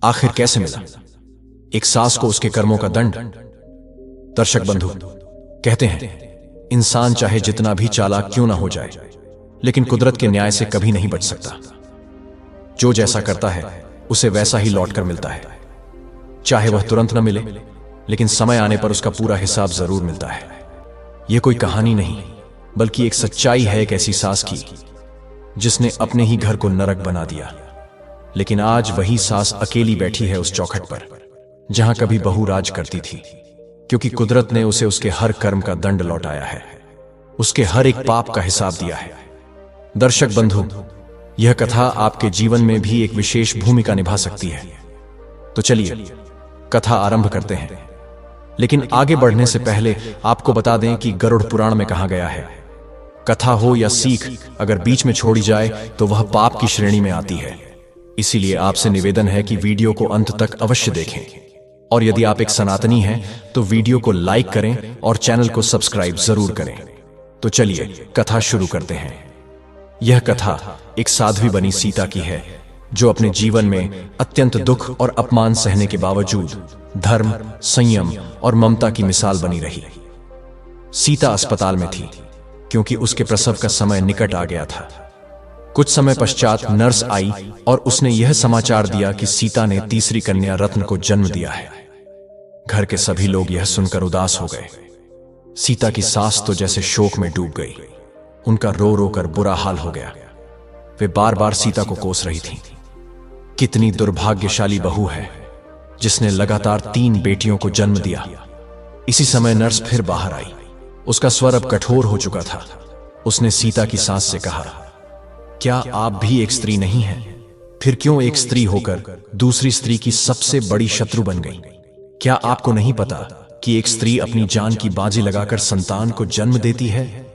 आखिर कैसे मिला एक सास को उसके कर्मों का दंड? दर्शक बंधु, कहते हैं इंसान चाहे जितना भी चालाक क्यों ना हो जाए, लेकिन कुदरत के न्याय से कभी नहीं बच सकता। जो जैसा करता है उसे वैसा ही लौट कर मिलता है। चाहे वह तुरंत न मिले, लेकिन समय आने पर उसका पूरा हिसाब जरूर मिलता है। यह कोई कहानी नहीं, बल्कि एक सच्चाई है एक ऐसी सास की जिसने अपने ही घर को नरक बना दिया। लेकिन आज वही सास अकेली बैठी है उस चौखट पर जहां कभी बहू राज करती थी, क्योंकि कुदरत ने उसे उसके हर कर्म का दंड लौटाया है, उसके हर एक पाप का हिसाब दिया है। दर्शक बंधु, यह कथा आपके जीवन में भी एक विशेष भूमिका निभा सकती है। तो चलिए कथा आरंभ करते हैं। लेकिन आगे बढ़ने से पहले आपको बता दें कि गरुड़ पुराण में कहा गया है, कथा हो या सीख, अगर बीच में छोड़ी जाए तो वह पाप की श्रेणी में आती है। इसीलिए आपसे निवेदन है कि वीडियो को अंत तक अवश्य देखें, और यदि आप एक सनातनी हैं तो वीडियो को लाइक करें और चैनल को सब्सक्राइब जरूर करें। तो चलिए कथा शुरू करते हैं। यह कथा एक साध्वी बनी सीता की है, जो अपने जीवन में अत्यंत दुख और अपमान सहने के बावजूद धर्म, संयम और ममता की मिसाल बनी रही। सीता अस्पताल में थी क्योंकि उसके प्रसव का समय निकट आ गया था। कुछ समय पश्चात नर्स आई और उसने यह समाचार दिया कि सीता ने तीसरी कन्या रत्न को जन्म दिया है। घर के सभी लोग यह सुनकर उदास हो गए। सीता की सास तो जैसे शोक में डूब गई। उनका रो रो कर बुरा हाल हो गया। वे बार बार सीता को कोस रही थीं। कितनी दुर्भाग्यशाली बहू है जिसने लगातार 3 बेटियों को जन्म दिया। इसी समय नर्स फिर बाहर आई। उसका स्वर अब कठोर हो चुका था। उसने सीता की सास से कहा, क्या आप भी एक स्त्री नहीं हैं? फिर क्यों एक स्त्री होकर दूसरी स्त्री की सबसे बड़ी शत्रु बन गई? क्या आपको नहीं पता कि एक स्त्री अपनी जान की बाजी लगाकर संतान को जन्म देती है?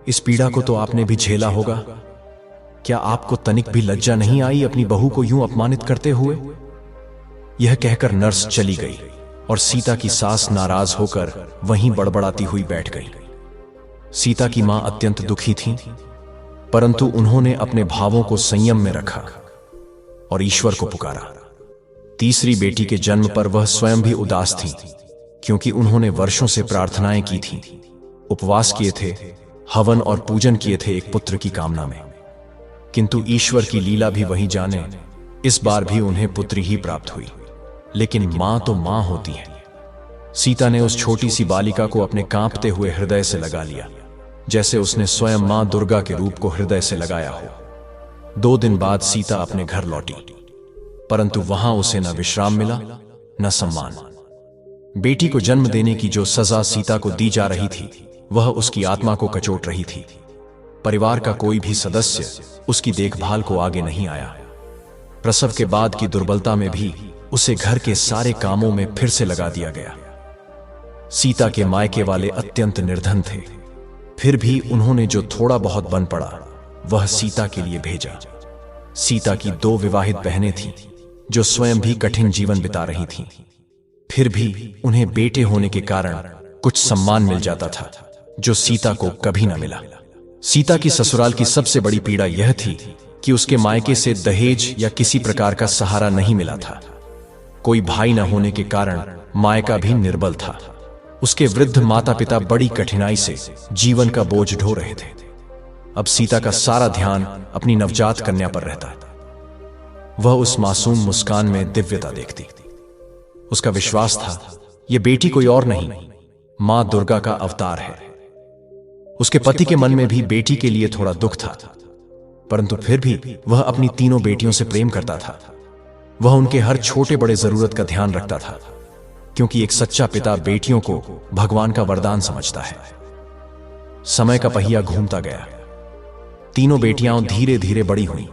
इस पीड़ा को तो आपने भी झेला होगा। क्या आपको तनिक भी लज्जा नहीं आई अपनी बहू को यूं अपमानित करते हुए? यह कहकर नर्स चली गई और सीता की सास नाराज होकर वहीं बड़बड़ाती हुई बैठ गई। सीता की मां अत्यंत दुखी थी, परंतु उन्होंने अपने भावों को संयम में रखा और ईश्वर को पुकारा। तीसरी बेटी के जन्म पर वह स्वयं भी उदास थी, क्योंकि उन्होंने वर्षों से प्रार्थनाएं की थीं, उपवास किए थे, हवन और पूजन किए थे एक पुत्र की कामना में। किंतु ईश्वर की लीला भी वही जाने, इस बार भी उन्हें पुत्री ही प्राप्त हुई। लेकिन मां तो मां होती है। सीता ने उस छोटी सी बालिका को अपने कांपते हुए हृदय से लगा लिया, जैसे उसने स्वयं मां दुर्गा के रूप को हृदय से लगाया हो। 2 दिन बाद सीता अपने घर लौटी, परंतु वहां उसे न विश्राम मिला न सम्मान। बेटी को जन्म देने की जो सजा सीता को दी जा रही थी, वह उसकी आत्मा को कचोट रही थी। परिवार का कोई भी सदस्य उसकी देखभाल को आगे नहीं आया। प्रसव के बाद की दुर्बलता में भी उसे घर के सारे कामों में फिर से लगा दिया गया। सीता के मायके वाले अत्यंत निर्धन थे, फिर भी उन्होंने जो थोड़ा बहुत बन पड़ा वह सीता के लिए भेजा। सीता की 2 विवाहित बहनें थीं जो स्वयं भी कठिन जीवन बिता रही थीं। फिर भी उन्हें बेटे होने के कारण कुछ सम्मान मिल जाता था, जो सीता को कभी न मिला। सीता की ससुराल की सबसे बड़ी पीड़ा यह थी कि उसके मायके से दहेज या किसी प्रकार का सहारा नहीं मिला था। कोई भाई न होने के कारण मायका भी निर्बल था। उसके वृद्ध माता पिता बड़ी कठिनाई से जीवन का बोझ ढो रहे थे। अब सीता का सारा ध्यान अपनी नवजात कन्या पर रहता। वह उस मासूम मुस्कान में दिव्यता देखती। उसका विश्वास था यह बेटी कोई और नहीं, मां दुर्गा का अवतार है। उसके पति के मन में भी बेटी के लिए थोड़ा दुख था, परंतु फिर भी वह अपनी तीनों बेटियों से प्रेम करता था। वह उनके हर छोटे बड़े जरूरत का ध्यान रखता था, क्योंकि एक सच्चा पिता बेटियों को भगवान का वरदान समझता है। समय का पहिया घूमता गया। तीनों बेटियां धीरे धीरे बड़ी हुईं।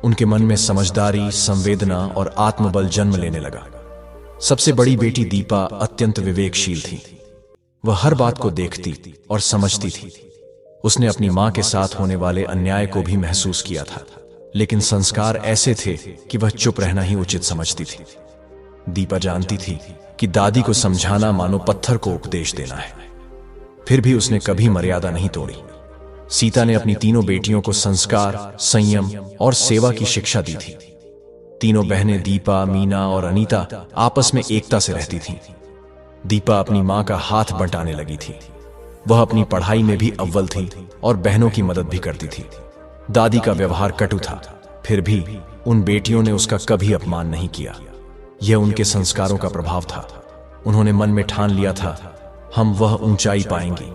उनके मन में समझदारी, संवेदना और आत्मबल जन्म लेने लगा। सबसे बड़ी बेटी दीपा अत्यंत विवेकशील थी। वह हर बात को देखती और समझती थी। उसने अपनी मां के साथ होने वाले अन्याय को भी महसूस किया था, लेकिन संस्कार ऐसे थे कि वह चुप रहना ही उचित समझती थी। दीपा जानती थी कि दादी को समझाना मानो पत्थर को उपदेश देना है। फिर भी उसने कभी मर्यादा नहीं तोड़ी। सीता ने अपनी तीनों बेटियों को संस्कार, संयम और सेवा की शिक्षा दी थी। तीनों बहनें दीपा, मीना और अनीता आपस में एकता से रहती थीं। दीपा अपनी मां का हाथ बंटाने लगी थी। वह अपनी पढ़ाई में भी अव्वल थी और बहनों की मदद भी करती थी। दादी का व्यवहार कटु था, फिर भी उन बेटियों ने उसका कभी अपमान नहीं किया। यह उनके संस्कारों का प्रभाव था। उन्होंने मन में ठान लिया था, हम वह ऊंचाई पाएंगे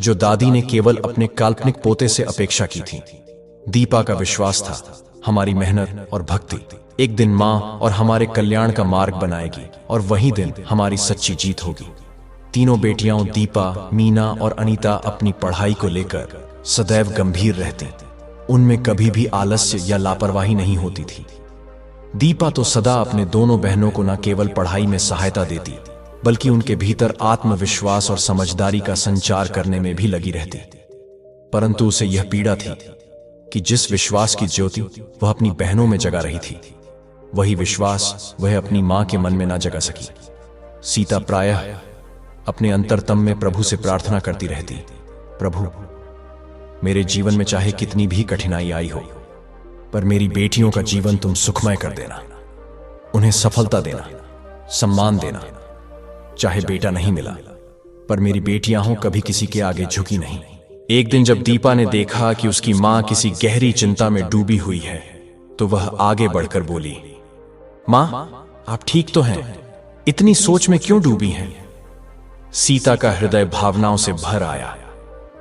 जो दादी ने केवल अपने काल्पनिक पोते से अपेक्षा की थी। दीपा का विश्वास था, हमारी मेहनत और भक्ति एक दिन मां और हमारे कल्याण का मार्ग बनाएगी और वही दिन हमारी सच्ची जीत होगी। तीनों बेटियां दीपा, मीना और अनीता अपनी पढ़ाई को लेकर सदैव गंभीर रहती। उनमें कभी भी आलस्य या लापरवाही नहीं होती थी। दीपा तो सदा अपने दोनों बहनों को न केवल पढ़ाई में सहायता देती, बल्कि उनके भीतर आत्मविश्वास और समझदारी का संचार करने में भी लगी रहती। परंतु उसे यह पीड़ा थी कि जिस विश्वास की ज्योति वह अपनी बहनों में जगा रही थी, वही विश्वास वह अपनी मां के मन में ना जगा सकी। सीता प्रायः अपने अंतरतम में प्रभु से प्रार्थना करती रहती, प्रभु, मेरे जीवन में चाहे कितनी भी कठिनाई आई हो, पर मेरी बेटियों का जीवन तुम सुखमय कर देना। उन्हें सफलता देना, सम्मान देना। चाहे बेटा नहीं मिला, पर मेरी बेटियां हो कभी किसी के आगे झुकी नहीं। एक दिन जब दीपा ने देखा कि उसकी मां किसी गहरी चिंता में डूबी हुई है, तो वह आगे बढ़कर बोली, मां, आप ठीक तो हैं? इतनी सोच में क्यों डूबी हैं? सीता का हृदय भावनाओं से भर आया।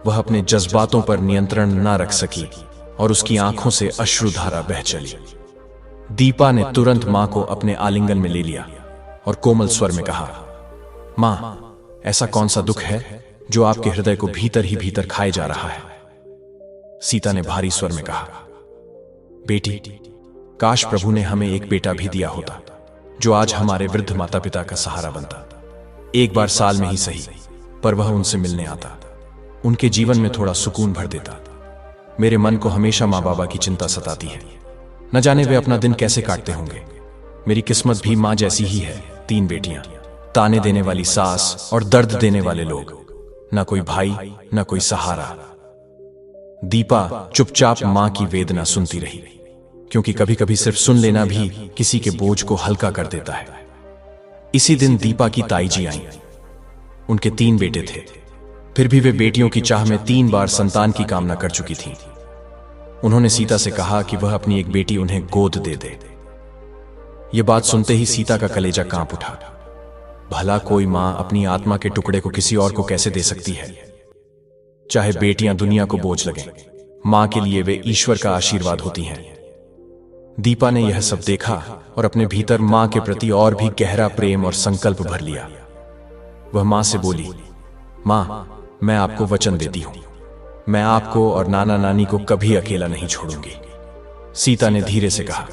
वह अपने जज्बातों पर नियंत्रण न रख सकी और उसकी आंखों से अश्रुधारा बह चली। दीपा ने तुरंत मां को अपने आलिंगन में ले लिया और कोमल स्वर में कहा, मां, ऐसा कौन सा दुख है जो आपके हृदय को भीतर ही भीतर खाए जा रहा है? सीता ने भारी स्वर में कहा, बेटी, काश प्रभु ने हमें एक बेटा भी दिया होता जो आज हमारे वृद्ध माता पिता का सहारा बनता। एक बार साल में ही सही, पर वह उनसे मिलने आता, उनके जीवन में थोड़ा सुकून भर देता। मेरे मन को हमेशा माँ बाबा की चिंता सताती है। न जाने वे अपना दिन कैसे काटते होंगे। मेरी किस्मत भी माँ जैसी ही है। 3 बेटियां, ताने देने वाली सास और दर्द देने वाले लोग, न कोई भाई न कोई सहारा। दीपा चुपचाप मां की वेदना सुनती रही, क्योंकि कभी कभी सिर्फ सुन लेना भी किसी के बोझ को हल्का कर देता है। इसी दिन दीपा की ताई जी आईं। उनके 3 बेटे थे, फिर भी वे बेटियों की चाह में 3 बार संतान की कामना कर चुकी थीं। उन्होंने सीता से कहा कि वह अपनी एक बेटी उन्हें गोद दे दे। यह बात सुनते ही सीता का कलेजा कांप उठा। भला कोई मां अपनी आत्मा के टुकड़े को किसी और को कैसे दे सकती है? चाहे बेटियां दुनिया को बोझ लगें, मां के लिए वे ईश्वर का आशीर्वाद होती हैं। दीपा ने यह सब देखा और अपने भीतर मां के प्रति और भी गहरा प्रेम और संकल्प भर लिया। वह मां से बोली, मां, मैं आपको वचन देती हूं, मैं आपको और नाना नानी को कभी अकेला नहीं छोड़ूंगी। सीता ने धीरे से कहा,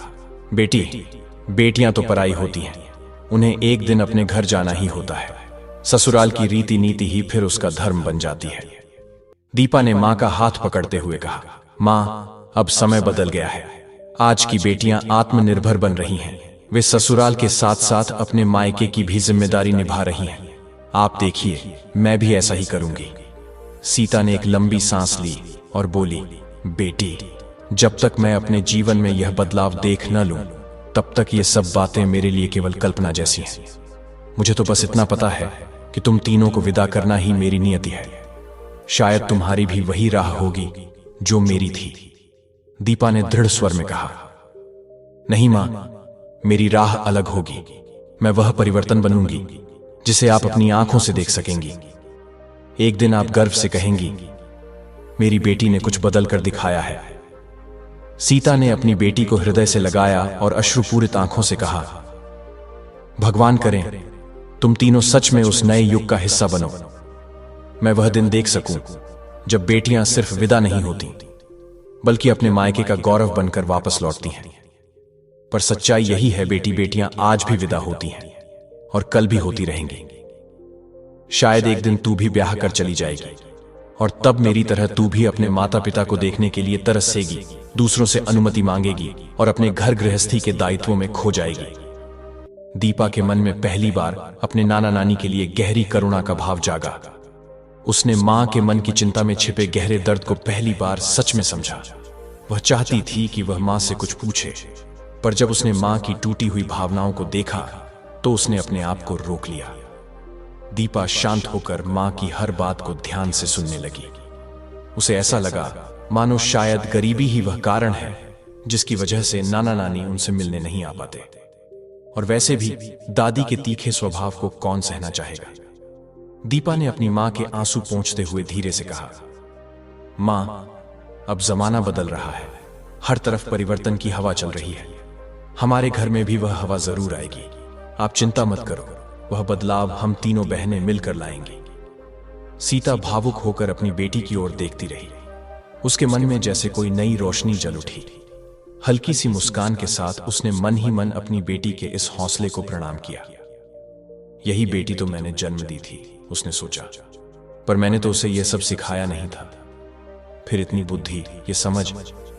बेटी, बेटियां तो पराई होती हैं, उन्हें एक दिन अपने घर जाना ही होता है। ससुराल की रीति नीति ही फिर उसका धर्म बन जाती है। दीपा ने मां का हाथ पकड़ते हुए कहा, मां, अब समय बदल गया है। आज की बेटियां आत्मनिर्भर बन रही हैं। वे ससुराल के साथ साथ अपने मायके की भी जिम्मेदारी निभा रही हैं। आप देखिए, मैं भी ऐसा ही करूंगी। सीता ने एक लंबी सांस ली और बोली, बेटी, जब तक मैं अपने जीवन में यह बदलाव देख न लूं, तब तक ये सब बातें मेरे लिए केवल कल्पना जैसी हैं। मुझे तो बस इतना पता है कि तुम तीनों को विदा करना ही मेरी नियति है। शायद तुम्हारी भी वही राह होगी जो मेरी थी। दीपा ने दृढ़ स्वर में कहा, नहीं मां, मेरी राह अलग होगी। मैं वह परिवर्तन बनूंगी जिसे आप अपनी आंखों से देख सकेंगी। एक दिन आप गर्व से कहेंगी, मेरी बेटी ने कुछ बदल कर दिखाया है। सीता ने अपनी बेटी को हृदय से लगाया और अश्रुपूरित आंखों से कहा, भगवान करें तुम तीनों सच में उस नए युग का हिस्सा बनो। मैं वह दिन देख सकूं जब बेटियां सिर्फ विदा नहीं होती, बल्कि अपने मायके का गौरव बनकर वापस लौटती हैं। पर सच्चाई यही है, बेटियां आज भी विदा होती हैं और कल भी होती रहेंगी। शायद एक दिन तू भी ब्याह कर चली जाएगी और तब मेरी तरह तू भी अपने माता पिता को देखने के लिए तरसेगी, दूसरों से अनुमति मांगेगी और अपने घर गृहस्थी के दायित्वों में खो जाएगी। दीपा के मन में पहली बार अपने नाना नानी के लिए गहरी करुणा का भाव जागा। उसने मां के मन की चिंता में छिपे गहरे दर्द को पहली बार सच में समझा। वह चाहती थी कि वह मां से कुछ पूछे, पर जब उसने मां की टूटी हुई भावनाओं को देखा तो उसने अपने आप को रोक लिया। दीपा शांत होकर मां की हर बात को ध्यान से सुनने लगी। उसे ऐसा लगा मानो शायद गरीबी ही वह कारण है जिसकी वजह से नाना नानी उनसे मिलने नहीं आ पाते। और वैसे भी दादी के तीखे स्वभाव को कौन सहना चाहेगा। दीपा ने अपनी मां के आंसू पोंछते हुए धीरे से कहा, मां, अब जमाना बदल रहा है, हर तरफ परिवर्तन की हवा चल रही है। हमारे घर में भी वह हवा जरूर आएगी। आप चिंता मत करो, वह बदलाव हम तीनों बहनें मिलकर लाएंगी। सीता भावुक होकर अपनी बेटी की ओर देखती रही। उसके मन में जैसे कोई नई रोशनी जल उठी। हल्की सी मुस्कान के साथ उसने मन ही मन अपनी बेटी के इस हौसले को प्रणाम किया। यही बेटी तो मैंने जन्म दी थी, उसने सोचा, पर मैंने तो उसे यह सब सिखाया नहीं था। फिर इतनी बुद्धि, ये समझ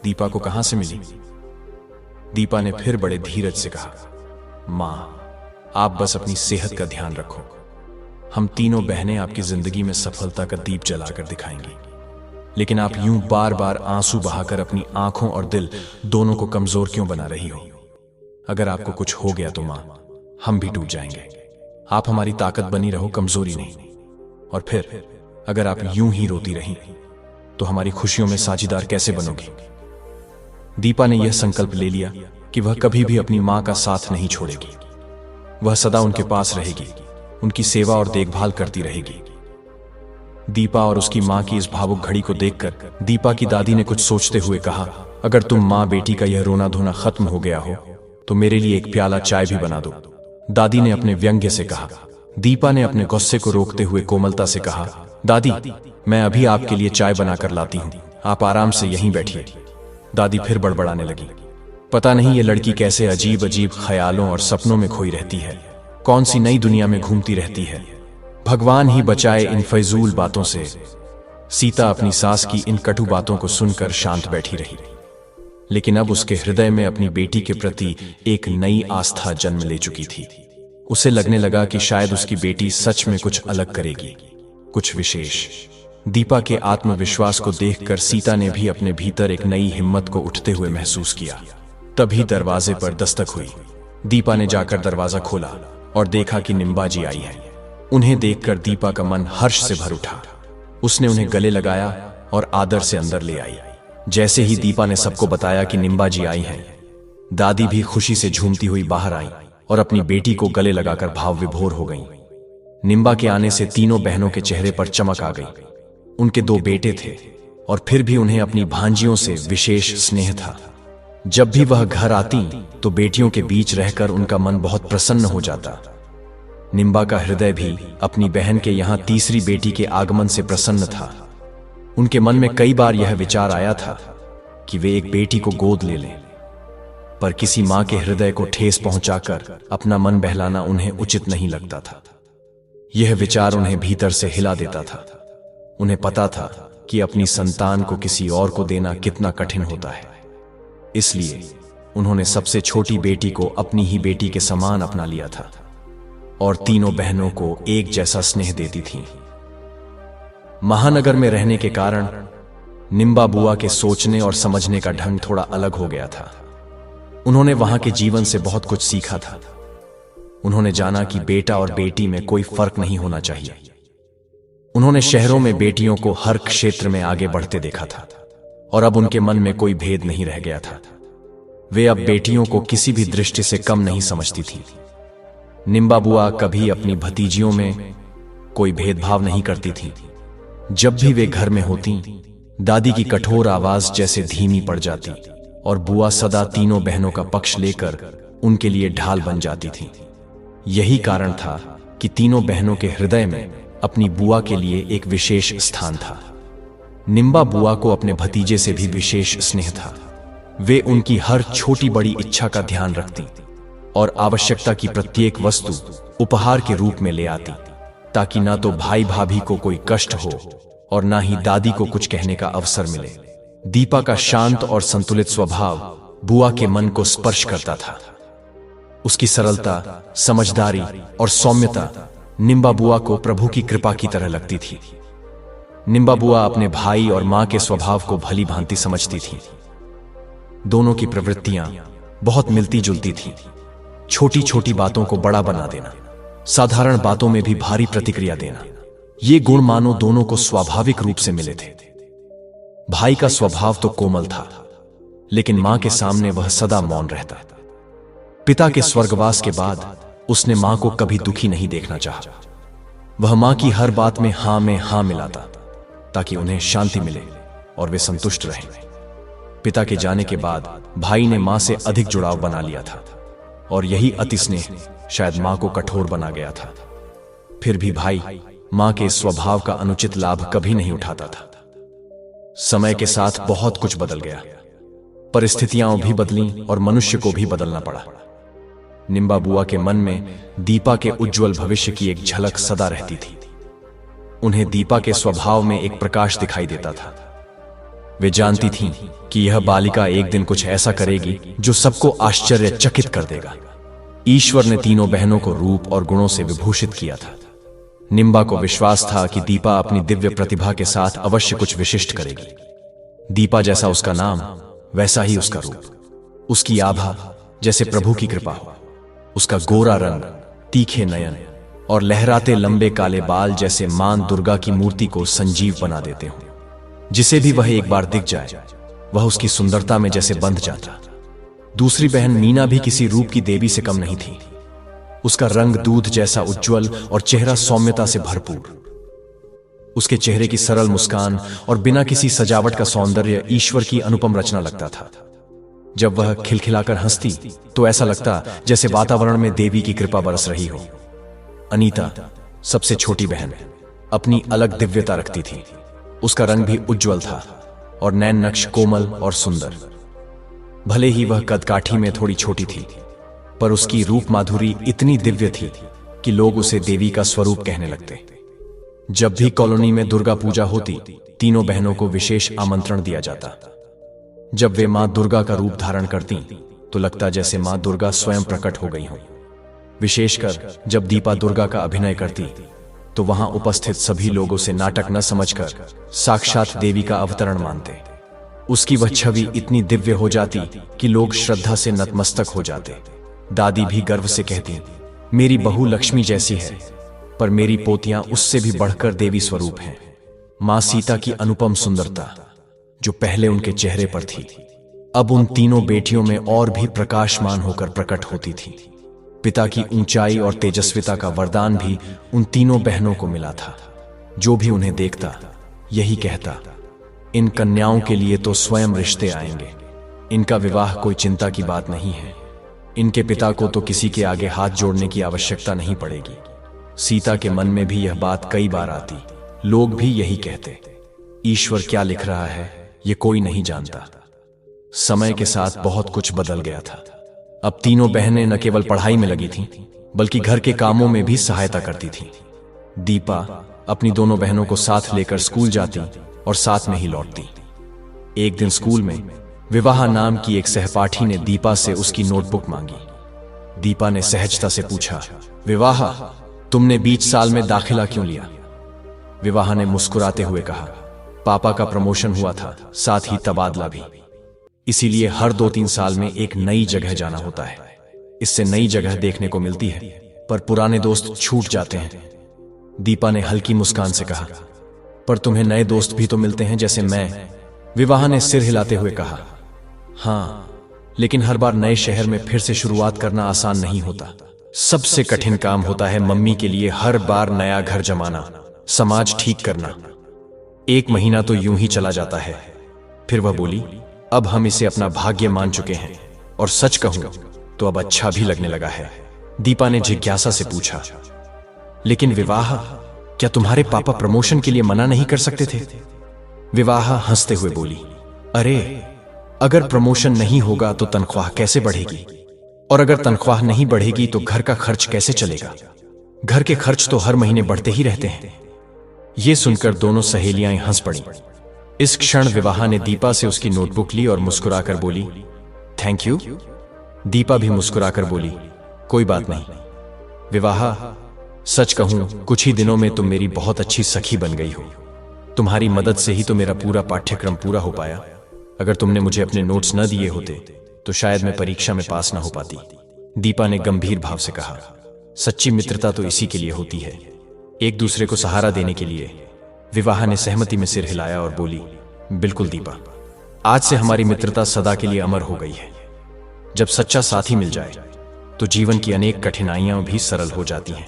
दीपा को कहां से मिली? दीपा ने फिर बड़े धीरज से कहा, मां, आप बस अपनी सेहत का ध्यान रखो। हम तीनों बहनें आपकी जिंदगी में सफलता का दीप जलाकर दिखाएंगी। लेकिन आप यूं बार बार आंसू बहाकर अपनी आंखों और दिल दोनों को कमजोर क्यों बना रही हो? अगर आपको कुछ हो गया तो मां, हम भी टूट जाएंगे। आप हमारी ताकत बनी रहो, कमजोरी नहीं। और फिर अगर आप यूं ही रोती रही तो हमारी खुशियों में साझीदार कैसे बनोगी? दीपा ने यह संकल्प ले लिया कि वह कभी भी अपनी मां का साथ नहीं छोड़ेगी। वह सदा उनके पास रहेगी, उनकी सेवा और देखभाल करती रहेगी। दीपा और उसकी मां की इस भावुक घड़ी को देखकर दीपा की दादी ने कुछ सोचते हुए कहा, अगर तुम मां बेटी का यह रोना धोना खत्म हो गया हो तो मेरे लिए एक प्याला चाय भी बना दो, दादी ने अपने व्यंग्य से कहा। दीपा ने अपने गुस्से को रोकते हुए कोमलता से कहा, दादी, मैं अभी आपके लिए चाय बनाकर लाती हूं, आप आराम से यहीं बैठिए। दादी फिर बड़बड़ाने लगी, पता नहीं ये लड़की कैसे अजीब अजीब ख्यालों और सपनों में खोई रहती है, कौन सी नई दुनिया में घूमती रहती है। भगवान ही बचाए इन फजूल बातों से। सीता अपनी सास की इन कटु बातों को सुनकर शांत बैठी रही, लेकिन अब उसके हृदय में अपनी बेटी के प्रति एक नई आस्था जन्म ले चुकी थी। उसे लगने लगा कि शायद उसकी बेटी सच में कुछ अलग करेगी, कुछ विशेष। दीपा के आत्मविश्वास को देखकर सीता ने भी अपने भीतर एक नई हिम्मत को उठते हुए महसूस किया। तभी दरवाजे पर दस्तक हुई। दीपा ने जाकर दरवाजा खोला और देखा कि निम्बा जी आई है। उन्हें देखकर दीपा का मन हर्ष से भर उठा। उसने उन्हें गले लगाया और आदर से अंदर ले आई। जैसे ही दीपा ने सबको बताया कि निम्बा जी आई हैं, दादी भी खुशी से झूमती हुई बाहर आई और अपनी बेटी को गले लगाकर भाव विभोर हो गईं। निम्बा के आने से तीनों बहनों के चेहरे पर चमक आ गई। उनके 2 बेटे थे और फिर भी उन्हें अपनी भांजियों से विशेष स्नेह था। जब भी वह घर आती तो बेटियों के बीच रहकर उनका मन बहुत प्रसन्न हो जाता। निम्बा का हृदय भी अपनी बहन के यहां तीसरी बेटी के आगमन से प्रसन्न था। उनके मन में कई बार यह विचार आया था कि वे एक बेटी को गोद ले लें, पर किसी मां के हृदय को ठेस पहुंचाकर अपना मन बहलाना उन्हें उचित नहीं लगता था। यह विचार उन्हें भीतर से हिला देता था। उन्हें पता था कि अपनी संतान को किसी और को देना कितना कठिन होता है। इसलिए उन्होंने सबसे छोटी बेटी को अपनी ही बेटी के समान अपना लिया था और तीनों बहनों को एक जैसा स्नेह देती थीं। महानगर में रहने के कारण निम्बा बुआ के सोचने और समझने का ढंग थोड़ा अलग हो गया था। उन्होंने वहां के जीवन से बहुत कुछ सीखा था। उन्होंने जाना कि बेटा और बेटी में कोई फर्क नहीं होना चाहिए। उन्होंने शहरों में बेटियों को हर क्षेत्र में आगे बढ़ते देखा था और अब उनके मन में कोई भेद नहीं रह गया था। वे अब बेटियों को किसी भी दृष्टि से कम नहीं समझती थीं। निम्बा बुआ कभी अपनी भतीजियों में कोई भेदभाव नहीं करती थीं। जब भी वे घर में होती, दादी की कठोर आवाज जैसे धीमी पड़ जाती और बुआ सदा तीनों बहनों का पक्ष लेकर उनके लिए ढाल बन जाती थीं। यही कारण था कि तीनों बहनों के हृदय में अपनी बुआ के लिए एक विशेष स्थान था। निम्बा बुआ को अपने भतीजे से भी विशेष स्नेह था। वे उनकी हर छोटी बड़ी इच्छा का ध्यान रखती और आवश्यकता की प्रत्येक वस्तु उपहार के रूप में ले आती, ताकि ना तो भाई भाभी को कोई कष्ट हो और ना ही दादी को कुछ कहने का अवसर मिले। दीपा का शांत और संतुलित स्वभाव बुआ के मन को स्पर्श करता था। उसकी सरलता, समझदारी और सौम्यता निम्बा बुआ को प्रभु की कृपा की तरह लगती थी। निम्बा बुआ अपने भाई और मां के स्वभाव को भली भांति समझती थी। दोनों की प्रवृत्तियां, बहुत मिलती जुलती थीं। छोटी छोटी बातों को बड़ा बना देना, साधारण बातों में भी भारी प्रतिक्रिया देना, ये गुण मानो दोनों को स्वाभाविक रूप से मिले थे। भाई का स्वभाव तो कोमल था, लेकिन मां के सामने वह सदा मौन रहता। पिता के स्वर्गवास के बाद उसने मां को कभी दुखी नहीं देखना चाहा। वह मां की हर बात में हां मिलाता, ताकि उन्हें शांति मिले और वे संतुष्ट रहें। पिता के जाने के बाद भाई ने मां से अधिक जुड़ाव बना लिया था, और यही अति स्नेह शायद मां को कठोर बना गया था। फिर भी भाई मां के स्वभाव का अनुचित लाभ कभी नहीं उठाता था। समय के साथ बहुत कुछ बदल गया, परिस्थितियां भी बदलीं और मनुष्य को भी बदलना पड़ा। निम्बा बुआ के मन में दीपा के उज्जवल भविष्य की एक झलक सदा रहती थी। उन्हें दीपा के स्वभाव में एक प्रकाश दिखाई देता था। वे जानती थीं कि यह बालिका एक दिन कुछ ऐसा करेगी जो सबको आश्चर्यचकित कर देगा। ईश्वर ने तीनों बहनों को रूप और गुणों से विभूषित किया था। निम्बा को विश्वास था कि दीपा अपनी दिव्य प्रतिभा के साथ अवश्य कुछ विशिष्ट करेगी। दीपा जैसा उसका नाम, वैसा ही उसका रूप। उसकी आभा जैसे प्रभु की कृपा हो। उसका गोरा रंग, तीखे नयन और लहराते लंबे काले बाल जैसे मां दुर्गा की मूर्ति को संजीव बना देते हो। जिसे भी वह एक बार दिख जाए, वह उसकी सुंदरता में जैसे बंध जाता। दूसरी बहन मीना भी किसी रूप की देवी से कम नहीं थी। उसका रंग दूध जैसा उज्जवल और चेहरा सौम्यता से भरपूर। उसके चेहरे की सरल मुस्कान और बिना किसी सजावट का सौंदर्य ईश्वर की अनुपम रचना लगता था। जब वह खिलखिलाकर हंसती तो ऐसा लगता जैसे वातावरण में देवी की कृपा बरस रही हो। अनीता, सबसे छोटी बहन, अपनी अलग दिव्यता रखती थी। उसका रंग भी उज्जवल था और नैन नक्श कोमल और सुंदर। भले ही वह कदकाठी में थोड़ी छोटी थी, पर उसकी रूप माधुरी इतनी दिव्य थी कि लोग उसे देवी का स्वरूप कहने लगते। जब भी कॉलोनी में दुर्गा पूजा होती, तीनों बहनों को विशेष आमंत्रण दिया जाता। जब वे मां दुर्गा का रूप धारण करती तो लगता जैसे मां दुर्गा स्वयं प्रकट हो गई हो। विशेषकर जब दीपा दुर्गा का अभिनय करती तो वहां उपस्थित सभी लोग उसे नाटक न समझकर साक्षात देवी का अवतरण मानते। उसकी वह छवि इतनी दिव्य हो जाती कि लोग श्रद्धा से नतमस्तक हो जाते। दादी भी गर्व से कहती, मेरी बहू लक्ष्मी जैसी है, पर मेरी पोतियां उससे भी बढ़कर देवी स्वरूप हैं। मां सीता की अनुपम सुंदरता जो पहले उनके चेहरे पर थी, अब उन तीनों बेटियों में और भी प्रकाशमान होकर प्रकट होती थी। पिता की ऊंचाई और तेजस्विता का वरदान भी उन तीनों बहनों को मिला था। जो भी उन्हें देखता यही कहता, इन कन्याओं के लिए तो स्वयं रिश्ते आएंगे। इनका विवाह कोई चिंता की बात नहीं है। इनके पिता को तो किसी के आगे हाथ जोड़ने की आवश्यकता नहीं पड़ेगी। सीता के मन में भी यह बात कई बार आती। लोग भी यही कहते। ईश्वर क्या लिख रहा है ये कोई नहीं जानता। समय के साथ बहुत कुछ बदल गया था। अब तीनों बहनें न केवल पढ़ाई में लगी थीं, बल्कि घर के कामों में भी सहायता करती थीं। दीपा अपनी दोनों बहनों को साथ लेकर स्कूल जाती और साथ में ही लौटती। एक दिन स्कूल में विवाह नाम की एक सहपाठी ने दीपा से उसकी नोटबुक मांगी। दीपा ने सहजता से पूछा, विवाह, तुमने बीच साल में दाखिला क्यों लिया? विवाह ने मुस्कुराते हुए कहा, पापा का प्रमोशन हुआ था, साथ ही तबादला भी। इसीलिए हर 2-3 साल में एक नई जगह जाना होता है। इससे नई जगह देखने को मिलती है, पर पुराने दोस्त छूट जाते हैं। दीपा ने हल्की मुस्कान से कहा, पर तुम्हें नए दोस्त भी तो मिलते हैं जैसे मैं। विवाह ने सिर हिलाते हुए कहा, हाँ, लेकिन हर बार नए शहर में फिर से शुरुआत करना आसान नहीं होता। सबसे कठिन काम होता है मम्मी के लिए हर बार नया घर जमाना, समाज ठीक करना। 1 महीना तो यूं ही चला जाता है। फिर वह बोली, अब हम इसे अपना भाग्य मान चुके हैं, और सच कहूं तो अब अच्छा भी लगने लगा है। दीपा ने जिज्ञासा से पूछा, लेकिन विवाह, क्या तुम्हारे पापा प्रमोशन के लिए मना नहीं कर सकते थे? विवाह हंसते हुए बोली, अरे, अगर प्रमोशन नहीं होगा तो तनख्वाह कैसे बढ़ेगी? और अगर तनख्वाह नहीं बढ़ेगी तो घर का खर्च कैसे चलेगा? घर के खर्च तो हर महीने बढ़ते ही रहते हैं। यह सुनकर दोनों सहेलियां हंस पड़ी। इस क्षण विवाह ने दीपा से उसकी नोटबुक ली और मुस्कुराकर बोली, थैंक यू। दीपा भी मुस्कुराकर बोली, कोई बात नहीं। विवाह, सच कहूं, कुछ ही दिनों में तुम मेरी बहुत अच्छी सखी बन गई हो। तुम्हारी मदद से ही तो मेरा पूरा पाठ्यक्रम पूरा हो पाया। अगर तुमने मुझे अपने नोट्स न दिए होते तो शायद मैं परीक्षा में पास ना हो पाती। दीपा ने गंभीर भाव से कहा, सच्ची मित्रता तो इसी के लिए होती है, एक दूसरे को सहारा देने के लिए। विवाह ने सहमति में सिर हिलाया और बोली, बिल्कुल दीपा, आज से हमारी मित्रता सदा के लिए अमर हो गई है। जब सच्चा साथी मिल जाए तो जीवन की अनेक कठिनाइयां भी सरल हो जाती हैं।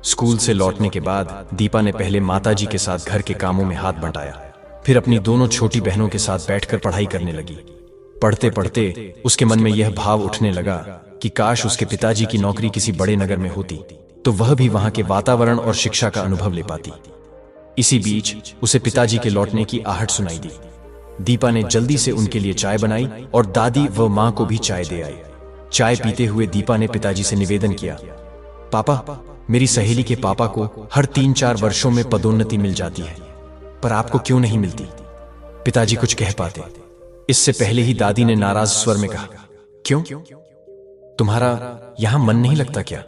स्कूल से लौटने के बाद दीपा ने पहले माताजी के साथ घर के कामों में हाथ बंटाया, फिर अपनी दोनों छोटी बहनों के साथ बैठकर पढ़ाई करने लगी। पढ़ते पढ़ते उसके मन में यह भाव उठने लगा कि काश उसके पिताजी की नौकरी किसी बड़े नगर में होती तो वह भी वहां के वातावरण और शिक्षा का अनुभव ले पाती। इसी बीच उसे पिताजी के लौटने की आहट सुनाई दी। दीपा ने जल्दी से उनके लिए चाय बनाई और दादी व मां को भी चाय दे आई। चाय पीते हुए दीपा ने पिताजी से निवेदन किया, पापा, मेरी सहेली के पापा को हर 3-4 वर्षों में पदोन्नति मिल जाती है, पर आपको क्यों नहीं मिलती? पिताजी कुछ कह पाते, इससे पहले ही दादी ने नाराज स्वर में कहा, क्यों? तुम्हारा यहां मन नहीं लगता क्या?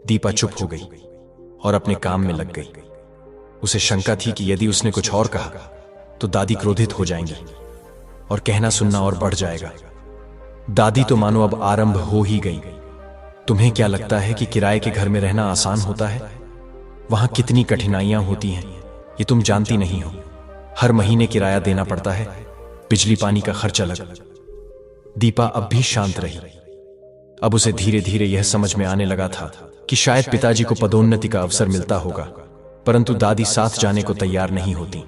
दीपा चुप हो गई और अपने काम में लग गई। उसे शंका थी कि यदि उसने कुछ और कहा तो दादी क्रोधित हो जाएंगी और कहना सुनना और बढ़ जाएगा। दादी तो मानो अब आरंभ हो ही गई। तुम्हें क्या लगता है कि किराए के घर में रहना आसान होता है? वहां कितनी कठिनाइयां होती हैं ये तुम जानती नहीं हो। हर महीने किराया देना पड़ता है, बिजली पानी का खर्च अलग। दीपा अब भी शांत रही। अब उसे धीरे धीरे यह समझ में आने लगा था कि शायद पिताजी को पदोन्नति का अवसर मिलता होगा, परंतु दादी साथ जाने को तैयार नहीं होती,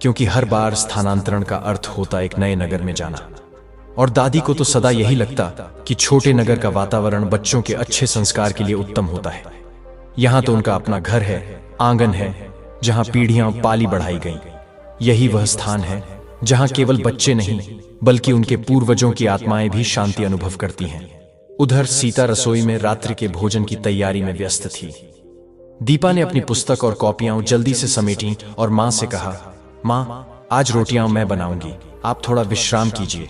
क्योंकि हर बार स्थानांतरण का अर्थ होता एक नए नगर में जाना। और दादी को तो सदा यही लगता कि छोटे नगर का वातावरण बच्चों के अच्छे संस्कार के लिए उत्तम होता है। यहां तो उनका अपना घर है, आंगन है, जहां पीढ़ियां पाली बढ़ाई गई। यही वह स्थान है जहां केवल बच्चे नहीं बल्कि उनके पूर्वजों की आत्माएं भी शांति अनुभव करती हैं। उधर सीता रसोई में रात्रि के भोजन की तैयारी में व्यस्त थी। दीपा ने अपनी पुस्तक और कॉपियां जल्दी से समेटी और मां से कहा, मां, आज रोटियां मैं बनाऊंगी, आप थोड़ा विश्राम कीजिए।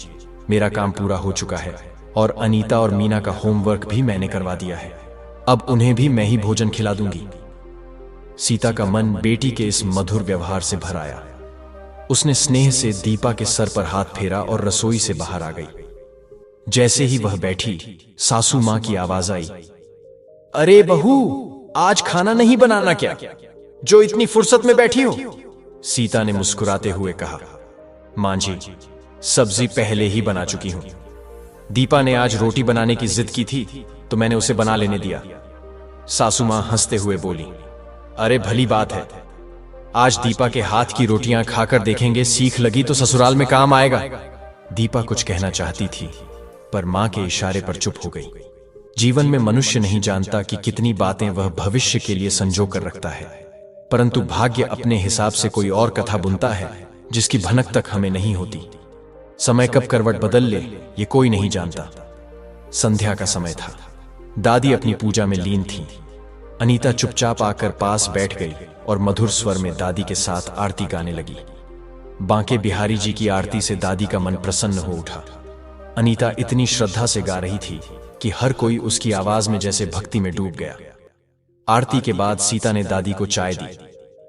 मेरा काम पूरा हो चुका है और अनीता और मीना का होमवर्क भी मैंने करवा दिया है। अब उन्हें भी मैं ही भोजन खिला दूंगी। सीता का मन बेटी के इस मधुर व्यवहार से भर आया। उसने स्नेह से दीपा के सर पर हाथ फेरा और रसोई से बाहर आ गई। जैसे ही वह बैठी, सासू मां की आवाज आई, अरे बहू, आज खाना नहीं बनाना क्या, जो इतनी फुर्सत में बैठी हो? सीता ने मुस्कुराते हुए कहा, मां जी, सब्जी पहले ही बना चुकी हूं। दीपा ने आज रोटी बनाने की जिद की थी तो मैंने उसे बना लेने दिया। सासू मां हंसते हुए बोली, अरे भली बात है, आज दीपा के हाथ की रोटियां खाकर देखेंगे, सीख लगी तो ससुराल में काम आएगा। दीपा कुछ कहना चाहती थी पर मां के इशारे पर चुप हो गई। जीवन में मनुष्य नहीं जानता कि कितनी बातें वह भविष्य के लिए संजो कर रखता है, परंतु भाग्य अपने हिसाब से कोई और कथा बुनता है जिसकी भनक तक हमें नहीं होती। समय कब करवट बदल ले ये कोई नहीं जानता। संध्या का समय था। दादी अपनी पूजा में लीन थी। अनीता चुपचाप आकर पास बैठ गई और मधुर स्वर में दादी के साथ आरती गाने लगी। बांके बिहारी जी की आरती से दादी का मन प्रसन्न हो उठा। अनीता इतनी श्रद्धा से गा रही थी कि हर कोई उसकी आवाज में जैसे भक्ति में डूब गया। आरती के बाद सीता ने दादी को चाय दी,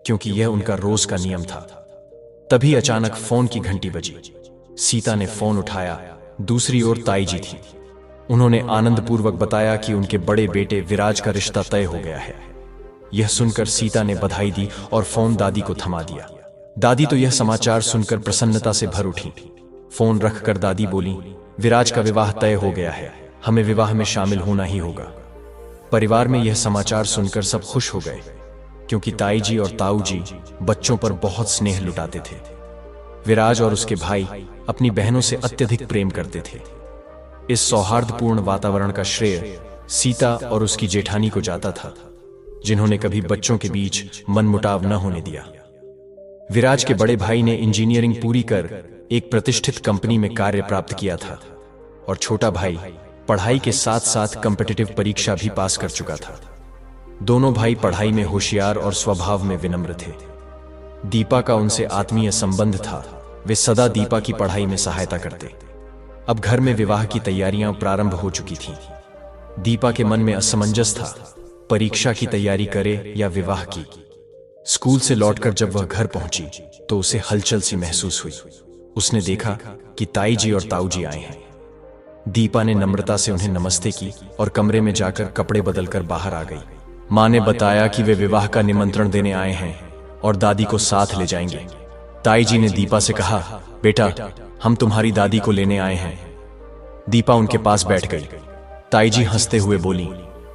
क्योंकि यह उनका रोज का नियम था। तभी अचानक फोन की घंटी बजी। सीता ने फोन उठाया। दूसरी ओर ताई जी थी। उन्होंने आनंदपूर्वक बताया कि उनके बड़े बेटे विराज का रिश्ता तय हो गया है। यह सुनकर सीता ने बधाई दी और फोन दादी को थमा दिया। दादी तो यह समाचार सुनकर प्रसन्नता से भर उठी। फोन रखकर दादी बोली, विराज का विवाह तय हो गया है, हमें विवाह में शामिल होना ही होगा। परिवार में यह समाचार सुनकर सब खुश हो गए, क्योंकि ताई जी और ताऊ जी बच्चों पर बहुत स्नेह लुटाते थे। विराज और उसके भाई अपनी बहनों से अत्यधिक प्रेम करते थे। इस सौहार्दपूर्ण वातावरण का श्रेय सीता और उसकी जेठानी को जाता था, जिन्होंने कभी बच्चों के बीच मनमुटाव न होने दिया। विराज के बड़े भाई ने इंजीनियरिंग पूरी कर एक प्रतिष्ठित कंपनी में कार्य प्राप्त किया था और छोटा भाई पढ़ाई के साथ साथ कॉम्पिटिटिव परीक्षा भी पास कर चुका था। दोनों भाई पढ़ाई में होशियार और स्वभाव में विनम्र थे। दीपा का उनसे आत्मीय संबंध था। वे सदा दीपा की पढ़ाई में सहायता करते। अब घर में विवाह की तैयारियां प्रारंभ हो चुकी थीं। दीपा के मन में असमंजस था, परीक्षा की तैयारी करे या विवाह की। स्कूल से लौटकर जब वह घर पहुंची तो उसे हलचल सी महसूस हुई। उसने देखा कि ताई जी और ताऊ जी आए हैं। दीपा ने नम्रता से उन्हें नमस्ते की और कमरे में जाकर कपड़े बदलकर बाहर आ गई। माँ ने बताया कि वे विवाह का निमंत्रण देने आए हैं और दादी को साथ ले जाएंगे। ताई जी ने दीपा से कहा, बेटा, हम तुम्हारी दादी को लेने आए हैं। दीपा उनके पास बैठ गई। ताई जी हंसते हुए बोली,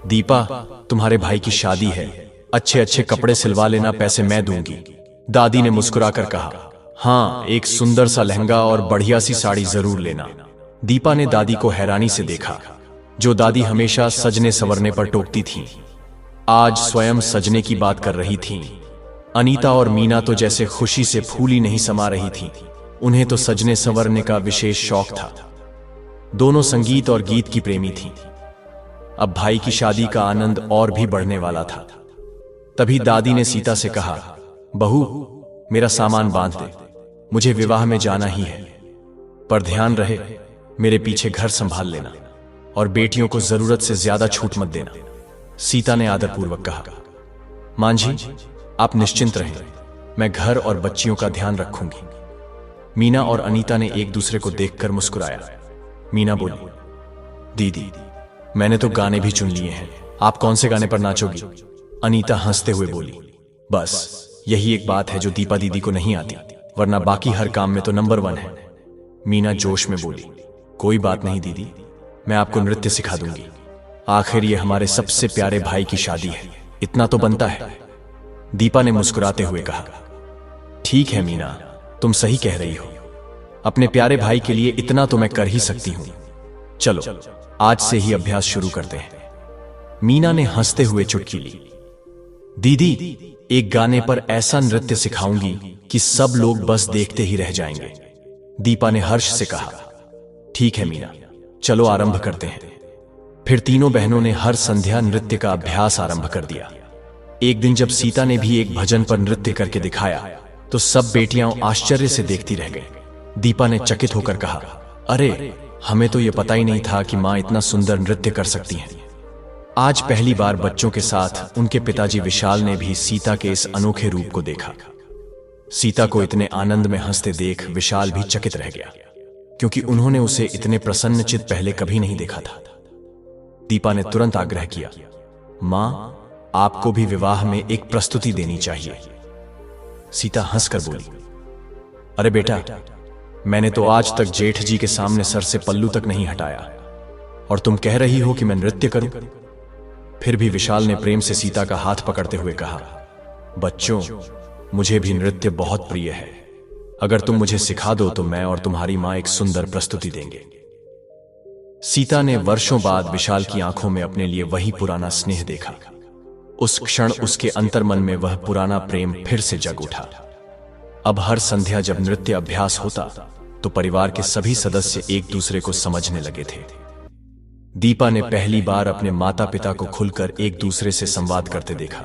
दीपा, तुम्हारे भाई की शादी है, अच्छे अच्छे कपड़े सिलवा लेना, पैसे मैं दूंगी। दादी ने मुस्कुराकर कहा, हाँ, एक सुंदर सा लहंगा और बढ़िया सी साड़ी जरूर लेना। दीपा ने दादी को हैरानी से देखा, जो दादी हमेशा सजने संवरने पर टोकती थीं, आज स्वयं सजने की बात कर रही थीं। अनीता और मीना तो जैसे खुशी से फूली नहीं समा रही थीं। उन्हें तो सजने संवरने का विशेष शौक था। दोनों संगीत और गीत की प्रेमी थीं। अब भाई की शादी का आनंद और भी बढ़ने वाला था। तभी दादी ने सीता से कहा, बहू, मेरा सामान बांध दे, मुझे विवाह में जाना ही है, पर ध्यान रहे मेरे पीछे घर संभाल लेना और बेटियों को जरूरत से ज्यादा छूट मत देना। सीता ने आदरपूर्वक कहा, मांझी, आप निश्चिंत रहें, मैं घर और बच्चियों का ध्यान रखूंगी। मीना और अनीता ने एक दूसरे को देखकर मुस्कुराया। मीना बोली, दीदी, मैंने तो गाने भी चुन लिए हैं, आप कौन से गाने पर नाचोगी? अनीता हंसते हुए बोली, बस यही एक बात है जो दीपा दीदी को नहीं आती, वरना बाकी हर काम में तो नंबर 1 है। मीना जोश में बोली, कोई बात नहीं दीदी, मैं आपको नृत्य सिखा दूंगी। आखिर ये हमारे सबसे प्यारे भाई की शादी है, इतना तो बनता है। दीपा ने मुस्कुराते हुए कहा, ठीक है मीना, तुम सही कह रही हो, अपने प्यारे भाई के लिए इतना तो मैं कर ही सकती हूं। चलो आज से ही अभ्यास शुरू करते हैं। मीना ने हंसते हुए चुटकी ली। दीदी, एक गाने पर ऐसा नृत्य सिखाऊंगी कि सब लोग बस देखते ही रह जाएंगे। दीपा ने हर्ष से कहा, ठीक है मीना, चलो आरंभ करते हैं। फिर तीनों बहनों ने हर संध्या नृत्य का अभ्यास आरंभ कर दिया। एक दिन जब सीता ने भी एक भजन पर नृत्य करके दिखाया तो सब बेटियां आश्चर्य से देखती रह गईं। दीपा ने चकित होकर कहा, अरे, हमें तो यह पता ही नहीं था कि मां इतना सुंदर नृत्य कर सकती हैं। आज पहली बार बच्चों के साथ उनके पिताजी विशाल ने भी सीता के इस अनोखे रूप को देखा। सीता को इतने आनंद में हंसते देख विशाल भी चकित रह गया, क्योंकि उन्होंने उसे इतने प्रसन्नचित पहले कभी नहीं देखा था। दीपा ने तुरंत आग्रह किया, मां, आपको भी विवाह में एक प्रस्तुति देनी चाहिए। सीता हंसकर बोली, अरे बेटा, मैंने तो आज तक जेठ जी के सामने सर से पल्लू तक नहीं हटाया, और तुम कह रही हो कि मैं नृत्य करूं? फिर भी विशाल ने प्रेम से सीता का हाथ पकड़ते हुए कहा, बच्चों, मुझे भी नृत्य बहुत प्रिय है। अगर तुम मुझे सिखा दो तो मैं और तुम्हारी मां एक सुंदर प्रस्तुति देंगे। सीता ने वर्षों बाद विशाल की आंखों में अपने लिए वही पुराना स्नेह देखा। उस क्षण उसके अंतर्मन में वह पुराना प्रेम फिर से जग उठा। अब हर संध्या जब नृत्य अभ्यास होता तो परिवार के सभी सदस्य एक दूसरे को समझने लगे थे। दीपा ने पहली बार अपने माता पिता को खुलकर एक दूसरे से संवाद करते देखा,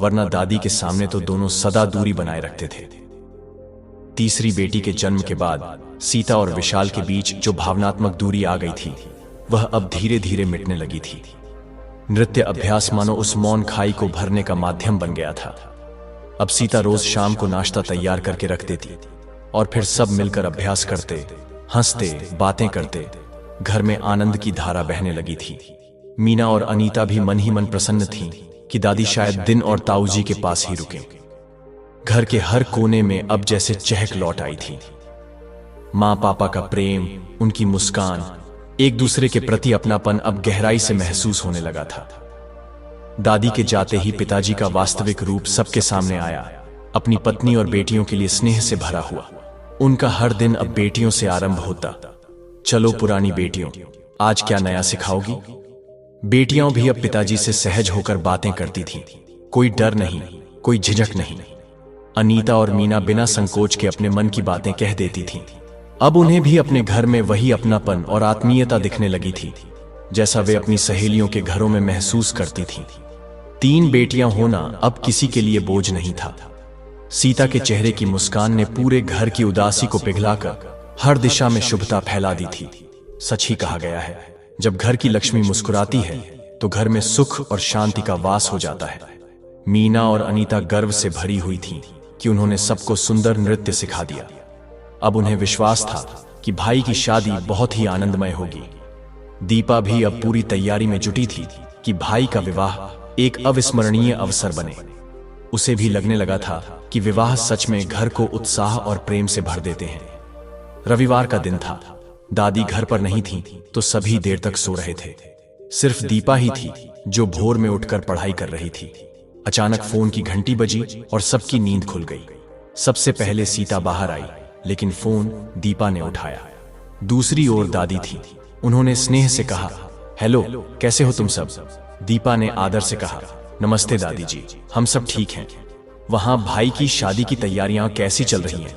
वरना दादी के सामने तो दोनों सदा दूरी बनाए रखते थे। तीसरी बेटी के जन्म के बाद सीता और विशाल के बीच जो भावनात्मक दूरी आ गई थी, वह अब धीरे धीरे मिटने लगी थी। नृत्य अभ्यास मानो उस मौन खाई को भरने का माध्यम बन गया था। अब सीता रोज शाम को नाश्ता तैयार करके रख देती और फिर सब मिलकर अभ्यास करते, हंसते, बातें करते। घर में आनंद की धारा बहने लगी थी। मीना और अनीता भी मन ही मन प्रसन्न थीं कि दादी शायद दिन और ताऊजी के पास ही रुकें। घर के हर कोने में अब जैसे चहक लौट आई थी। माँ पापा का प्रेम, उनकी मुस्कान, एक दूसरे के प्रति अपनापन अब गहराई से महसूस होने लगा था। दादी के जाते ही पिताजी का वास्तविक रूप सबके सामने आया, अपनी पत्नी और बेटियों के लिए स्नेह से भरा हुआ। उनका हर दिन अब बेटियों से आरंभ होता। चलो पुरानी बेटियों, आज क्या नया सिखाओगी? बेटियां भी अब पिताजी से सहज होकर बातें करती थीं। कोई डर नहीं, कोई झिझक नहीं। अनीता और मीना बिना संकोच के अपने मन की बातें कह देती थीं। अब उन्हें भी अपने घर में वही अपनापन और आत्मीयता दिखने लगी थी जैसा वे अपनी सहेलियों के घरों में महसूस करती थीं। 3 बेटियां होना अब किसी के लिए बोझ नहीं था। सीता के चेहरे की मुस्कान ने पूरे घर की उदासी को पिघलाकर हर दिशा में शुभता फैला दी थी। सच ही कहा गया है, जब घर की लक्ष्मी मुस्कुराती है तो घर में सुख और शांति का वास हो जाता है। मीना और अनीता गर्व से भरी हुई थीं कि उन्होंने सबको सुंदर नृत्य सिखा दिया। अब उन्हें विश्वास था कि भाई की शादी बहुत ही आनंदमय होगी। दीपा भी अब पूरी तैयारी में जुटी थी कि भाई का विवाह एक अविस्मरणीय अवसर बने। उसे भी लगने लगा था कि विवाह सच में घर को उत्साह और प्रेम से भर देते हैं। रविवार का दिन था। दादी घर पर नहीं थी तो सभी देर तक सो रहे थे। सिर्फ दीपा ही थी जो भोर में उठकर पढ़ाई कर रही थी। अचानक फोन की घंटी बजी और सबकी नींद खुल गई। सबसे पहले सीता बाहर आई, लेकिन फोन दीपा ने उठाया। दूसरी ओर दादी थी। उन्होंने स्नेह से कहा, हेलो, कैसे हो तुम सब? दीपा ने आदर से कहा, नमस्ते दादी जी, हम सब ठीक हैं। वहां भाई की शादी की तैयारियां कैसी चल रही हैं?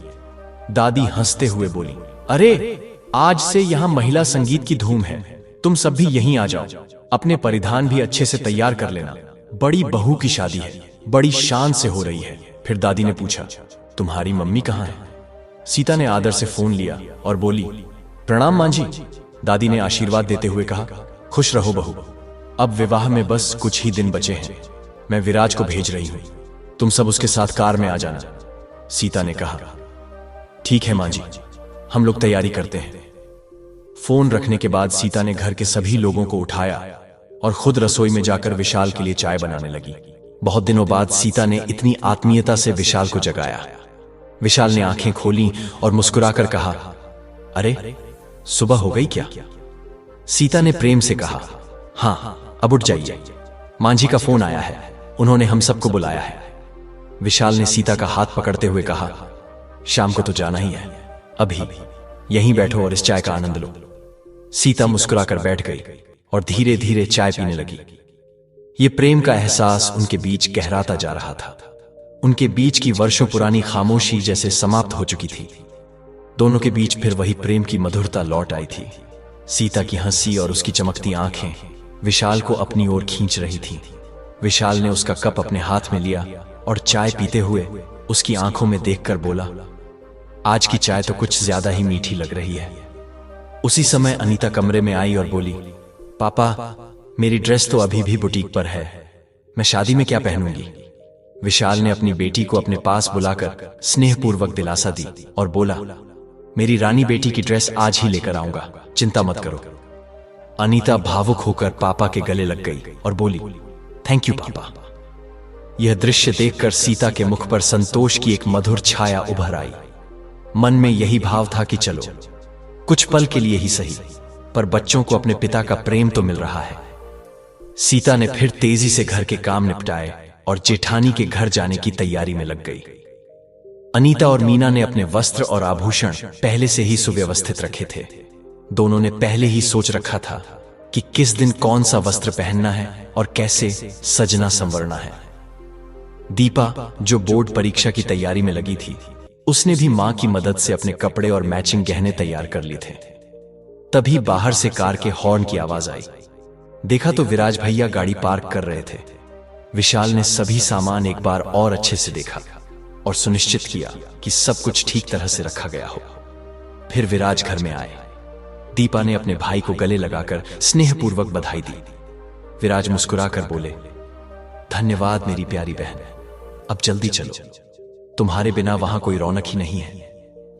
दादी हंसते हुए बोली, अरे आज से यहाँ महिला संगीत की धूम है, तुम सब भी यहीं आ जाओ। अपने परिधान भी अच्छे से तैयार कर लेना, बड़ी बहू की शादी है, बड़ी शान से हो रही है। फिर दादी ने पूछा, तुम्हारी मम्मी कहाँ है? सीता ने आदर से फोन लिया और बोली, प्रणाम मां जी। दादी ने आशीर्वाद देते हुए कहा, खुश रहो बहू, अब विवाह में बस कुछ ही दिन बचे हैं। मैं विराज को भेज रही हूं, तुम सब उसके साथ कार में आ जाना। सीता ने कहा, ठीक है मां जी, हम लोग तैयारी करते हैं। फोन रखने के बाद सीता ने घर के सभी लोगों को उठाया और खुद रसोई में जाकर विशाल के लिए चाय बनाने लगी। बहुत दिनों बाद सीता ने इतनी आत्मीयता से विशाल को जगाया। विशाल ने आंखें खोली और मुस्कुराकर कहा, अरे सुबह हो गई क्या? सीता ने प्रेम से कहा, हाँ अब उठ जाइए, मां जी का फोन आया है, उन्होंने हम सबको बुलाया है। विशाल ने सीता का हाथ पकड़ते हुए कहा, शाम को तो जाना ही है, अभी यहीं बैठो और इस चाय का आनंद लो। सीता मुस्कुराकर बैठ गई और धीरे धीरे चाय पीने लगी। ये प्रेम का एहसास उनके बीच गहराता जा रहा था। उनके बीच की वर्षों पुरानी खामोशी जैसे समाप्त हो चुकी थी। दोनों के बीच फिर वही प्रेम की मधुरता लौट आई थी। सीता की हंसी और उसकी चमकती आंखें विशाल को अपनी ओर खींच रही थी। विशाल ने उसका कप अपने हाथ में लिया और चाय पीते हुए उसकी आंखों में देखकर बोला, आज की चाय तो कुछ ज्यादा ही मीठी लग रही है। उसी समय अनीता कमरे में आई और बोली, पापा मेरी ड्रेस तो अभी भी बुटीक पर है, मैं शादी में क्या पहनूंगी? विशाल ने अपनी बेटी को अपने पास बुलाकर स्नेहपूर्वक दिलासा दी और बोला, मेरी रानी बेटी की ड्रेस आज ही लेकर आऊंगा, चिंता मत करो। अनीता भावुक होकर पापा के गले लग गई और बोली, थैंक यू पापा। यह दृश्य देखकर सीता के मुख पर संतोष की एक मधुर छाया उभर आई। मन में यही भाव था कि चलो कुछ पल के लिए ही सही, पर बच्चों को अपने पिता का प्रेम तो मिल रहा है। सीता ने फिर तेजी से घर के काम निपटाए और जेठानी के घर जाने की तैयारी में लग गई। अनीता और मीना ने अपने वस्त्र और आभूषण पहले से ही सुव्यवस्थित रखे थे। दोनों ने पहले ही सोच रखा था कि किस दिन कौन सा वस्त्र पहनना है और कैसे सजना संवरना है। दीपा, जो बोर्ड परीक्षा की तैयारी में लगी थी, उसने भी मां की मदद से अपने कपड़े और मैचिंग गहने तैयार कर लिए थे। तभी बाहर से कार के हॉर्न की आवाज आई। देखा तो विराज भैया गाड़ी पार्क कर रहे थे। विशाल ने सभी सामान एक बार और अच्छे से देखा और सुनिश्चित किया कि सब कुछ ठीक तरह से रखा गया हो। फिर विराज घर में आए। दीपा ने अपने भाई को गले लगाकर स्नेहपूर्वक बधाई दी। विराज मुस्कुराकर बोले, धन्यवाद मेरी प्यारी बहन, अब जल्दी चलो, तुम्हारे बिना वहां कोई रौनक ही नहीं है।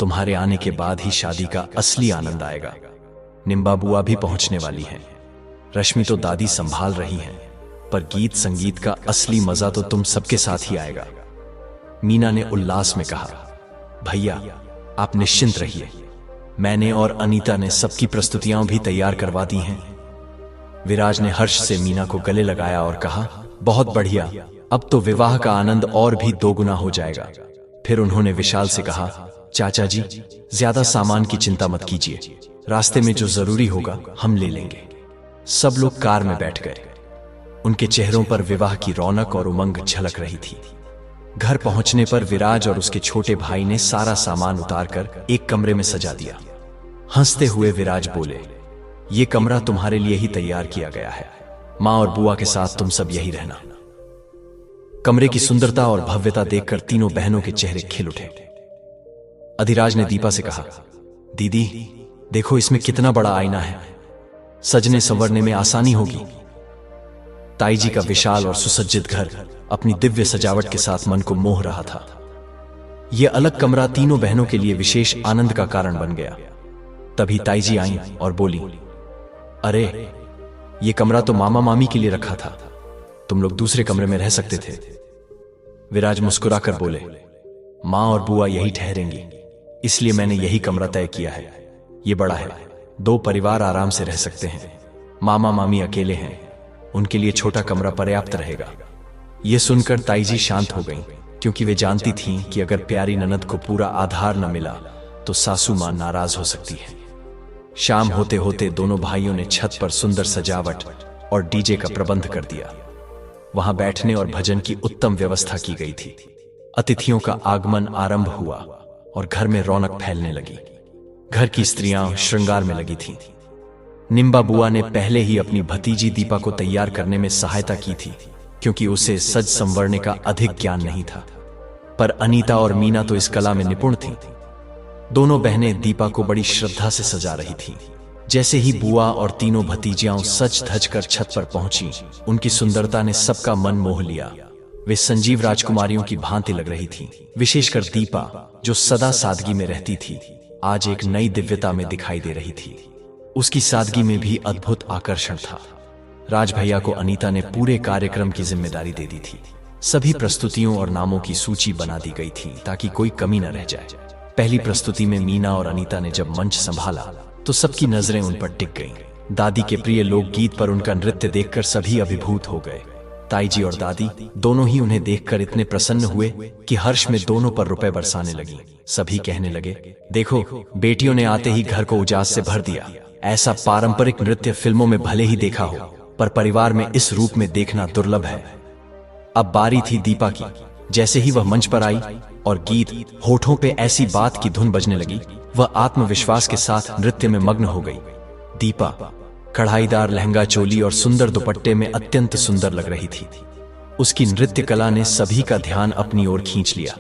तुम्हारे आने के बाद ही शादी का असली आनंद आएगा। निम्बा बुआ भी पहुंचने वाली हैं। रश्मि तो दादी संभाल रही हैं, पर गीत संगीत का असली मजा तो तुम सबके साथ ही आएगा। मीना ने उल्लास में कहा, भैया आप निश्चिंत रहिए, मैंने और अनीता ने सबकी प्रस्तुतियां भी तैयार करवा दी हैं। विराज ने हर्ष से मीना को गले लगाया और कहा, बहुत बढ़िया, अब तो विवाह का आनंद और भी दोगुना हो जाएगा। फिर उन्होंने विशाल से कहा, चाचा जी ज्यादा सामान की चिंता मत कीजिए, रास्ते में जो जरूरी होगा हम ले लेंगे। सब लोग कार में बैठ गए। उनके चेहरों पर विवाह की रौनक और उमंग झलक रही थी। घर पहुंचने पर विराज और उसके छोटे भाई ने सारा सामान उतारकर एक कमरे में सजा दिया। हंसते हुए विराज बोले, ये कमरा तुम्हारे लिए ही तैयार किया गया है, मां और बुआ के साथ तुम सब यही रहना। कमरे की सुंदरता और भव्यता देखकर तीनों बहनों के चेहरे खिल उठे। अधिराज ने दीपा से कहा, दीदी देखो इसमें कितना बड़ा आईना है, सजने संवरने में आसानी होगी। ताई जी का विशाल और सुसज्जित घर अपनी दिव्य सजावट के साथ मन को मोह रहा था। यह अलग कमरा तीनों बहनों के लिए विशेष आनंद का कारण बन गया। तभी ताई जी आईं और बोली, अरे, ये कमरा तो मामा मामी के लिए रखा था, तुम लोग दूसरे कमरे में रह सकते थे। विराज मुस्कुराकर बोले, माँ और बुआ यही ठहरेंगी, इसलिए मैंने यही कमरा तय किया है। ये बड़ा है, 2 परिवार आराम से रह सकते हैं। मामा मामी अकेले हैं, उनके लिए छोटा कमरा पर्याप्त रहेगा। यह सुनकर ताई जी शांत हो गईं, क्योंकि वे जानती थीं कि अगर प्यारी ननद को पूरा आधार न मिला तो सासू मां नाराज हो सकती है। शाम होते होते दोनों भाइयों ने छत पर सुंदर सजावट और डीजे का प्रबंध कर दिया। वहां बैठने और भजन की उत्तम व्यवस्था की गई थी। अतिथियों का आगमन आरंभ हुआ और घर में रौनक फैलने लगी। घर की स्त्रियां श्रृंगार में लगी थीं। निम्बा बुआ ने पहले ही अपनी भतीजी दीपा को तैयार करने में सहायता की थी, क्योंकि उसे सज संवरने का अधिक ज्ञान नहीं था। पर अनीता और मीना तो इस कला में निपुण थीं। दोनों बहनें दीपा को बड़ी श्रद्धा से सजा रही थीं। जैसे ही बुआ और तीनों भतीजियां सज धज कर छत पर पहुंची, उनकी सुंदरता ने सबका मन मोह लिया। वे संजीव राजकुमारियों की भांति लग रही थीं। विशेषकर दीपा, जो सदा सादगी में रहती थी, आज एक नई दिव्यता में दिखाई दे रही थी। उसकी सादगी में भी अद्भुत आकर्षण था। राज भैया को अनीता ने पूरे कार्यक्रम की जिम्मेदारी दे दी थी। सभी प्रस्तुतियों और नामों की सूची बना दी गई थी ताकि कोई कमी न रह जाए। पहली प्रस्तुति में मीना और अनीता ने जब मंच संभाला तो सबकी नजरें उन पर टिक गईं। दादी के प्रिय लोकगीत पर उनका नृत्य देखकर सभी अभिभूत हो गए। ताई जी और दादी दोनों ही उन्हें देखकर इतने प्रसन्न हुए कि हर्ष में दोनों पर रुपए बरसाने लगी। सभी कहने लगे, देखो, बेटियों ने आते ही घर को उजास से भर दिया। ऐसा पारंपरिक नृत्य फिल्मों में भले ही देखा हो, पर परिवार में इस रूप में देखना दुर्लभ है। अब बारी थी दीपा की। जैसे ही वह मंच पर आई और गीत होठों पे ऐसी बात की धुन बजने लगी, वह आत्मविश्वास के साथ नृत्य में मग्न हो गई। दीपा कढ़ाईदार लहंगा चोली और सुंदर दुपट्टे में अत्यंत सुंदर लग रही थी। उसकी नृत्य कला ने सभी का ध्यान अपनी ओर खींच लिया।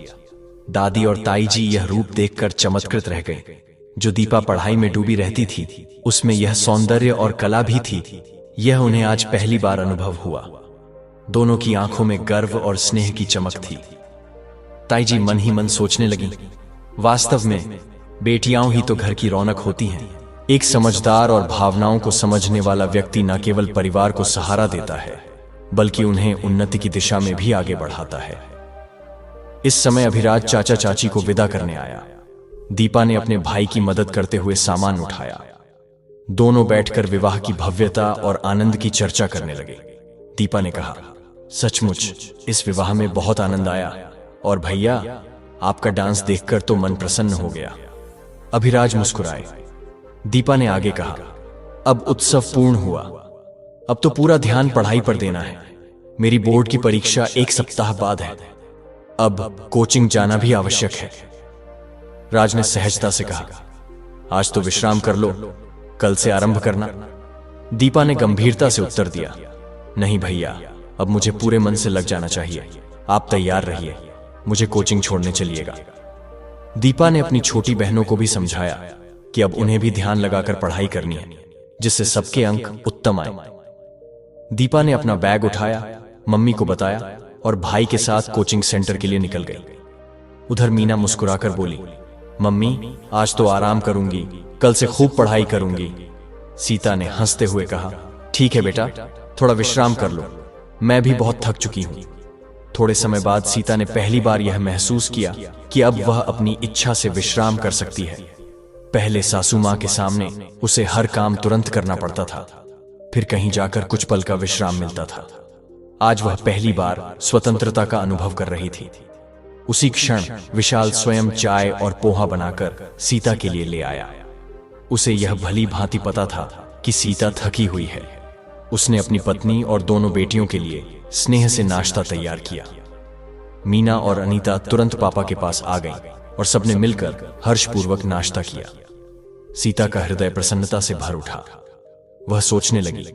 दादी और ताई जी यह रूप देखकर चमत्कृत रह गए। जो दीपा पढ़ाई में डूबी रहती थी, उसमें यह सौंदर्य और कला भी थी। यह उन्हें आज पहली बार अनुभव हुआ। दोनों की आंखों में गर्व और स्नेह की चमक थी। ताई जी मन ही मन सोचने लगी, वास्तव में बेटियां ही तो घर की रौनक होती हैं। एक समझदार और भावनाओं को समझने वाला व्यक्ति न केवल परिवार को सहारा देता है, बल्कि उन्हें उन्नति की दिशा में भी आगे बढ़ाता है। इस समय अभिराज चाचा चाची को विदा करने आया। दीपा ने अपने भाई की मदद करते हुए सामान उठाया। दोनों बैठकर विवाह की भव्यता और आनंद की चर्चा करने लगे। दीपा ने कहा, सचमुच इस विवाह में बहुत आनंद आया, और भैया, आपका डांस देखकर तो मन प्रसन्न हो गया। अभिराज मुस्कुराए। दीपा ने आगे कहा, अब उत्सव पूर्ण हुआ। अब तो पूरा ध्यान पढ़ाई पर देना है। मेरी बोर्ड की परीक्षा 1 सप्ताह बाद है। अब कोचिंग जाना भी आवश्यक है। राज ने सहजता से कहा, आज तो विश्राम कर लो, कल से आरंभ करना। दीपा ने गंभीरता से उत्तर दिया, नहीं भैया, अब मुझे पूरे मन से लग जाना चाहिए। आप तैयार रहिए, मुझे कोचिंग छोड़ने चलिएगा। दीपा ने अपनी छोटी बहनों को भी समझाया कि अब उन्हें भी ध्यान लगाकर पढ़ाई करनी है, जिससे सबके अंक उत्तम आए। दीपा ने अपना बैग उठाया, मम्मी को बताया और भाई के साथ कोचिंग सेंटर के लिए निकल गई। उधर मीना मुस्कुराकर बोली, मम्मी, आज तो आराम करूंगी, कल से खूब पढ़ाई करूंगी। सीता ने हंसते हुए कहा, ठीक है बेटा, थोड़ा विश्राम कर लो, मैं भी बहुत थक चुकी हूं। थोड़े समय बाद सीता ने पहली बार यह महसूस किया कि अब वह अपनी इच्छा से विश्राम कर सकती है। पहले सासू मां के सामने उसे हर काम तुरंत करना पड़ता था, फिर कहीं जाकर कुछ पल का विश्राम मिलता था। आज वह पहली बार स्वतंत्रता का अनुभव कर रही थी। उसी क्षण विशाल स्वयं चाय और पोहा बनाकर सीता के लिए ले आया। उसे यह भली भांति पता था कि सीता थकी हुई है। उसने अपनी पत्नी और दोनों बेटियों के लिए स्नेह से नाश्ता तैयार किया। मीना और अनीता तुरंत पापा के पास आ गईं और सबने मिलकर हर्षपूर्वक नाश्ता किया। सीता का हृदय प्रसन्नता से भर उठा। वह सोचने लगी,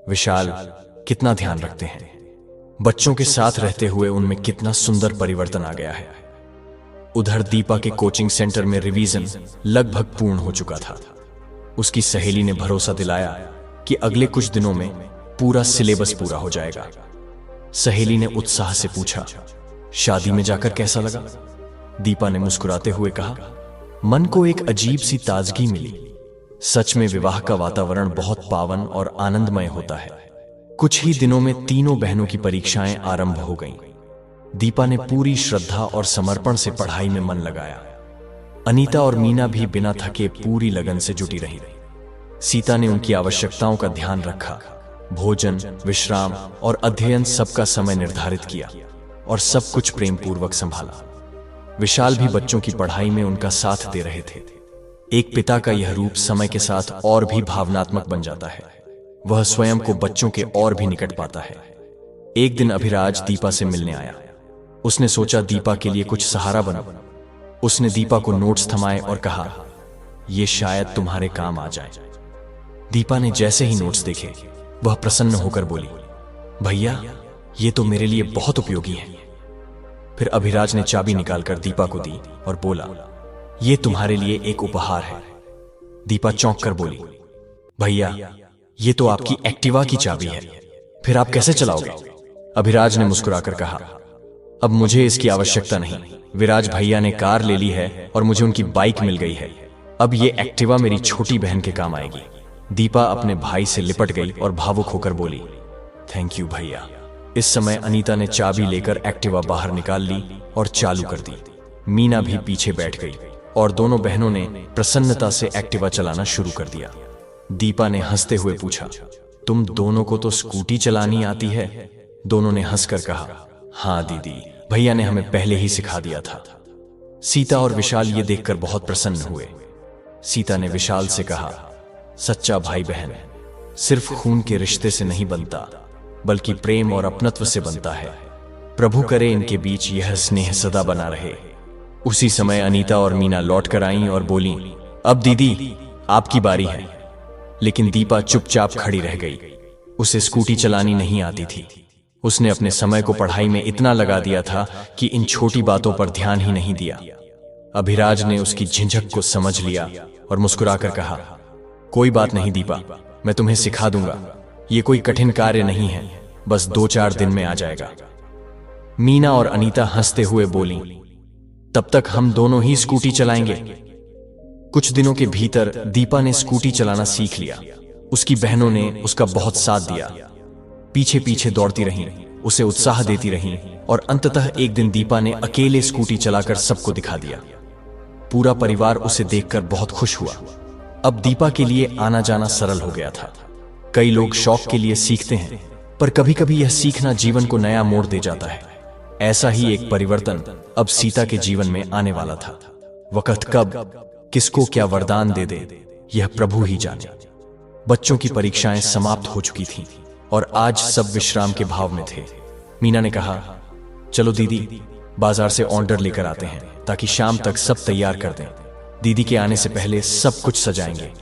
विशाल कितना ध्यान रखते हैं, बच्चों के साथ रहते हुए उनमें कितना सुंदर परिवर्तन आ गया है। उधर दीपा के कोचिंग सेंटर में रिवीजन लगभग पूर्ण हो चुका था। उसकी सहेली ने भरोसा दिलाया कि अगले कुछ दिनों में पूरा सिलेबस पूरा हो जाएगा। सहेली ने उत्साह से पूछा, शादी में जाकर कैसा लगा? दीपा ने मुस्कुराते हुए कहा, मन को एक अजीब सी ताजगी मिली। सच में विवाह का वातावरण बहुत पावन और आनंदमय होता है। कुछ ही दिनों में तीनों बहनों की परीक्षाएं आरंभ हो गईं। दीपा ने पूरी श्रद्धा और समर्पण से पढ़ाई में मन लगाया। अनीता और मीना भी बिना थके पूरी लगन से जुटी रही। सीता ने उनकी आवश्यकताओं का ध्यान रखा। भोजन, विश्राम और अध्ययन सबका समय निर्धारित किया और सब कुछ प्रेम पूर्वक संभाला। विशाल भी बच्चों की पढ़ाई में उनका साथ दे रहे थे। एक पिता का यह रूप समय के साथ और भी भावनात्मक बन जाता है। वह स्वयं को बच्चों के और भी निकट पाता है। एक दिन अभिराज दीपा से मिलने आया। उसने सोचा दीपा के लिए कुछ सहारा बनो। उसने दीपा को नोट्स थमाए और कहा, यह शायद तुम्हारे काम आ जाए। दीपा ने जैसे ही नोट्स देखे, वह प्रसन्न होकर बोली, भैया ये तो मेरे लिए बहुत उपयोगी है। फिर अभिराज ने चाबी निकालकर दीपा को दी और बोला, यह तुम्हारे लिए एक उपहार है। दीपा चौंक कर बोली, भैया ये तो आपकी एक्टिवा की चाबी है, फिर आप कैसे चलाओगे? अभिराज ने मुस्कुराकर कहा, अब मुझे इसकी आवश्यकता नहीं। विराज भैया ने कार ले ली है और मुझे उनकी बाइक मिल गई है। अब ये एक्टिवा मेरी छोटी बहन के काम आएगी। दीपा अपने भाई से लिपट गई और भावुक होकर बोली, थैंक यू भैया। इस समय अनीता ने चाबी लेकर एक्टिवा बाहर निकाल ली और चालू कर दी। मीना भी पीछे बैठ गई और दोनों बहनों ने प्रसन्नता से एक्टिवा चलाना शुरू कर दिया। दीपा ने हंसते हुए पूछा, तुम दोनों को तो स्कूटी चलानी आती है? दोनों ने हंसकर कहा, हाँ दीदी, भैया ने हमें पहले ही सिखा दिया था। सीता और विशाल ये देखकर बहुत प्रसन्न हुए। सीता ने विशाल से कहा, सच्चा भाई बहन सिर्फ खून के रिश्ते से नहीं बनता, बल्कि प्रेम और अपनत्व से बनता है। प्रभु करे इनके बीच यह स्नेह सदा बना रहे। उसी समय अनीता और मीना लौट कर आईं और बोली, अब दीदी आपकी बारी है। लेकिन दीपा चुपचाप खड़ी रह गई। उसे स्कूटी चलानी नहीं आती थी। उसने अपने समय को पढ़ाई में इतना लगा दिया था कि इन छोटी बातों पर ध्यान ही नहीं दिया। अभिराज ने उसकी झिझक को समझ लिया और मुस्कुराकर कहा, कोई बात नहीं दीपा, मैं तुम्हें सिखा दूंगा। ये कोई कठिन कार्य नहीं है, बस 2-4 दिन में आ जाएगा। मीना और अनीता हंसते हुए बोली, तब तक हम दोनों ही स्कूटी चलाएंगे। कुछ दिनों के भीतर दीपा ने स्कूटी चलाना सीख लिया। उसकी बहनों ने उसका बहुत साथ दिया, पीछे पीछे दौड़ती रहीं, उसे उत्साह देती रहीं और अंततः एक दिन दीपा ने अकेले स्कूटी चलाकर सबको दिखा दिया। पूरा परिवार उसे देखकर बहुत खुश हुआ। अब दीपा के लिए आना जाना सरल हो गया था। कई लोग शौक के लिए सीखते हैं, पर कभी कभी यह सीखना जीवन को नया मोड़ दे जाता है। ऐसा ही एक परिवर्तन अब सीता के जीवन में आने वाला था। वक्त कब किसको क्या वरदान दे दे, यह प्रभु ही जाने। बच्चों की परीक्षाएं समाप्त हो चुकी थीं और आज सब विश्राम के भाव में थे। मीना ने कहा, चलो दीदी बाजार से ऑर्डर लेकर आते हैं ताकि शाम तक सब तैयार कर दें। दीदी के आने से पहले सब कुछ सजाएंगे।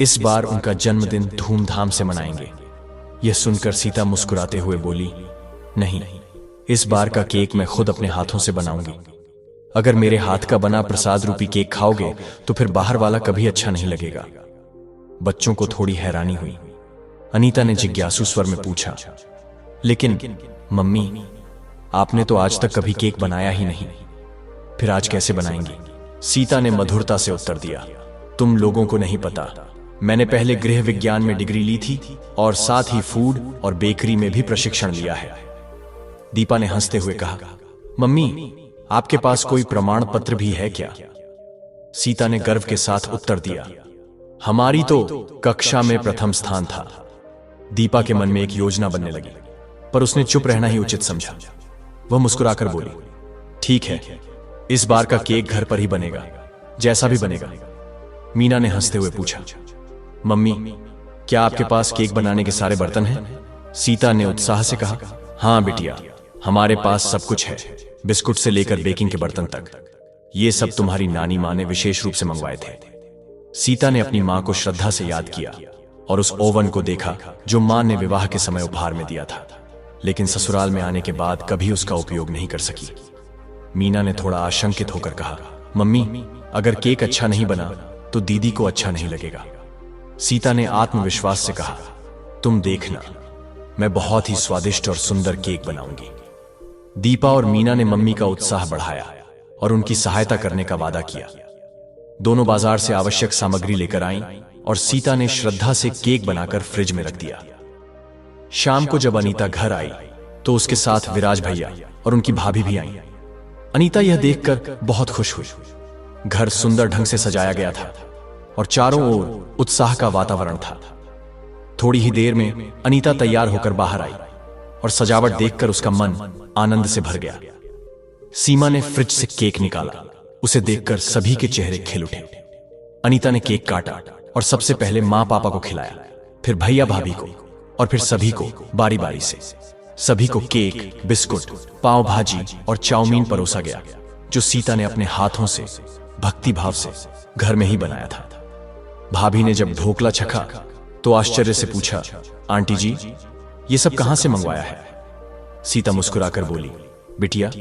इस बार उनका जन्मदिन धूमधाम से मनाएंगे। यह सुनकर सीता मुस्कुराते हुए बोली, नहीं, इस बार का केक मैं खुद अपने हाथों से बनाऊंगी। अगर मेरे हाथ का बना प्रसाद रूपी केक खाओगे तो फिर बाहर वाला कभी अच्छा नहीं लगेगा। बच्चों को थोड़ी हैरानी हुई। अनीता ने जिज्ञासु स्वर में पूछा, लेकिन मम्मी, आपने तो आज तक कभी केक बनाया ही नहीं, फिर आज कैसे बनाएंगी? सीता ने मधुरता से उत्तर दिया, तुम लोगों को नहीं पता, मैंने पहले गृह विज्ञान में डिग्री ली थी और साथ ही फूड और बेकरी में भी प्रशिक्षण लिया है। दीपा ने हंसते हुए कहा, मम्मी आपके पास कोई प्रमाण पत्र भी है क्या? सीता ने गर्व के साथ उत्तर दिया, हमारी तो कक्षा में प्रथम स्थान था। दीपा के मन में एक योजना बनने लगी, पर उसने चुप रहना ही उचित समझा। वह मुस्कुराकर बोली, ठीक है, इस बार का केक घर पर ही बनेगा, जैसा भी बनेगा। मीना ने हंसते हुए पूछा, मम्मी क्या आपके पास केक बनाने के सारे बर्तन हैं? सीता ने उत्साह से कहा, हाँ बिटिया, हमारे पास सब कुछ है, बिस्कुट से लेकर बेकिंग के बर्तन तक। ये सब तुम्हारी नानी माँ ने विशेष रूप से मंगवाए थे। सीता ने अपनी माँ को श्रद्धा से याद किया और उस ओवन को देखा जो माँ ने विवाह के समय उपहार में दिया था, लेकिन ससुराल में आने के बाद कभी उसका उपयोग नहीं कर सकी। मीना ने थोड़ा आशंकित होकर कहा, मम्मी अगर केक अच्छा नहीं बना तो दीदी को अच्छा नहीं लगेगा। सीता ने आत्मविश्वास से कहा, तुम देखना, मैं बहुत ही स्वादिष्ट और सुंदर केक बनाऊंगी। दीपा और मीना ने मम्मी का उत्साह बढ़ाया और उनकी सहायता करने का वादा किया। दोनों बाजार से आवश्यक सामग्री लेकर आईं और सीता ने श्रद्धा से केक बनाकर फ्रिज में रख दिया। शाम को जब अनीता घर आई तो उसके साथ विराज भैया और उनकी भाभी भी आई। अनीता यह देखकर बहुत खुश हुई। घर सुंदर ढंग से सजाया गया था और चारों ओर उत्साह का वातावरण था। थोड़ी ही देर में अनीता तैयार होकर बाहर आई और सजावट देखकर उसका मन आनंद से भर गया। सीमा ने फ्रिज से केक निकाला। उसे देखकर सभी के चेहरे खिल उठे। अनीता ने केक काटा और सबसे पहले मां पापा को खिलाया, फिर भैया भाभी को और फिर सभी को बारी बारी से। सभी को केक, बिस्कुट, पाव भाजी और चाउमीन परोसा गया, जो सीता ने अपने हाथों से भक्ति भाव से घर में ही बनाया था। भाभी ने जब ढोकला चखा तो आश्चर्य से पूछा, आंटी जी, ये सब कहां से मंगवाया है? सीता मुस्कुराकर बोली, बिटिया,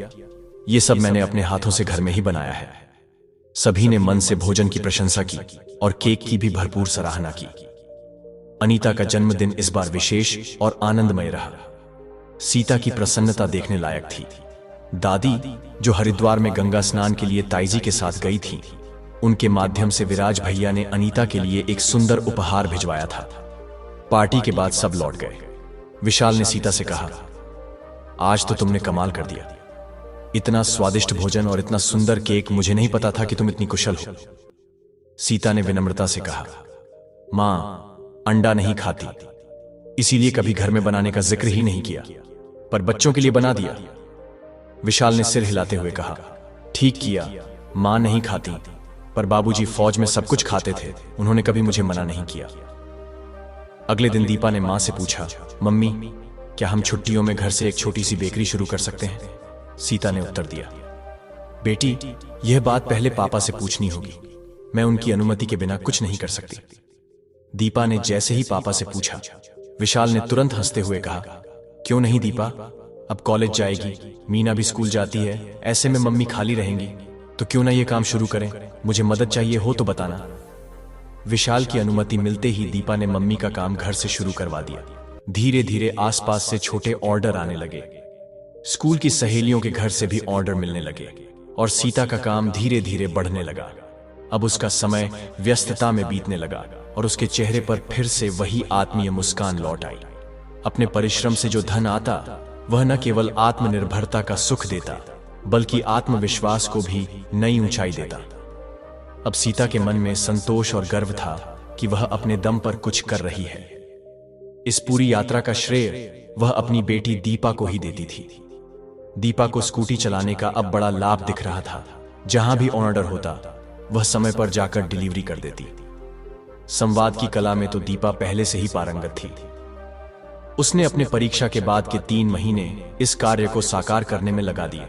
ये सब मैंने अपने हाथों से घर में ही बनाया है। सभी ने मन से भोजन की प्रशंसा की और केक की भी भरपूर सराहना की। अनीता का जन्मदिन इस बार विशेष और आनंदमय रहा। सीता की प्रसन्नता देखने लायक थी। दादी, जो हरिद्वार में गंगा स्नान के लिए ताईजी के साथ गई थी, उनके माध्यम से विराज भैया ने अनीता के लिए एक सुंदर उपहार भिजवाया था। पार्टी के बाद सब लौट गए। विशाल ने सीता से कहा, आज तो तुमने कमाल कर दिया। इतना स्वादिष्ट भोजन और इतना सुंदर केक, मुझे नहीं पता था कि तुम इतनी कुशल हो। सीता ने विनम्रता से कहा, मां, अंडा नहीं खाती, इसीलिए कभी घर में बनाने का जिक्र ही नहीं किया, पर बच्चों के लिए बना दिया। विशाल ने सिर हिलाते हुए कहा, ठीक किया, मां नहीं खाती, पर बाबूजी फौज में सब कुछ खाते थे, उन्होंने कभी मुझे मना नहीं किया। अगले दिन दीपा ने मां से पूछा, मम्मी, क्या हम छुट्टियों में घर से एक छोटी सी बेकरी शुरू कर सकते हैं? सीता ने उत्तर दिया, बेटी, यह बात पहले पापा से पूछनी होगी, मैं उनकी अनुमति के बिना कुछ नहीं कर सकती। दीपा ने जैसे ही पापा से पूछा, विशाल ने तुरंत हंसते हुए कहा, क्यों नहीं दीपा, अब कॉलेज जाएगी, मीना भी स्कूल जाती है, ऐसे में मम्मी खाली रहेंगी, तो क्यों ना ये काम शुरू करें, मुझे मदद चाहिए हो तो बताना। विशाल की अनुमति मिलते ही दीपा ने मम्मी का काम घर से शुरू करवा दिया। धीरे धीरे आसपास से छोटे ऑर्डर आने लगे। स्कूल की सहेलियों के घर से भी ऑर्डर मिलने लगे और सीता का काम धीरे धीरे बढ़ने लगा। अब उसका समय व्यस्तता में बीतने लगा और उसके चेहरे पर फिर से वही आत्मीय मुस्कान लौट आई। अपने परिश्रम से जो धन आता, वह न केवल आत्मनिर्भरता का सुख देता, बल्कि आत्मविश्वास को भी नई ऊंचाई देता। अब सीता के मन में संतोष और गर्व था कि वह अपने दम पर कुछ कर रही है। इस पूरी यात्रा का श्रेय वह अपनी बेटी दीपा को ही देती थी। दीपा को स्कूटी चलाने का अब बड़ा लाभ दिख रहा था। जहां भी ऑर्डर होता, वह समय पर जाकर डिलीवरी कर देती। संवाद की कला में तो दीपा पहले से ही पारंगत थी। उसने अपने परीक्षा के बाद के 3 महीने इस कार्य को साकार करने में लगा दिए।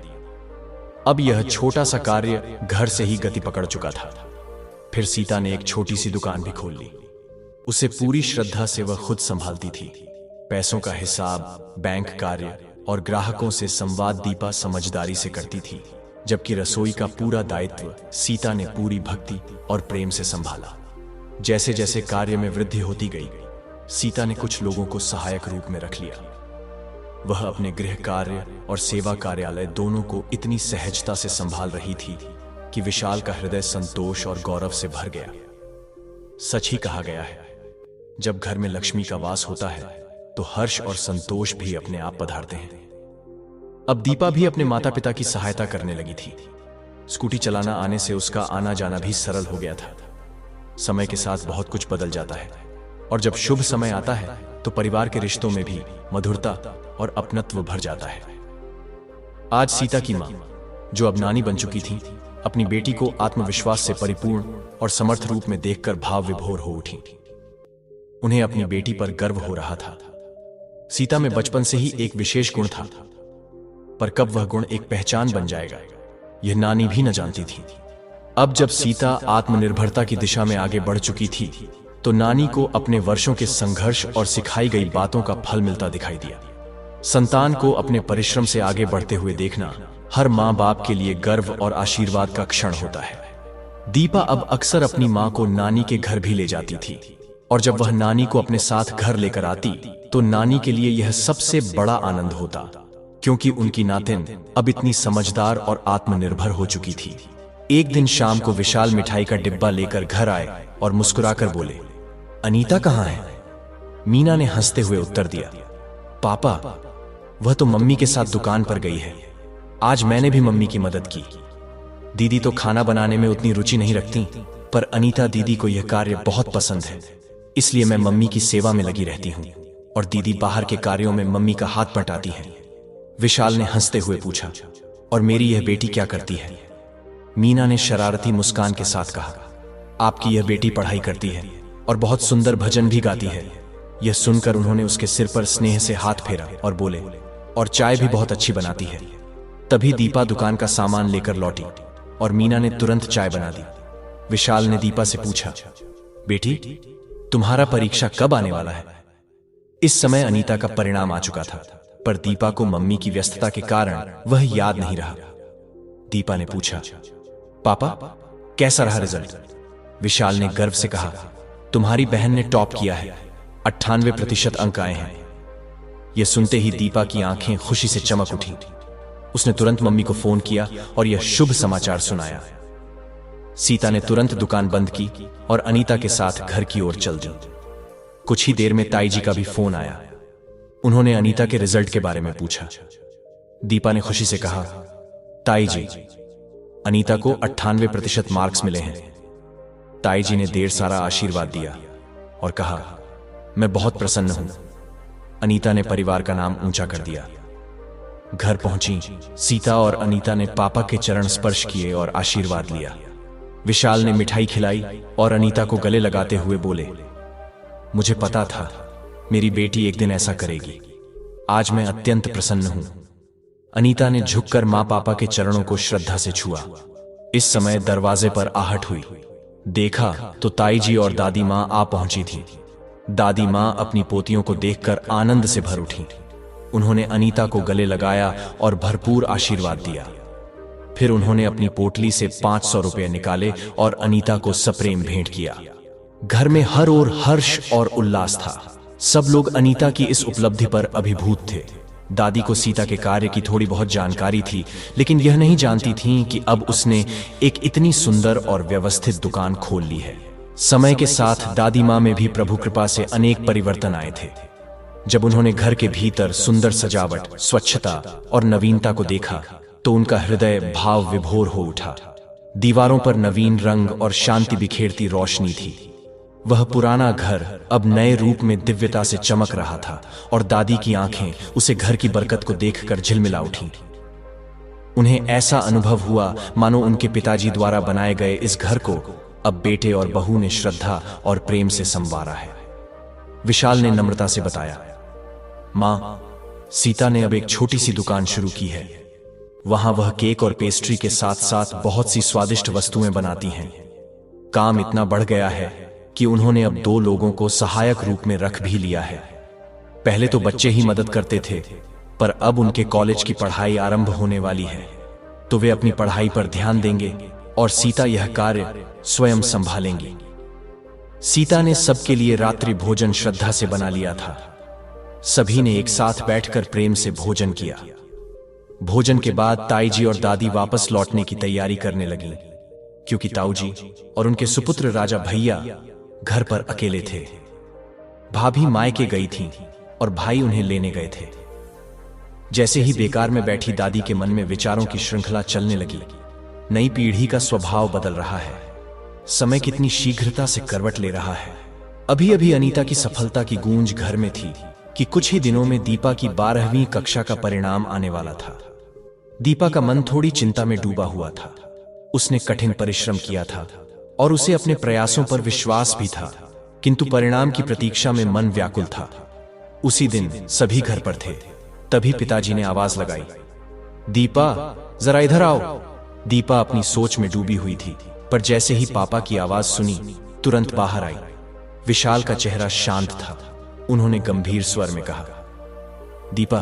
अब यह छोटा सा कार्य घर से ही गति पकड़ चुका था। फिर सीता ने एक छोटी सी दुकान भी खोल ली। उसे पूरी श्रद्धा से वह खुद संभालती थी। पैसों का हिसाब, बैंक कार्य और ग्राहकों से संवाद दीपा समझदारी से करती थी, जबकि रसोई का पूरा दायित्व सीता ने पूरी भक्ति और प्रेम से संभाला। जैसे जैसे कार्य में वृद्धि होती गई, सीता ने कुछ लोगों को सहायक रूप में रख लिया। वह अपने गृह कार्य और सेवा कार्यालय दोनों को इतनी सहजता से संभाल रही थी कि विशाल का हृदय संतोष और गौरव से भर गया। सच ही कहा गया है, जब घर में लक्ष्मी का वास होता है तो हर्ष और संतोष भी अपने आप पधारते हैं। अब दीपा भी अपने माता पिता की सहायता करने लगी थी। स्कूटी चलाना आने से उसका आना जाना भी सरल हो गया था। समय के साथ बहुत कुछ बदल जाता है और जब शुभ समय आता है तो परिवार के रिश्तों में भी मधुरता और अपनत्व भर जाता है। आज सीता की मां, जो अब नानी बन चुकी थी, अपनी बेटी को आत्मविश्वास से परिपूर्ण और समर्थ रूप में देखकर भाव विभोर हो उठी। उन्हें अपनी बेटी पर गर्व हो रहा था। सीता में बचपन से ही एक विशेष गुण था, पर कब वह गुण एक पहचान बन जाएगा, यह नानी भी न जानती थी। अब जब सीता आत्मनिर्भरता की दिशा में आगे बढ़ चुकी थी, तो नानी को अपने वर्षों के संघर्ष और सिखाई गई बातों का फल मिलता दिखाई दिया। संतान को अपने परिश्रम से आगे बढ़ते हुए देखना हर मां बाप के लिए गर्व और आशीर्वाद का क्षण होता है। दीपा अब अक्सर अपनी मां को नानी के घर भी ले जाती थी, और जब वह नानी को अपने साथ घर लेकर आती तो नानी के लिए यह सबसे बड़ा आनंद होता, क्योंकि उनकी नातिन अब इतनी समझदार और आत्मनिर्भर हो चुकी थी। एक दिन शाम को विशाल मिठाई का डिब्बा लेकर घर आए और मुस्कुराकर बोले, अनीता कहाँ है? मीना ने हंसते हुए उत्तर दिया, पापा, वह तो मम्मी के साथ दुकान पर गई है। आज मैंने भी मम्मी की मदद की। दीदी तो खाना बनाने में उतनी रुचि नहीं रखती, पर अनीता दीदी को यह कार्य बहुत पसंद है, इसलिए मैं मम्मी की सेवा में लगी रहती हूँ और दीदी बाहर के कार्यों में मम्मी का हाथ बंटाती है। विशाल ने हंसते हुए पूछा, और मेरी यह बेटी क्या करती है? मीना ने शरारती मुस्कान के साथ कहा, आपकी यह बेटी पढ़ाई करती है और बहुत सुंदर भजन भी गाती है। यह सुनकर उन्होंने उसके सिर पर स्नेह से हाथ फेरा और बोले, और चाय भी बहुत अच्छी बनाती है। तभी दीपा दुकान का सामान लेकर लौटी और मीना ने तुरंत चाय बना दी। विशाल ने दीपा से पूछा, बेटी, तुम्हारा परीक्षा कब आने वाला है? इस समय अनीता का परिणाम आ चुका था, पर दीपा को मम्मी की व्यस्तता के कारण वह याद नहीं रहा। दीपा ने पूछा, पापा, कैसा रहा रिजल्ट? विशाल ने गर्व से कहा, तुम्हारी बहन ने टॉप किया है, 98% अंक आए हैं। यह सुनते ही दीपा की आंखें खुशी से चमक उठी। उसने तुरंत मम्मी को फोन किया और यह शुभ समाचार सुनाया। सीता ने तुरंत दुकान बंद की और अनीता के साथ घर की ओर चल दी। कुछ ही देर में ताई जी का भी फोन आया। उन्होंने अनीता के रिजल्ट के बारे में पूछा। दीपा ने खुशी से कहा, ताई जी, अनीता को 98% मार्क्स मिले हैं। ताई जी ने ढेर सारा आशीर्वाद दिया और कहा, मैं बहुत प्रसन्न हूं। अनीता ने परिवार का नाम ऊंचा कर दिया। घर पहुंची सीता और अनीता ने पापा के चरण स्पर्श किए और आशीर्वाद लिया। विशाल ने मिठाई खिलाई और अनीता को गले लगाते हुए बोले, मुझे पता था मेरी बेटी एक दिन ऐसा करेगी। आज मैं अत्यंत प्रसन्न हूं। अनीता ने झुककर मां पापा के चरणों को श्रद्धा से छुआ। इस समय दरवाजे पर आहट हुई। देखा तो ताई जी और दादी मां आ पहुंची थी। दादी मां अपनी पोतियों को देखकर आनंद से भर उठी। उन्होंने अनीता को गले लगाया और भरपूर आशीर्वाद दिया। फिर उन्होंने अपनी पोटली से 500 रुपए निकाले और अनीता को सप्रेम भेंट किया। घर में हर ओर हर्ष और उल्लास था। सब लोग अनीता की इस उपलब्धि पर अभिभूत थे। दादी को सीता के कार्य की थोड़ी बहुत जानकारी थी, लेकिन यह नहीं जानती थीं कि अब उसने एक इतनी सुंदर और व्यवस्थित दुकान खोल ली है। समय के साथ दादी मां में भी प्रभु कृपा से अनेक परिवर्तन आए थे। जब उन्होंने घर के भीतर सुंदर सजावट, स्वच्छता और नवीनता को देखा तो उनका हृदय भाव विभोर हो उठा। दीवारों पर नवीन रंग और शांति बिखेरती रोशनी थी। वह पुराना घर अब नए रूप में दिव्यता से चमक रहा था और दादी की आंखें उसे घर की बरकत को देखकर झिलमिला उठीं। उन्हें ऐसा अनुभव हुआ मानो उनके पिताजी द्वारा बनाए गए इस घर को अब बेटे और बहू ने श्रद्धा और प्रेम से संवारा है। विशाल ने नम्रता से बताया, मां, सीता ने अब एक छोटी सी दुकान शुरू की है। वहां वह केक और पेस्ट्री के साथ साथ बहुत सी स्वादिष्ट वस्तुएं बनाती हैं। काम इतना बढ़ गया है कि उन्होंने अब 2 लोगों को सहायक रूप में रख भी लिया है। पहले तो बच्चे ही मदद करते थे, पर अब उनके कॉलेज की पढ़ाई आरंभ होने वाली है, तो वे अपनी पढ़ाई पर ध्यान देंगे और सीता यह कार्य स्वयं संभालेंगी। सीता ने सबके लिए रात्रि भोजन श्रद्धा से बना लिया था। सभी ने एक साथ बैठकर प्रेम से भोजन किया। भोजन के बाद ताई जी और दादी वापस लौटने की तैयारी करने लगी, क्योंकि ताऊ जी और उनके सुपुत्र राजा भैया घर पर अकेले थे। भाभी मायके गई थीं और भाई उन्हें लेने गए थे। जैसे ही बेकार में बैठी दादी के मन में विचारों की श्रृंखला चलने लगी। नई पीढ़ी का स्वभाव बदल रहा है। समय कितनी शीघ्रता से करवट ले रहा है। अभी अभी अनीता की सफलता की गूंज घर में थी कि कुछ ही दिनों में दीपा की 12वीं कक्षा का परिणाम आने वाला था। दीपा का मन थोड़ी चिंता में डूबा हुआ था। उसने कठिन परिश्रम किया था और उसे अपने प्रयासों पर विश्वास भी था, किंतु परिणाम की प्रतीक्षा में मन व्याकुल था। उसी दिन सभी घर पर थे। तभी पिताजी ने आवाज लगाई, दीपा, जरा इधर आओ। दीपा अपनी सोच में डूबी हुई थी, पर जैसे ही पापा की आवाज सुनी तुरंत बाहर आई। विशाल का चेहरा शांत था। उन्होंने गंभीर स्वर में कहा, दीपा,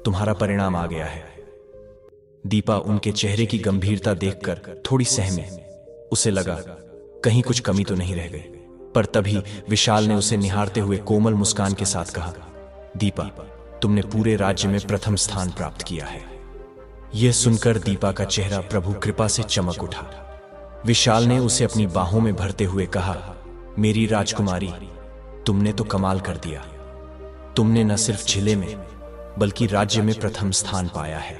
तुम्हारा परिणाम आ गया है। दीपा उनके चेहरे की गंभीरता देखकर थोड़ी सहमी। उसे लगा कहीं कुछ कमी तो नहीं रह गई, पर तभी विशाल ने उसे निहारते हुए कोमल मुस्कान के साथ कहा, दीपा, तुमने पूरे राज्य में प्रथम स्थान प्राप्त किया है। यह सुनकर दीपा का चेहरा प्रभु कृपा से चमक उठा। विशाल ने उसे अपनी बाहों में भरते हुए कहा, मेरी राजकुमारी, तुमने तो कमाल कर दिया। तुमने न सिर्फ जिले में बल्कि राज्य में प्रथम स्थान पाया है।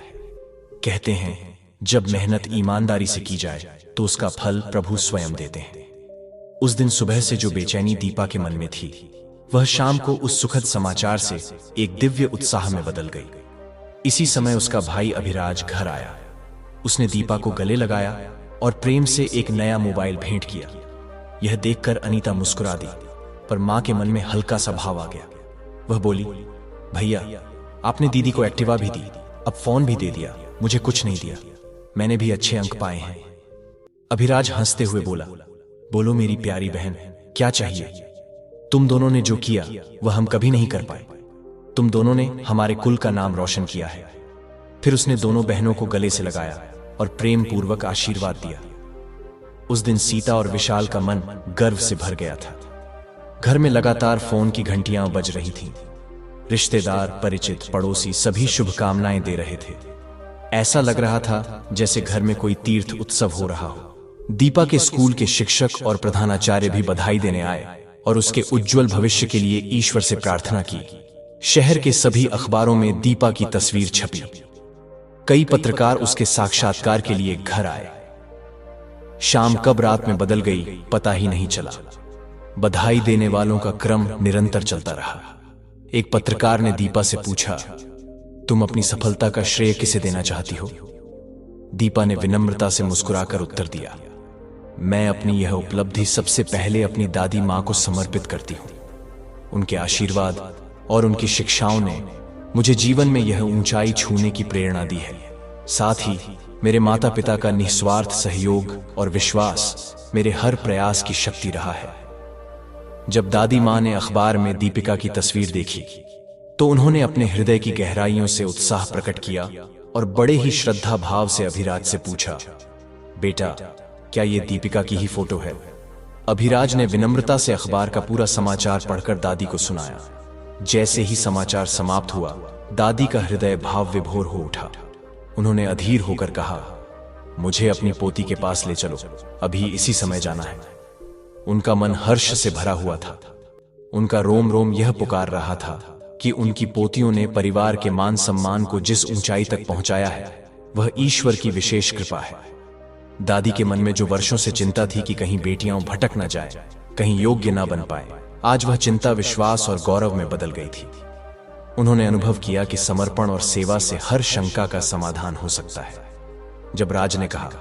कहते हैं जब मेहनत ईमानदारी से की जाए तो उसका फल प्रभु स्वयं देते हैं। उस दिन सुबह से जो बेचैनी दीपा के मन में थी, वह शाम को उस सुखद समाचार से एक दिव्य उत्साह में बदल गई। इसी समय उसका भाई अभिराज घर आया। उसने दीपा को गले लगाया और प्रेम से एक नया मोबाइल भेंट किया। यह देखकर अनीता मुस्कुरा दी, पर मां के मन में हल्का सा भाव आ गया। वह बोली, भैया आपने दीदी को एक्टिवा भी दी, अब फोन भी दे दिया, मुझे कुछ नहीं दिया। मैंने भी अच्छे अंक पाए हैं। अभिराज हंसते हुए बोला, बोलो मेरी प्यारी बहन, क्या चाहिए? तुम दोनों ने जो किया वह हम कभी नहीं कर पाए। तुम दोनों ने हमारे कुल का नाम रोशन किया है। फिर उसने दोनों बहनों को गले से लगाया और प्रेम पूर्वक आशीर्वाद दिया। उस दिन सीता और विशाल का मन गर्व से भर गया था। घर में लगातार फोन की घंटियां बज रही थीं। रिश्तेदार, परिचित, पड़ोसी सभी शुभकामनाएं दे रहे थे। ऐसा लग रहा था जैसे घर में कोई तीर्थ उत्सव हो रहा हो। दीपा के स्कूल के शिक्षक और प्रधानाचार्य भी बधाई देने आए और उसके उज्जवल भविष्य के लिए ईश्वर से प्रार्थना की। शहर के सभी अखबारों में दीपा की तस्वीर छपी। कई पत्रकार उसके साक्षात्कार के लिए घर आए। शाम कब रात में बदल गई पता ही नहीं चला। बधाई देने वालों का क्रम निरंतर चलता रहा। एक पत्रकार ने दीपा से पूछा, तुम अपनी सफलता का श्रेय किसे देना चाहती हो? दीपा ने विनम्रता से मुस्कुराकर उत्तर दिया, मैं अपनी यह उपलब्धि सबसे पहले अपनी दादी मां को समर्पित करती हूं। उनके आशीर्वाद और उनकी शिक्षाओं ने मुझे जीवन में यह ऊंचाई छूने की प्रेरणा दी है। साथ ही मेरे माता पिता का निस्वार्थ सहयोग और विश्वास मेरे हर प्रयास की शक्ति रहा है। जब दादी मां ने अखबार में दीपिका की तस्वीर देखी तो उन्होंने अपने हृदय की गहराइयों से उत्साह प्रकट किया और बड़े ही श्रद्धा भाव से अभिराज से पूछा, बेटा क्या ये दीपिका की ही फोटो है? अभिराज ने विनम्रता से अखबार का पूरा समाचार पढ़कर दादी को सुनाया। जैसे ही समाचार समाप्त हुआ, दादी का हृदय भाव विभोर हो उठा। उन्होंने अधीर होकर कहा, मुझे अपनी पोती के पास ले चलो, अभी इसी समय जाना है। उनका मन हर्ष से भरा हुआ था। उनका रोम रोम यह पुकार रहा था कि उनकी पोतियों ने परिवार के मान सम्मान को जिस ऊंचाई तक पहुंचाया है वह ईश्वर की विशेष कृपा है। दादी के मन में जो वर्षों से चिंता थी कि कहीं बेटियां भटक न जाए, कहीं योग्य न बन पाए, आज वह चिंता विश्वास और गौरव में बदल गई थी। उन्होंने अनुभव किया कि समर्पण और सेवा से हर शंका का समाधान हो सकता है। जब राज ने कहा,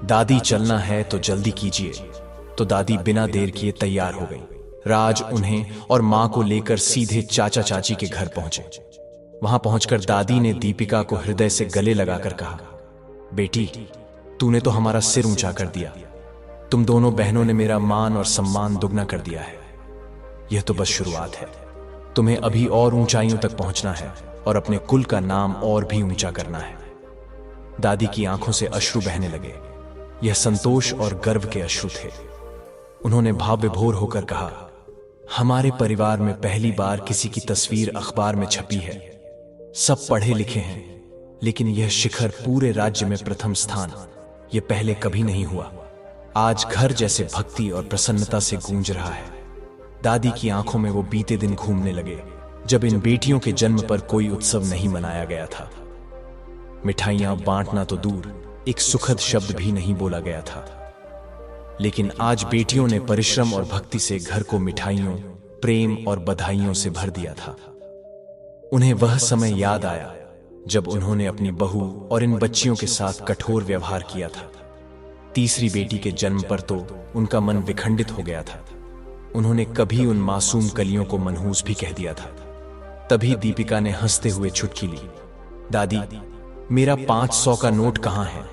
दादी चलना है तो जल्दी कीजिए, तो दादी बिना देर किए तैयार हो गई। राज उन्हें और मां को लेकर सीधे चाचा चाची के घर पहुंचे। वहां पहुंचकर दादी ने दीपिका को हृदय से गले लगाकर कहा, बेटी तूने तो हमारा सिर ऊंचा कर दिया। तुम दोनों बहनों ने मेरा मान और सम्मान दुगना कर दिया है। यह तो बस शुरुआत है। तुम्हें अभी और ऊंचाइयों तक पहुंचना है और अपने कुल का नाम और भी ऊंचा करना है। दादी की आंखों से अश्रु बहने लगे। यह संतोष और गर्व के अश्रु थे। उन्होंने भाव विभोर होकर कहा, हमारे परिवार में पहली बार किसी की तस्वीर अखबार में छपी है। सब पढ़े लिखे हैं, लेकिन यह शिखर पूरे राज्य में प्रथम स्थान, यह पहले कभी नहीं हुआ। आज घर जैसे भक्ति और प्रसन्नता से गूंज रहा है। दादी की आंखों में वो बीते दिन घूमने लगे जब इन बेटियों के जन्म पर कोई उत्सव नहीं मनाया गया था। मिठाइयां बांटना तो दूर, एक सुखद शब्द भी नहीं बोला गया था। लेकिन आज बेटियों ने परिश्रम और भक्ति से घर को मिठाइयों, प्रेम और बधाइयों से भर दिया था। उन्हें वह समय याद आया जब उन्होंने अपनी बहू और इन बच्चियों के साथ कठोर व्यवहार किया था। तीसरी बेटी के जन्म पर तो उनका मन विखंडित हो गया था। उन्होंने कभी उन मासूम कलियों को मनहूस भी कह दिया था। तभी दीपिका ने हंसते हुए चुटकी ली, दादी मेरा 500 का नोट कहां है?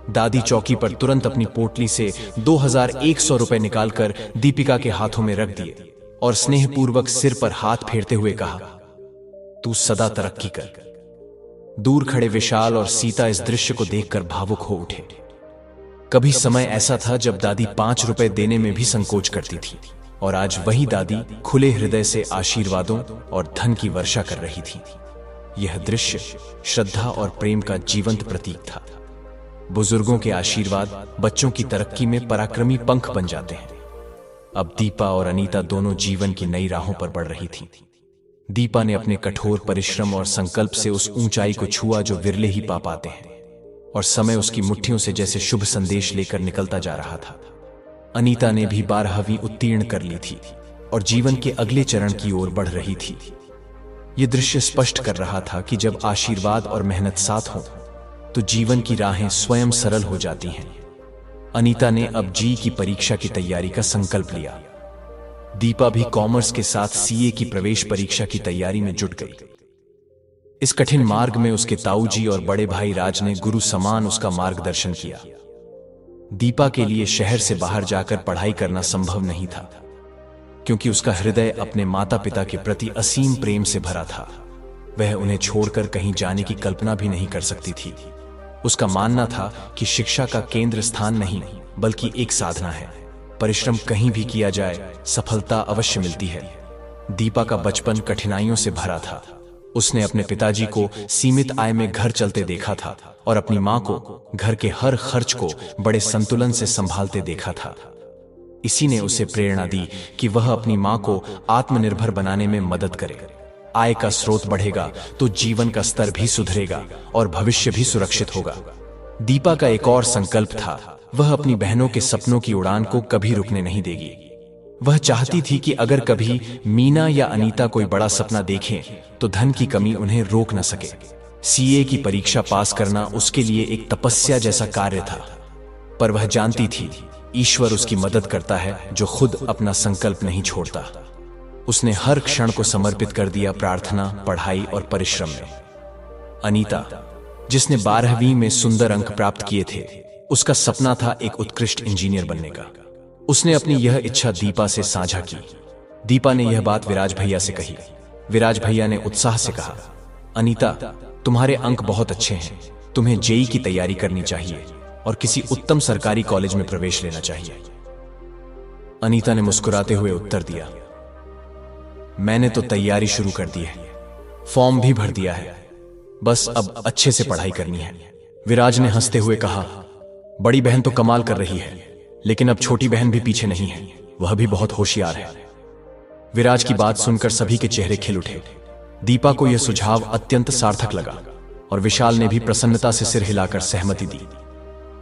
दादी चौकी पर तुरंत अपनी पोटली से 2100 रुपए निकालकर दीपिका के हाथों में रख दिए और स्नेहपूर्वक सिर पर हाथ फेरते हुए कहा, तू सदा तरक्की कर। दूर खड़े विशाल और सीता इस दृश्य को देखकर भावुक हो उठे। कभी समय ऐसा था जब दादी 5 रुपए देने में भी संकोच करती थी, और आज वही दादी खुले हृदय से आशीर्वादों और धन की वर्षा कर रही थी। यह दृश्य श्रद्धा और प्रेम का जीवंत प्रतीक था। बुजुर्गों के आशीर्वाद बच्चों की तरक्की में पराक्रमी पंख बन जाते हैं। अब दीपा और अनीता दोनों जीवन की नई राहों पर बढ़ रही थीं। दीपा ने अपने कठोर परिश्रम और संकल्प से उस ऊंचाई को छुआ जो विरले ही पा पाते हैं, और समय उसकी मुट्ठियों से जैसे शुभ संदेश लेकर निकलता जा रहा था। अनीता ने भी 12वीं उत्तीर्ण कर ली थी और जीवन के अगले चरण की ओर बढ़ रही थी। यह दृश्य स्पष्ट कर रहा था कि जब आशीर्वाद और मेहनत साथ हो तो जीवन की राहें स्वयं सरल हो जाती हैं। अनीता ने अब जी की परीक्षा की तैयारी का संकल्प लिया। दीपा भी कॉमर्स के साथ सीए की प्रवेश परीक्षा की तैयारी में जुट गई। इस कठिन मार्ग में उसके ताऊजी और बड़े भाई राज ने गुरु समान उसका मार्गदर्शन किया। दीपा के लिए शहर से बाहर जाकर पढ़ाई करना संभव नहीं था, क्योंकि उसका हृदय अपने माता पिता के प्रति असीम प्रेम से भरा था। वह उन्हें छोड़कर कहीं जाने की कल्पना भी नहीं कर सकती थी। उसका मानना था कि शिक्षा का केंद्र स्थान नहीं, बल्कि एक साधना है। परिश्रम कहीं भी किया जाए, सफलता अवश्य मिलती है। दीपा का बचपन कठिनाइयों से भरा था। उसने अपने पिताजी को सीमित आय में घर चलते देखा था और अपनी मां को घर के हर खर्च को बड़े संतुलन से संभालते देखा था। इसी ने उसे प्रेरणा दी कि वह अपनी मां को आत्मनिर्भर बनाने में मदद करे। आय का स्रोत बढ़ेगा तो जीवन का स्तर भी सुधरेगा और भविष्य भी सुरक्षित होगा। दीपा का एक और संकल्प था, वह अपनी बहनों के सपनों की उड़ान को कभी रुकने नहीं देगी। वह चाहती थी कि अगर कभी मीना या अनीता कोई बड़ा सपना देखें तो धन की कमी उन्हें रोक न सके। सीए की परीक्षा पास करना उसके लिए एक तपस्या जैसा कार्य था, पर वह जानती थी ईश्वर उसकी मदद करता है जो खुद अपना संकल्प नहीं छोड़ता। उसने हर क्षण को समर्पित कर दिया प्रार्थना, पढ़ाई और परिश्रम में। अनीता, जिसने 12वीं में सुंदर अंक प्राप्त किए थे, उसका सपना था एक उत्कृष्ट इंजीनियर बनने का। उसने अपनी यह इच्छा दीपा से साझा की। दीपा ने यह बात विराज भैया से कही। विराज भैया ने उत्साह से कहा, अनीता, तुम्हारे अंक बहुत अच्छे हैं, तुम्हें जेई की तैयारी करनी चाहिए और किसी उत्तम सरकारी कॉलेज में प्रवेश लेना चाहिए। अनीता ने मुस्कुराते हुए उत्तर दिया, मैंने तो तैयारी शुरू कर दी है, फॉर्म भी भर दिया है, बस अब अच्छे से पढ़ाई करनी है। विराज ने हंसते हुए कहा, बड़ी बहन तो कमाल कर रही है, लेकिन अब छोटी बहन भी पीछे नहीं है, वह भी बहुत होशियार है। विराज की बात सुनकर सभी के चेहरे खिल उठे। दीपा को यह सुझाव अत्यंत सार्थक लगा और विशाल ने भी प्रसन्नता से सिर हिलाकर सहमति दी।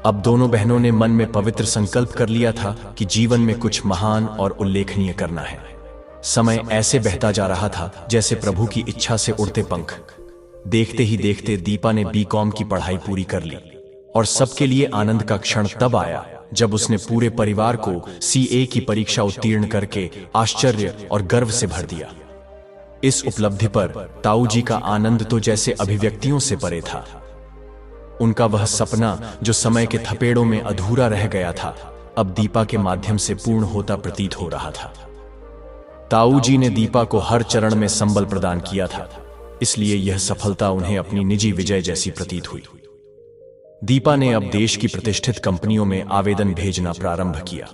अब दोनों बहनों ने मन में पवित्र संकल्प कर लिया था कि जीवन में कुछ महान और उल्लेखनीय करना है। समय ऐसे बहता जा रहा था जैसे प्रभु की इच्छा से उड़ते पंख। देखते ही देखते दीपा ने बीकॉम की पढ़ाई पूरी कर ली और सबके लिए आनंद का क्षण तब आया जब उसने पूरे परिवार को सीए की परीक्षा उत्तीर्ण करके आश्चर्य और गर्व से भर दिया। इस उपलब्धि पर ताऊजी का आनंद तो जैसे अभिव्यक्तियों से परे था। उनका वह सपना जो समय के थपेड़ों में अधूरा रह गया था, अब दीपा के माध्यम से पूर्ण होता प्रतीत हो रहा था। ताऊजी ने दीपा को हर चरण में संबल प्रदान किया था, इसलिए यह सफलता उन्हें अपनी निजी विजय जैसी प्रतीत हुई। दीपा ने अब देश की प्रतिष्ठित कंपनियों में आवेदन भेजना प्रारंभ किया।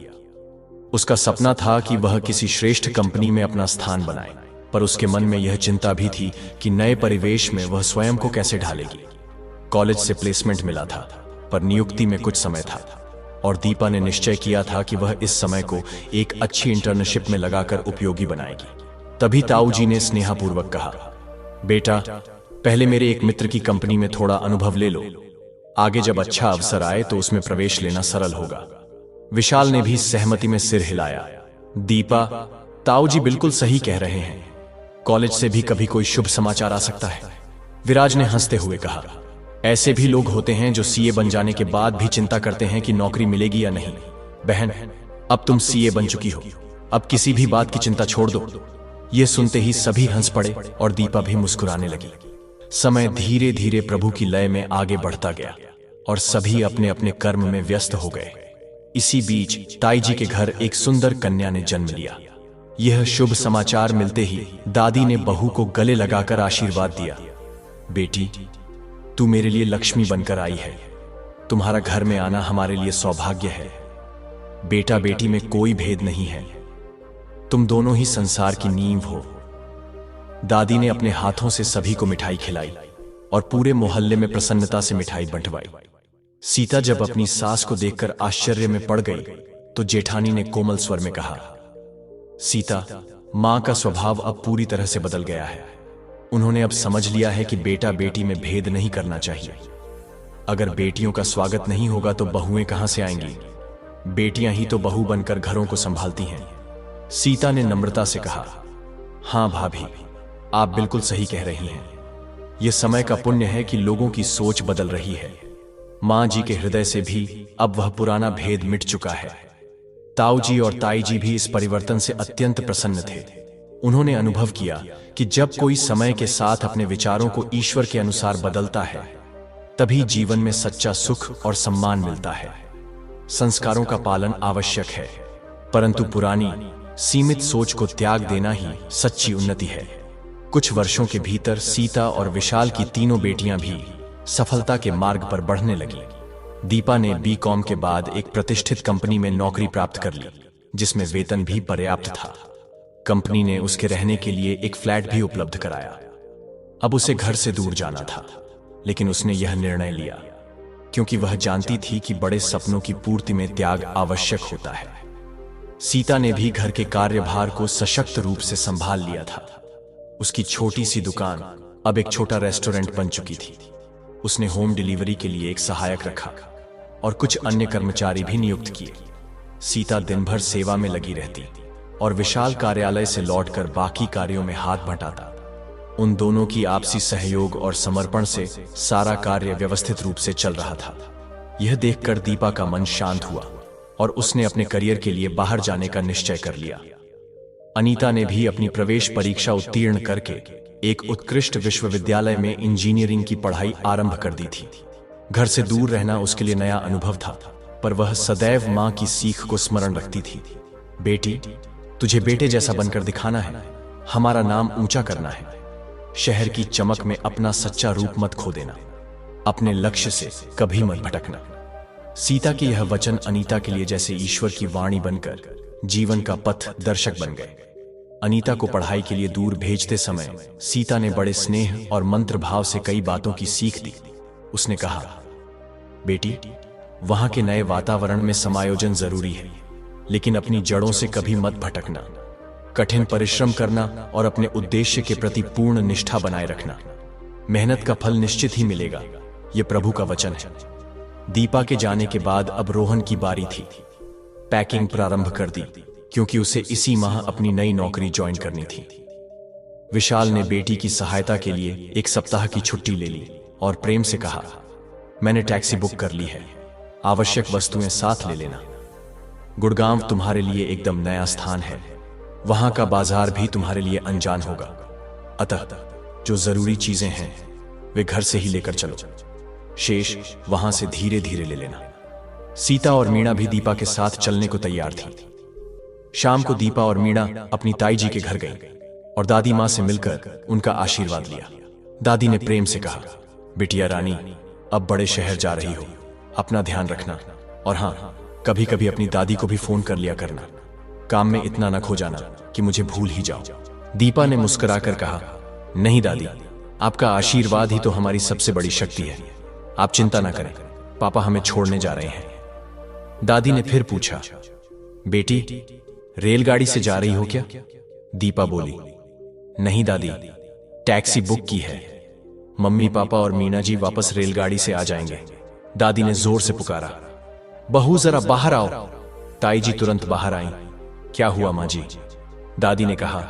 उसका सपना था कि वह किसी श्रेष्ठ कंपनी में अपना स्थान बनाए, पर उसके मन में यह चिंता भी थी कि नए परिवेश में वह स्वयं को कैसे ढालेगी। कॉलेज से प्लेसमेंट मिला था, पर नियुक्ति में कुछ समय था और दीपा ने निश्चय किया था कि वह इस समय को एक अच्छी इंटर्नशिप में लगाकर उपयोगी बनाएगी। तभी ताऊजी ने स्नेहपूर्वक कहा, बेटा, पहले मेरे एक मित्र की कंपनी में थोड़ा अनुभव ले लो, आगे जब अच्छा अवसर आए तो उसमें प्रवेश लेना सरल होगा। विशाल ने भी सहमति में सिर हिलाया। दीपा, ताऊजी बिल्कुल सही कह रहे हैं, कॉलेज से भी कभी कोई शुभ समाचार आ सकता है। विराज ने हंसते हुए कहा, ऐसे भी लोग होते हैं जो सीए बन जाने के बाद भी चिंता करते हैं कि नौकरी मिलेगी या नहीं। बहन, अब तुम सीए बन चुकी हो, अब किसी भी बात की चिंता छोड़ दो। यह सुनते ही सभी हंस पड़े और दीपा भी मुस्कुराने लगी। समय धीरे धीरे प्रभु की लय में आगे बढ़ता गया और सभी अपने अपने कर्म में व्यस्त हो गए। इसी बीच ताईजी के घर एक सुंदर कन्या ने जन्म लिया। यह शुभ समाचार मिलते ही दादी ने बहू को गले लगाकर आशीर्वाद दिया, बेटी, तू मेरे लिए लक्ष्मी बनकर आई है, तुम्हारा घर में आना हमारे लिए सौभाग्य है। बेटा बेटी में कोई भेद नहीं है, तुम दोनों ही संसार की नींव हो। दादी ने अपने हाथों से सभी को मिठाई खिलाई और पूरे मोहल्ले में प्रसन्नता से मिठाई बंटवाई। सीता जब अपनी सास को देखकर आश्चर्य में पड़ गई तो जेठानी ने कोमल स्वर में कहा, सीता, मां का स्वभाव अब पूरी तरह से बदल गया है। उन्होंने अब समझ लिया है कि बेटा बेटी में भेद नहीं करना चाहिए। अगर बेटियों का स्वागत नहीं होगा तो बहुएं कहां से आएंगी? बेटियां ही तो बहू बनकर घरों को संभालती हैं। सीता ने नम्रता से कहा, हां भाभी, आप बिल्कुल सही कह रही हैं। यह समय का पुण्य है कि लोगों की सोच बदल रही है। मां जी के हृदय से भी अब वह पुराना भेद मिट चुका है। ताऊ जी और ताई जी भी इस परिवर्तन से अत्यंत प्रसन्न थे। उन्होंने अनुभव किया कि जब कोई समय के साथ अपने विचारों को ईश्वर के अनुसार बदलता है, तभी जीवन में सच्चा सुख और सम्मान मिलता है। संस्कारों का पालन आवश्यक है, परंतु पुरानी सीमित सोच को त्याग देना ही सच्ची उन्नति है। कुछ वर्षों के भीतर सीता और विशाल की तीनों बेटियां भी सफलता के मार्ग पर बढ़ने लगी। दीपा ने बीकॉम के बाद एक प्रतिष्ठित कंपनी में नौकरी प्राप्त कर ली, जिसमें वेतन भी पर्याप्त था। कंपनी ने उसके रहने के लिए एक फ्लैट भी उपलब्ध कराया। अब उसे घर से दूर जाना था, लेकिन उसने यह निर्णय लिया क्योंकि वह जानती थी कि बड़े सपनों की पूर्ति में त्याग आवश्यक होता है। सीता ने भी घर के कार्यभार को सशक्त रूप से संभाल लिया था। उसकी छोटी सी दुकान अब एक छोटा रेस्टोरेंट बन चुकी थी। उसने होम डिलीवरी के लिए एक सहायक रखा और कुछ अन्य कर्मचारी भी नियुक्त किए। सीता दिन भर सेवा में लगी रहती और विशाल कार्यालय से लौटकर बाकी कार्यों में हाथ बंटाता। उन दोनों की आपसी सहयोग और समर्पण से सारा कार्य व्यवस्थित रूप से चल रहा था। यह देखकर दीपा का मन शांत हुआ और उसने अपने करियर के लिए बाहर जाने का निश्चय कर लिया। अनीता ने भी अपनी प्रवेश परीक्षा उत्तीर्ण करके एक उत्कृष्ट विश्वविद्यालय में इंजीनियरिंग की पढ़ाई आरंभ कर दी थी। घर से दूर रहना उसके लिए नया अनुभव था, पर वह सदैव मां की सीख को स्मरण रखती थी। बेटी, तुझे बेटे जैसा बनकर दिखाना है, हमारा नाम ऊंचा करना है। शहर की चमक में अपना सच्चा रूप मत खो देना, अपने लक्ष्य से कभी मत भटकना। सीता के यह वचन अनीता के लिए जैसे ईश्वर की वाणी बनकर जीवन का पथ दर्शक बन गए। अनीता को पढ़ाई के लिए दूर भेजते समय सीता ने बड़े स्नेह और मंत्र भाव से कई बातों की सीख दी। उसने कहा, बेटी, वहां के नए वातावरण में समायोजन जरूरी है, लेकिन अपनी जड़ों से कभी मत भटकना। कठिन परिश्रम करना और अपने उद्देश्य के प्रति पूर्ण निष्ठा बनाए रखना। मेहनत का फल निश्चित ही मिलेगा, यह प्रभु का वचन है। दीपा के जाने के बाद अब रोहन की बारी थी। पैकिंग प्रारंभ कर दी क्योंकि उसे इसी माह अपनी नई नौकरी ज्वाइन करनी थी। विशाल ने बेटी की सहायता के लिए एक सप्ताह की छुट्टी ले ली और प्रेम से कहा, मैंने टैक्सी बुक कर ली है, आवश्यक वस्तुएं साथ ले लेना। गुड़गांव तुम्हारे लिए एकदम नया स्थान है, वहां का बाजार भी तुम्हारे लिए अनजान होगा, अतः जो जरूरी चीजें हैं वे घर से ही लेकर चलो, शेष वहां से धीरे धीरे ले लेना। सीता और मीणा भी दीपा के साथ चलने को तैयार थी। शाम को दीपा और मीणा अपनी ताई जी के घर गई और दादी मां से मिलकर उनका आशीर्वाद लिया। दादी ने प्रेम से कहा, बिटिया रानी, अब बड़े शहर जा रही हो, अपना ध्यान रखना, और हां, कभी कभी अपनी दादी को भी फोन कर लिया करना। काम में इतना न खो जाना कि मुझे भूल ही जाओ। दीपा ने मुस्कुराकर कहा, नहीं दादी, आपका आशीर्वाद ही तो हमारी सबसे बड़ी शक्ति है, आप चिंता न करें, पापा हमें छोड़ने जा रहे हैं। दादी ने फिर पूछा, बेटी, रेलगाड़ी से जा रही हो क्या? दीपा बोली, नहीं दादी, टैक्सी बुक की है, मम्मी पापा और मीना जी वापस रेलगाड़ी से आ जाएंगे। दादी ने जोर से पुकारा, बहू जरा बाहर आओ। ताई जी तुरंत बाहर आईं। क्या हुआ मां जी? दादी ने कहा,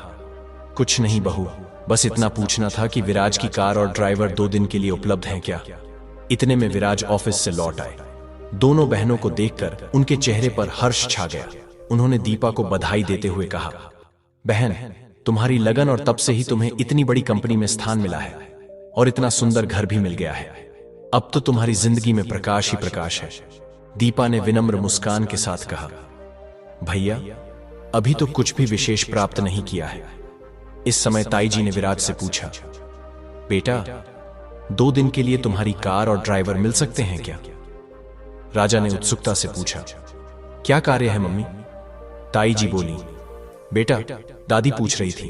कुछ नहीं बहू, बस इतना पूछना था कि विराज की कार और ड्राइवर 2 दिन के लिए उपलब्ध हैं क्या? इतने में विराज ऑफिस से लौट आए। दोनों बहनों को देखकर उनके चेहरे पर हर्ष छा गया। उन्होंने दीपा को बधाई देते हुए कहा, बहन, तुम्हारी लगन और तब से ही तुम्हें इतनी बड़ी कंपनी में स्थान मिला है और इतना सुंदर घर भी मिल गया है। अब तो तुम्हारी जिंदगी में प्रकाश ही प्रकाश है। दीपा ने विनम्र मुस्कान के साथ कहा, भैया, अभी तो कुछ भी विशेष प्राप्त नहीं किया है। इस समय ताई जी ने विराज से पूछा, बेटा, 2 दिन के लिए तुम्हारी कार और ड्राइवर मिल सकते हैं क्या? राजा ने उत्सुकता से पूछा, क्या कार्य है मम्मी? ताई जी बोली, बेटा, दादी पूछ रही थी,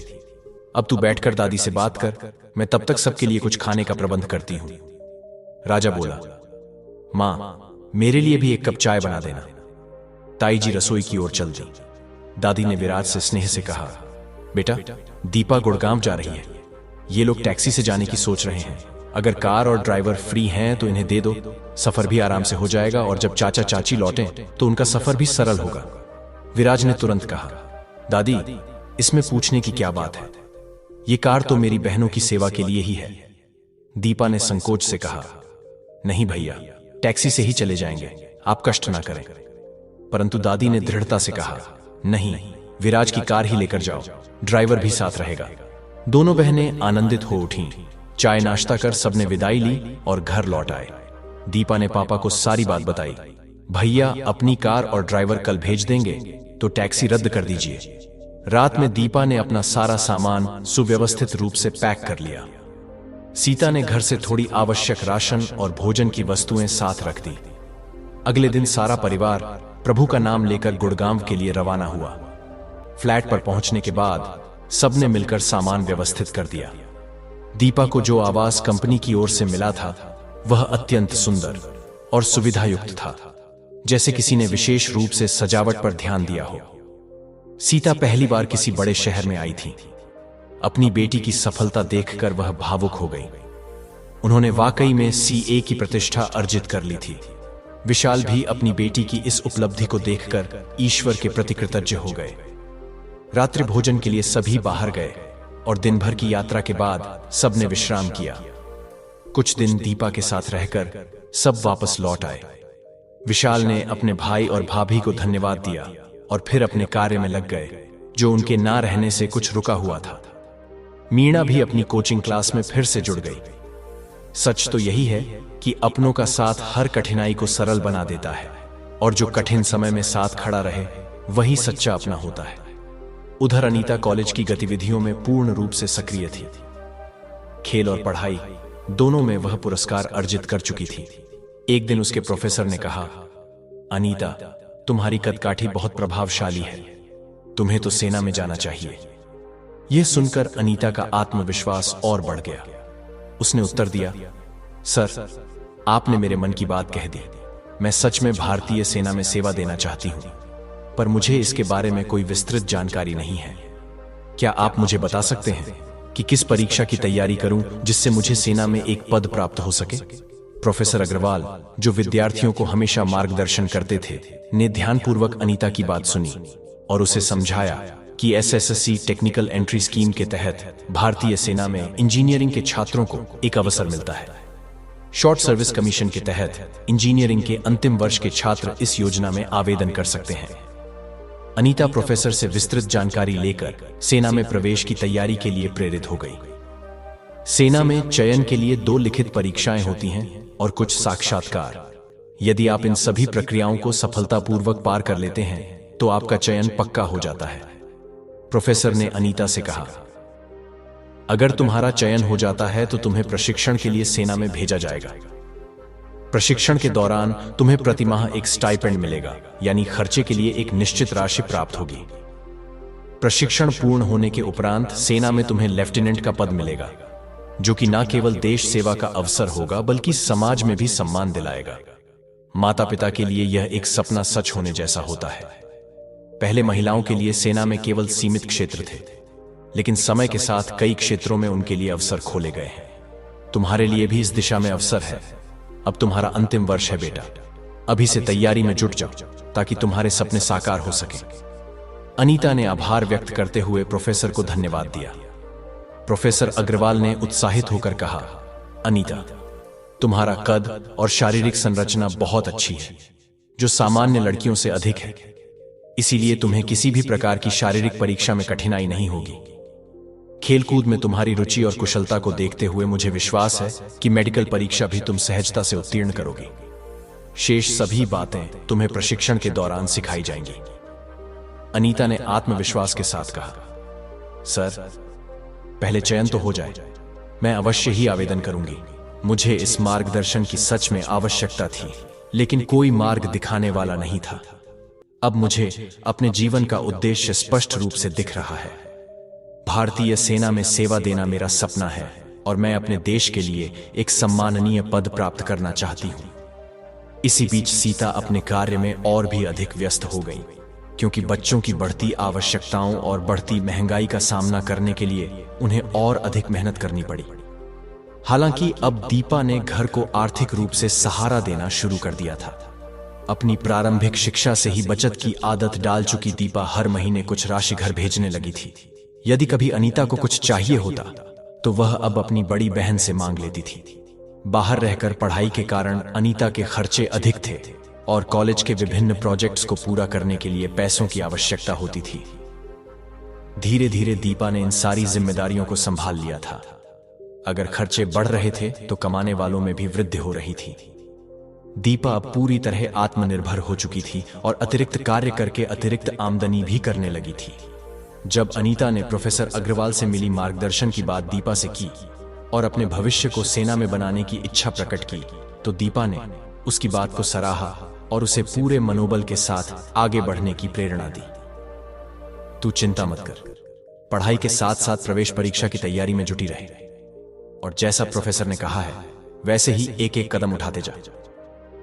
अब तू बैठकर दादी से बात कर, मैं तब तक सबके लिए कुछ खाने का प्रबंध करती हूं। राजा बोला, मां, मेरे लिए भी 1 कप चाय बना देना। ताई जी रसोई की ओर चल दी। दादी ने विराज से स्नेह से कहा, बेटा, दीपा गुड़गांव जा रही है। ये लोग टैक्सी से जाने की सोच रहे हैं। अगर कार और ड्राइवर फ्री हैं तो इन्हें दे दो। सफर भी आराम से हो जाएगा और जब चाचा चाची लौटें तो उनका सफर भी सरल होगा। विराज ने तुरंत कहा, दादी, इसमें पूछने की क्या बात है? ये कार तो मेरी बहनों की सेवा के लिए ही है। दीपा ने संकोच से कहा, नहीं भैया, टैक्सी से ही चले जाएंगे, आप कष्ट ना करें। परंतु दादी ने दृढ़ता से कहा, नहीं, विराज की कार ही लेकर जाओ, ड्राइवर भी साथ रहेगा। दोनों बहनें आनंदित हो उठीं। चाय नाश्ता कर सबने विदाई ली और घर लौट आए। दीपा ने पापा को सारी बात बताई। भैया अपनी कार और ड्राइवर कल भेज देंगे, तो टैक्सी रद्द कर दीजिए। रात में दीपा ने अपना सारा सामान सुव्यवस्थित रूप से पैक कर लिया। सीता ने घर से थोड़ी आवश्यक राशन और भोजन की वस्तुएं साथ रख दी। अगले दिन सारा परिवार प्रभु का नाम लेकर गुड़गांव के लिए रवाना हुआ। फ्लैट पर पहुंचने के बाद सबने मिलकर सामान व्यवस्थित कर दिया। दीपा को जो आवास कंपनी की ओर से मिला था वह अत्यंत सुंदर और सुविधायुक्त था, जैसे किसी ने विशेष रूप से सजावट पर ध्यान दिया हो। सीता पहली बार किसी बड़े शहर में आई थी। अपनी बेटी की सफलता देखकर वह भावुक हो गई। उन्होंने वाकई में सीए की प्रतिष्ठा अर्जित कर ली थी। विशाल भी अपनी बेटी की इस उपलब्धि को देखकर ईश्वर के प्रति कृतज्ञ हो गए। रात्रि भोजन के लिए सभी बाहर गए और दिन भर की यात्रा के बाद सबने विश्राम किया। कुछ दिन दीपा के साथ रहकर सब वापस लौट आए। विशाल ने अपने भाई और भाभी को धन्यवाद दिया और फिर अपने कार्य में लग गए, जो उनके ना रहने से कुछ रुका हुआ था। मीणा भी अपनी कोचिंग क्लास में फिर से जुड़ गई। सच तो यही है कि अपनों का साथ हर कठिनाई को सरल बना देता है, और जो कठिन समय में साथ खड़ा रहे वही सच्चा अपना होता है। उधर अनीता कॉलेज की गतिविधियों में पूर्ण रूप से सक्रिय थी। खेल और पढ़ाई दोनों में वह पुरस्कार अर्जित कर चुकी थी। एक दिन उसके प्रोफेसर ने कहा, अनीता, तुम्हारी कदकाठी बहुत प्रभावशाली है, तुम्हें तो सेना में जाना चाहिए। यह सुनकर अनीता का आत्मविश्वास और बढ़ गया। उसने उत्तर दिया, सर, आपने मेरे मन की बात कह दी। मैं सच में भारतीय सेना में सेवा देना चाहती हूं, पर मुझे इसके बारे में कोई विस्तृत जानकारी नहीं है। क्या आप मुझे बता सकते हैं कि किस परीक्षा की तैयारी करूं जिससे मुझे सेना में एक पद प्राप्त हो सके? प्रोफेसर अग्रवाल, जो विद्यार्थियों को हमेशा मार्गदर्शन करते थे, ने ध्यानपूर्वक अनीता की बात सुनी और उसे समझाया कि एसएससी टेक्निकल एंट्री स्कीम के तहत भारतीय सेना में इंजीनियरिंग के छात्रों को एक अवसर मिलता है। शॉर्ट सर्विस कमीशन के तहत इंजीनियरिंग के अंतिम वर्ष के छात्र इस योजना में आवेदन कर सकते हैं। अनीता प्रोफेसर से विस्तृत जानकारी लेकर सेना में प्रवेश की तैयारी के लिए प्रेरित हो गई। सेना में चयन के लिए 2 लिखित परीक्षाएं होती हैं और कुछ साक्षात्कार। यदि आप इन सभी प्रक्रियाओं को सफलतापूर्वक पार कर लेते हैं तो आपका चयन पक्का हो जाता है। प्रोफेसर ने अनीता से कहा, अगर तुम्हारा चयन हो जाता है तो तुम्हें प्रशिक्षण के लिए सेना में भेजा जाएगा। प्रशिक्षण के दौरान तुम्हें प्रतिमाह एक स्टाइपेंड मिलेगा, यानी खर्चे के लिए एक निश्चित राशि प्राप्त होगी। प्रशिक्षण पूर्ण होने के उपरांत सेना में तुम्हें लेफ्टिनेंट का पद मिलेगा, जो कि न केवल देश सेवा का अवसर होगा बल्कि समाज में भी सम्मान दिलाएगा। माता पिता के लिए यह एक सपना सच होने जैसा होता है। पहले महिलाओं के लिए सेना में केवल सीमित क्षेत्र थे, लेकिन समय के साथ कई क्षेत्रों में उनके लिए अवसर खोले गए हैं। तुम्हारे लिए भी इस दिशा में अवसर है। अब तुम्हारा अंतिम वर्ष है बेटा, अभी से तैयारी में जुट जाओ ताकि तुम्हारे सपने साकार हो सके। अनीता ने आभार व्यक्त करते हुए प्रोफेसर को धन्यवाद दिया। प्रोफेसर अग्रवाल ने उत्साहित होकर कहा, अनीता, तुम्हारा कद और शारीरिक संरचना बहुत अच्छी है, जो सामान्य लड़कियों से अधिक है। इसीलिए तुम्हें किसी भी प्रकार की शारीरिक परीक्षा में कठिनाई नहीं होगी। खेलकूद में तुम्हारी रुचि और कुशलता को देखते हुए मुझे विश्वास है कि मेडिकल परीक्षा भी तुम सहजता से उत्तीर्ण करोगी। शेष सभी बातें तुम्हें प्रशिक्षण के दौरान सिखाई जाएंगी। अनीता ने आत्मविश्वास के साथ कहा, सर, पहले चयन तो हो जाए, मैं अवश्य ही आवेदन करूंगी। मुझे इस मार्गदर्शन की सच में आवश्यकता थी, लेकिन कोई मार्ग दिखाने वाला नहीं था। अब मुझे अपने जीवन का उद्देश्य स्पष्ट रूप से दिख रहा है। भारतीय सेना में सेवा देना मेरा सपना है और मैं अपने देश के लिए एक सम्माननीय पद प्राप्त करना चाहती हूं। इसी बीच सीता अपने कार्य में और भी अधिक व्यस्त हो गई, क्योंकि बच्चों की बढ़ती आवश्यकताओं और बढ़ती महंगाई का सामना करने के लिए उन्हें और अधिक मेहनत करनी पड़ी। हालांकि अब दीपा ने घर को आर्थिक रूप से सहारा देना शुरू कर दिया था। अपनी प्रारंभिक शिक्षा से ही बचत की आदत डाल चुकी दीपा हर महीने कुछ राशि घर भेजने लगी थी। यदि कभी अनीता को कुछ चाहिए होता तो वह अब अपनी बड़ी बहन से मांग लेती थी। बाहर रहकर पढ़ाई के कारण अनीता के खर्चे अधिक थे और कॉलेज के विभिन्न प्रोजेक्ट्स को पूरा करने के लिए पैसों की आवश्यकता होती थी। धीरे धीरे दीपा ने इन सारी जिम्मेदारियों को संभाल लिया था। अगर खर्चे बढ़ रहे थे तो कमाने वालों में भी वृद्धि हो रही थी। दीपा अब पूरी तरह आत्मनिर्भर हो चुकी थी और अतिरिक्त कार्य करके अतिरिक्त आमदनी भी करने लगी थी। जब अनीता ने प्रोफेसर अग्रवाल से मिली मार्गदर्शन की बात दीपा से की और अपने भविष्य को सेना में बनाने की इच्छा प्रकट की तो दीपा ने उसकी बात को सराहा और उसे पूरे मनोबल के साथ आगे बढ़ने की प्रेरणा दी। तू चिंता मत कर, पढ़ाई के साथ साथ प्रवेश परीक्षा की तैयारी में जुटी रहे और जैसा प्रोफेसर ने कहा है वैसे ही एक एक कदम उठाते जा,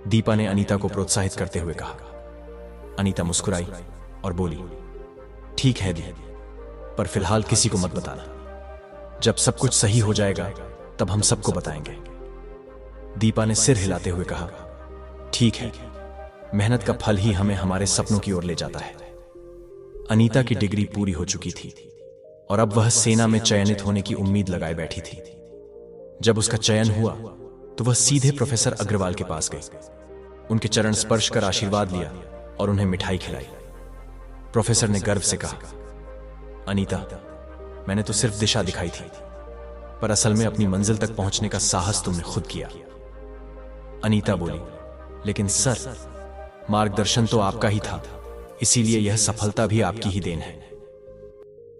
दीपा ने अनीता को प्रोत्साहित करते हुए कहा। अनीता मुस्कुराई और बोली, ठीक है दी, पर फिलहाल किसी को मत बताना। जब सब कुछ सही हो जाएगा तब हम सबको बताएंगे। दीपा ने सिर हिलाते हुए कहा, ठीक है, मेहनत का फल ही हमें हमारे सपनों की ओर ले जाता है। अनीता की डिग्री पूरी हो चुकी थी और अब वह सेना में चयनित होने की उम्मीद लगाए बैठी थी। जब उसका चयन हुआ तो वह सीधे प्रोफेसर अग्रवाल के पास गई, उनके चरण स्पर्श कर आशीर्वाद लिया और उन्हें मिठाई खिलाई। प्रोफेसर ने गर्व से कहा, अनीता, मैंने तो सिर्फ दिशा दिखाई थी, पर असल में अपनी मंजिल तक पहुंचने का साहस तुमने खुद किया। अनीता बोली, लेकिन सर, मार्गदर्शन तो आपका ही था, इसीलिए यह सफलता भी आपकी ही देन है।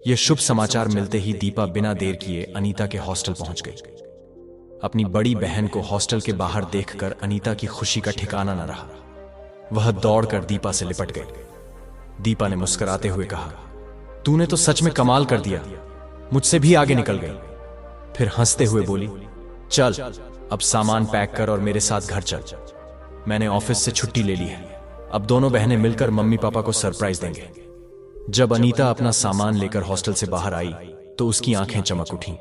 यह शुभ समाचार मिलते ही दीपा बिना देर किए अनीता के हॉस्टल पहुंच गई। अपनी बड़ी बहन को हॉस्टल के बाहर देखकर अनीता की खुशी का ठिकाना न रहा। वह दौड़कर दीपा से लिपट गई। दीपा ने मुस्कुराते हुए कहा, तूने तो सच में कमाल कर दिया, मुझसे भी आगे निकल गई। फिर हंसते हुए बोली, चल अब सामान पैक कर और मेरे साथ घर चल। मैंने ऑफिस से छुट्टी ले ली है, अब दोनों बहनें मिलकर मम्मी पापा को सरप्राइज देंगे। जब अनीता अपना सामान लेकर हॉस्टल से बाहर आई तो उसकी आंखें चमक उठीं।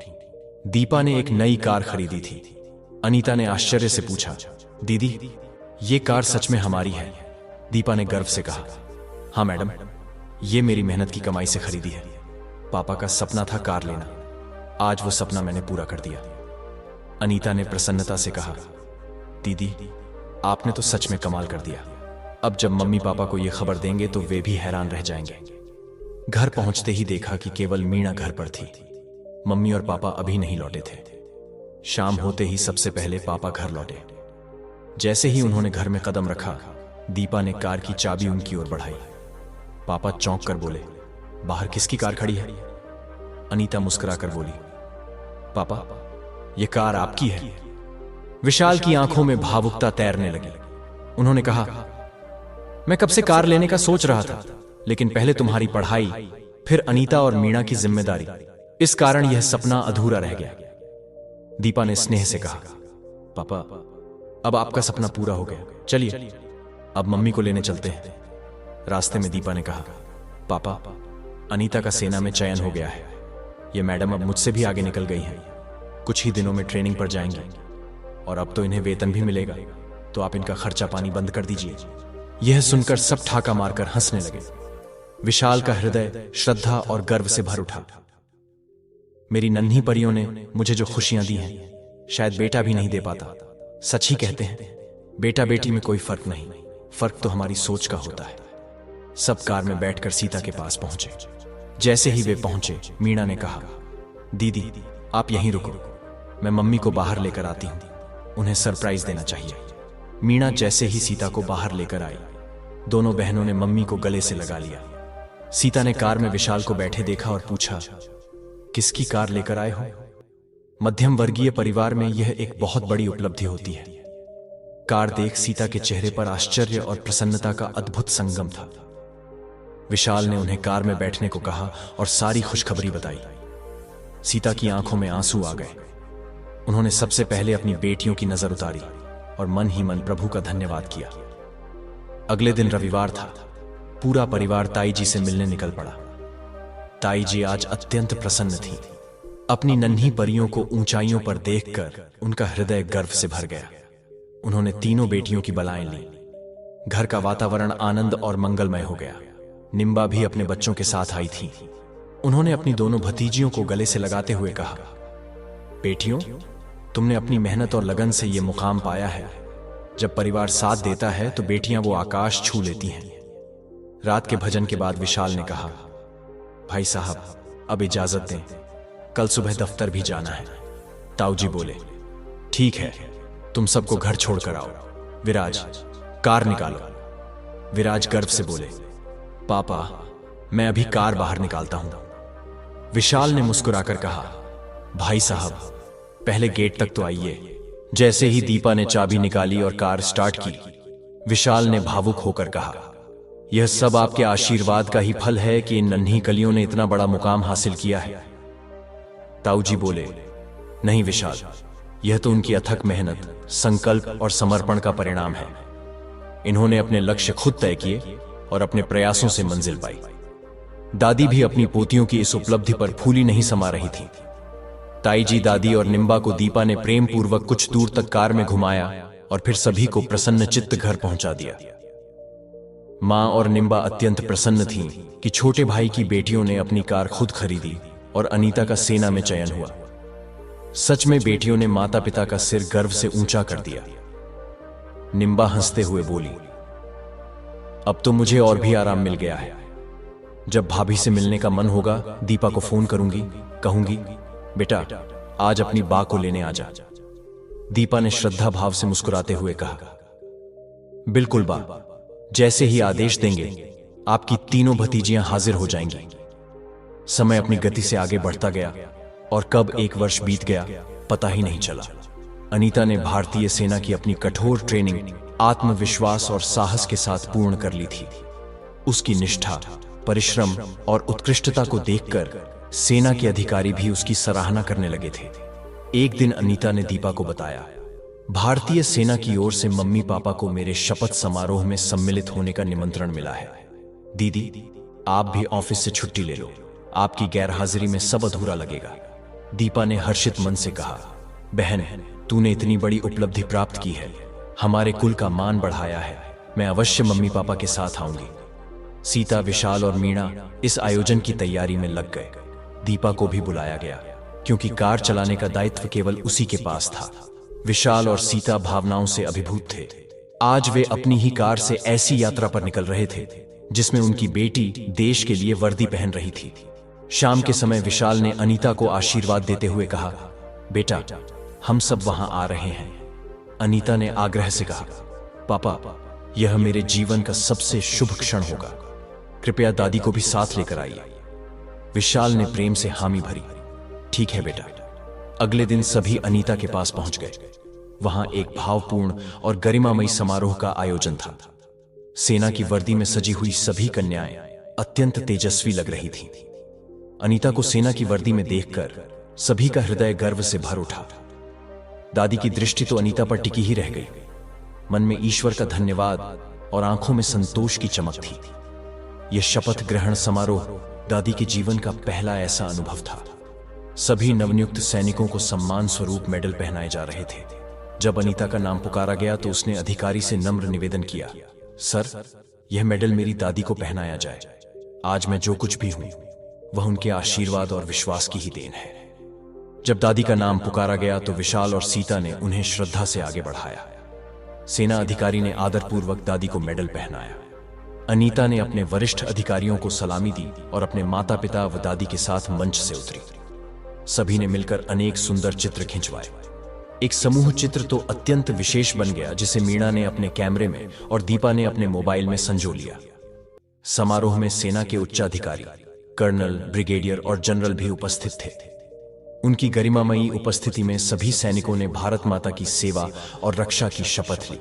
दीपा ने एक नई कार खरीदी थी। अनीता ने आश्चर्य से पूछा, दीदी, ये कार सच में हमारी है? दीपा ने गर्व से कहा, हाँ मैडम, ये मेरी मेहनत की कमाई से खरीदी है। पापा का सपना था कार लेना, आज वो सपना मैंने पूरा कर दिया। अनीता ने प्रसन्नता से कहा, दीदी, आपने तो सच में कमाल कर दिया। अब जब मम्मी पापा को यह खबर देंगे तो वे भी हैरान रह जाएंगे। घर पहुंचते ही देखा कि केवल मीणा घर पर थी। मम्मी और पापा अभी नहीं लौटे थे। शाम होते ही सबसे पहले पापा घर लौटे। जैसे ही उन्होंने घर में कदम रखा, दीपा ने कार की चाबी उनकी ओर बढ़ाई। पापा चौंक कर बोले, बाहर किसकी कार खड़ी है? अनीता मुस्कुराकर बोली, पापा, यह कार आपकी है। विशाल की आंखों में भावुकता तैरने लगी। उन्होंने कहा, मैं कब से कार लेने का सोच रहा था, लेकिन पहले तुम्हारी पढ़ाई, फिर अनीता और मीणा की जिम्मेदारी, इस कारण यह सपना अधूरा रह गया। दीपा ने स्नेह से कहा, पापा, अब आपका सपना पूरा हो गया, चलिए अब मम्मी को लेने चलते हैं। रास्ते में दीपा ने कहा, पापा, अनीता का सेना में चयन हो गया है। ये मैडम अब मुझसे भी आगे निकल गई हैं। कुछ ही दिनों में ट्रेनिंग पर जाएंगी और अब तो इन्हें वेतन भी मिलेगा, तो आप इनका खर्चा पानी बंद कर दीजिए। यह सुनकर सब ठाका मारकर हंसने लगे। विशाल का हृदय श्रद्धा और गर्व से भर उठा। मेरी नन्ही परियों ने मुझे जो खुशियां दी हैं, शायद बेटा भी नहीं दे पाता। सच ही कहते हैं, बेटा बेटी में कोई फर्क नहीं, फर्क तो हमारी सोच का होता है। सब कार में बैठकर सीता के पास पहुंचे। जैसे ही वे पहुंचे, मीणा ने कहा, दीदी, आप यहीं रुको, मैं मम्मी को बाहर लेकर आती हूं, उन्हें सरप्राइज देना चाहिए। मीणा जैसे ही सीता को बाहर लेकर आई, दोनों बहनों ने मम्मी को गले से लगा लिया। सीता ने कार में विशाल को बैठे देखा और पूछा, किसकी कार लेकर आए हो? मध्यम वर्गीय परिवार में यह एक बहुत बड़ी उपलब्धि होती है। कार देख सीता के चेहरे पर आश्चर्य और प्रसन्नता का अद्भुत संगम था। विशाल ने उन्हें कार में बैठने को कहा और सारी खुशखबरी बताई। सीता की आंखों में आंसू आ गए। उन्होंने सबसे पहले अपनी बेटियों की नजर उतारी और मन ही मन प्रभु का धन्यवाद किया। अगले दिन रविवार था। पूरा परिवार ताई जी से मिलने निकल पड़ा। ताई जी आज अत्यंत प्रसन्न थी। अपनी नन्ही परियों को ऊंचाइयों पर देखकर उनका हृदय गर्व से भर गया। उन्होंने तीनों बेटियों की बलाएं ली। घर का वातावरण आनंद और मंगलमय हो गया। निम्बा भी अपने बच्चों के साथ आई थी। उन्होंने अपनी दोनों भतीजियों को गले से लगाते हुए कहा, बेटियों, तुमने अपनी मेहनत और लगन से ये मुकाम पाया है। जब परिवार साथ देता है तो बेटियां वो आकाश छू लेती हैं। रात के भजन के बाद विशाल ने कहा, भाई साहब, अब इजाजत दें, कल सुबह दफ्तर भी जाना है। ताऊ जी बोले, ठीक है, तुम सबको घर छोड़कर आओ। विराज, कार निकालो। विराज गर्व से बोले, पापा, मैं अभी कार बाहर निकालता हूं। विशाल ने मुस्कुराकर कहा, भाई साहब, पहले गेट तक तो आइए। जैसे ही दीपा ने चाबी निकाली और कार स्टार्ट की, विशाल ने भावुक होकर कहा, यह सब आपके आशीर्वाद का ही फल है कि इन नन्ही कलियों ने इतना बड़ा मुकाम हासिल किया है। ताऊ जी बोले, नहीं विशाल, यह तो उनकी अथक मेहनत, संकल्प और समर्पण का परिणाम है। इन्होंने अपने लक्ष्य खुद तय किए और अपने प्रयासों से मंजिल पाई। दादी भी अपनी पोतियों की इस उपलब्धि पर फूली नहीं समा रही थी। ताई जी, दादी और निम्बा को दीपा ने प्रेम पूर्वक कुछ दूर तक कार में घुमाया और फिर सभी को प्रसन्न चित्त घर पहुंचा दिया। मां और निम्बा अत्यंत प्रसन्न थीं कि छोटे भाई की बेटियों ने अपनी कार खुद खरीदी और अनीता का सेना में चयन हुआ। सच में बेटियों ने माता पिता का सिर गर्व से ऊंचा कर दिया। निम्बा हंसते हुए बोली, अब तो मुझे और भी आराम मिल गया है। जब भाभी से मिलने का मन होगा, दीपा को फोन करूंगी, कहूंगी, बेटा, आज अपनी बा को लेने आ जा। दीपा ने श्रद्धा भाव से मुस्कुराते हुए कहा, बिल्कुल बा, जैसे ही आदेश देंगे आपकी तीनों भतीजियां हाजिर हो जाएंगी। समय अपनी गति से आगे बढ़ता गया और कब 1 वर्ष बीत गया पता ही नहीं चला। अनीता ने भारतीय सेना की अपनी कठोर ट्रेनिंग आत्मविश्वास और साहस के साथ पूर्ण कर ली थी। उसकी निष्ठा, परिश्रम और उत्कृष्टता को देखकर सेना के अधिकारी भी उसकी सराहना करने लगे थे। एक दिन अनीता ने दीपा को बताया, भारतीय सेना की ओर से मम्मी पापा को मेरे शपथ समारोह में सम्मिलित होने का निमंत्रण मिला है। दीदी, आप भी ऑफिस से छुट्टी ले लो, आपकी गैरहाजिरी में सब अधूरा लगेगा। दीपा ने हर्षित मन से कहा, बहन, तूने इतनी बड़ी उपलब्धि प्राप्त की है, हमारे कुल का मान बढ़ाया है। मैं अवश्य मम्मी पापा के साथ आऊंगी। सीता, विशाल और मीणा इस आयोजन की तैयारी में लग गए। दीपा को भी बुलाया गया क्योंकि कार चलाने का दायित्व केवल उसी के पास था। विशाल और सीता भावनाओं से अभिभूत थे। आज वे अपनी ही कार से ऐसी यात्रा पर निकल रहे थे जिसमें उनकी बेटी देश के लिए वर्दी पहन रही थी। शाम के समय विशाल ने अनीता को आशीर्वाद देते हुए कहा, बेटा, हम सब वहां आ रहे हैं। अनीता ने आग्रह से कहा, पापा, यह मेरे जीवन का सबसे शुभ क्षण होगा, कृपया दादी को भी साथ लेकर आइए। विशाल ने प्रेम से हामी भरी। ठीक है बेटा। अगले दिन सभी अनीता के पास पहुंच गए। वहां एक भावपूर्ण और गरिमामयी समारोह का आयोजन था। सेना की वर्दी में सजी हुई सभी कन्याएं अत्यंत तेजस्वी लग रही थीं। अनीता को सेना की वर्दी में देखकर सभी का हृदय गर्व से भर उठा। दादी की दृष्टि तो अनीता पर टिकी ही रह गई। मन में ईश्वर का धन्यवाद और आंखों में संतोष की चमक थी। यह शपथ ग्रहण समारोह दादी के जीवन का पहला ऐसा अनुभव था। सभी नवनियुक्त सैनिकों को सम्मान स्वरूप मेडल पहनाए जा रहे थे। जब अनीता का नाम पुकारा गया तो उसने अधिकारी से नम्र निवेदन किया, सर, यह मेडल मेरी दादी को पहनाया जाए। आज मैं जो कुछ भी हूं वह उनके आशीर्वाद और विश्वास की ही देन है। जब दादी का नाम पुकारा गया तो विशाल और सीता ने उन्हें श्रद्धा से आगे बढ़ाया। सेना अधिकारी ने आदरपूर्वक दादी को मेडल पहनाया। अनीता ने अपने वरिष्ठ अधिकारियों को सलामी दी और अपने माता पिता व दादी के साथ मंच से उतरी। सभी ने मिलकर अनेक सुंदर चित्र खिंचवाए। एक समूह चित्र तो अत्यंत विशेष बन गया, जिसे मीणा ने अपने कैमरे में और दीपा ने अपने मोबाइल में संजो लिया। समारोह में सेना के उच्चाधिकारी, कर्नल, ब्रिगेडियर और जनरल भी उपस्थित थे। उनकी गरिमामयी उपस्थिति में सभी सैनिकों ने भारत माता की सेवा और रक्षा की शपथ ली।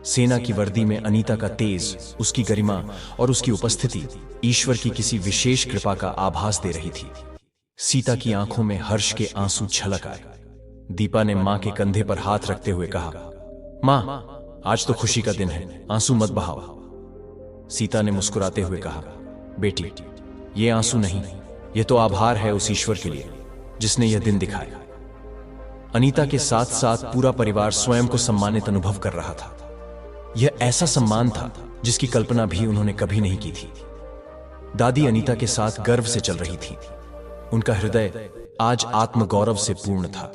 सेना की वर्दी में अनीता का तेज, उसकी गरिमा और उसकी उपस्थिति ईश्वर की किसी विशेष कृपा का आभास दे रही थी। सीता की आंखों में हर्ष के आंसू छलक आए। दीपा ने मां के कंधे पर हाथ रखते हुए कहा, मां, आज तो खुशी का दिन है, आंसू मत बहाओ। सीता ने मुस्कुराते हुए कहा, बेटी, ये आंसू नहीं, ये तो आभार है उस ईश्वर के लिए जिसने यह दिन दिखाया। अनीता के साथ साथ पूरा परिवार स्वयं को सम्मानित अनुभव कर रहा था। यह ऐसा सम्मान था जिसकी कल्पना भी उन्होंने कभी नहीं की थी। दादी अनीता के साथ गर्व से चल रही थी। उनका हृदय आज आत्मगौरव से पूर्ण था।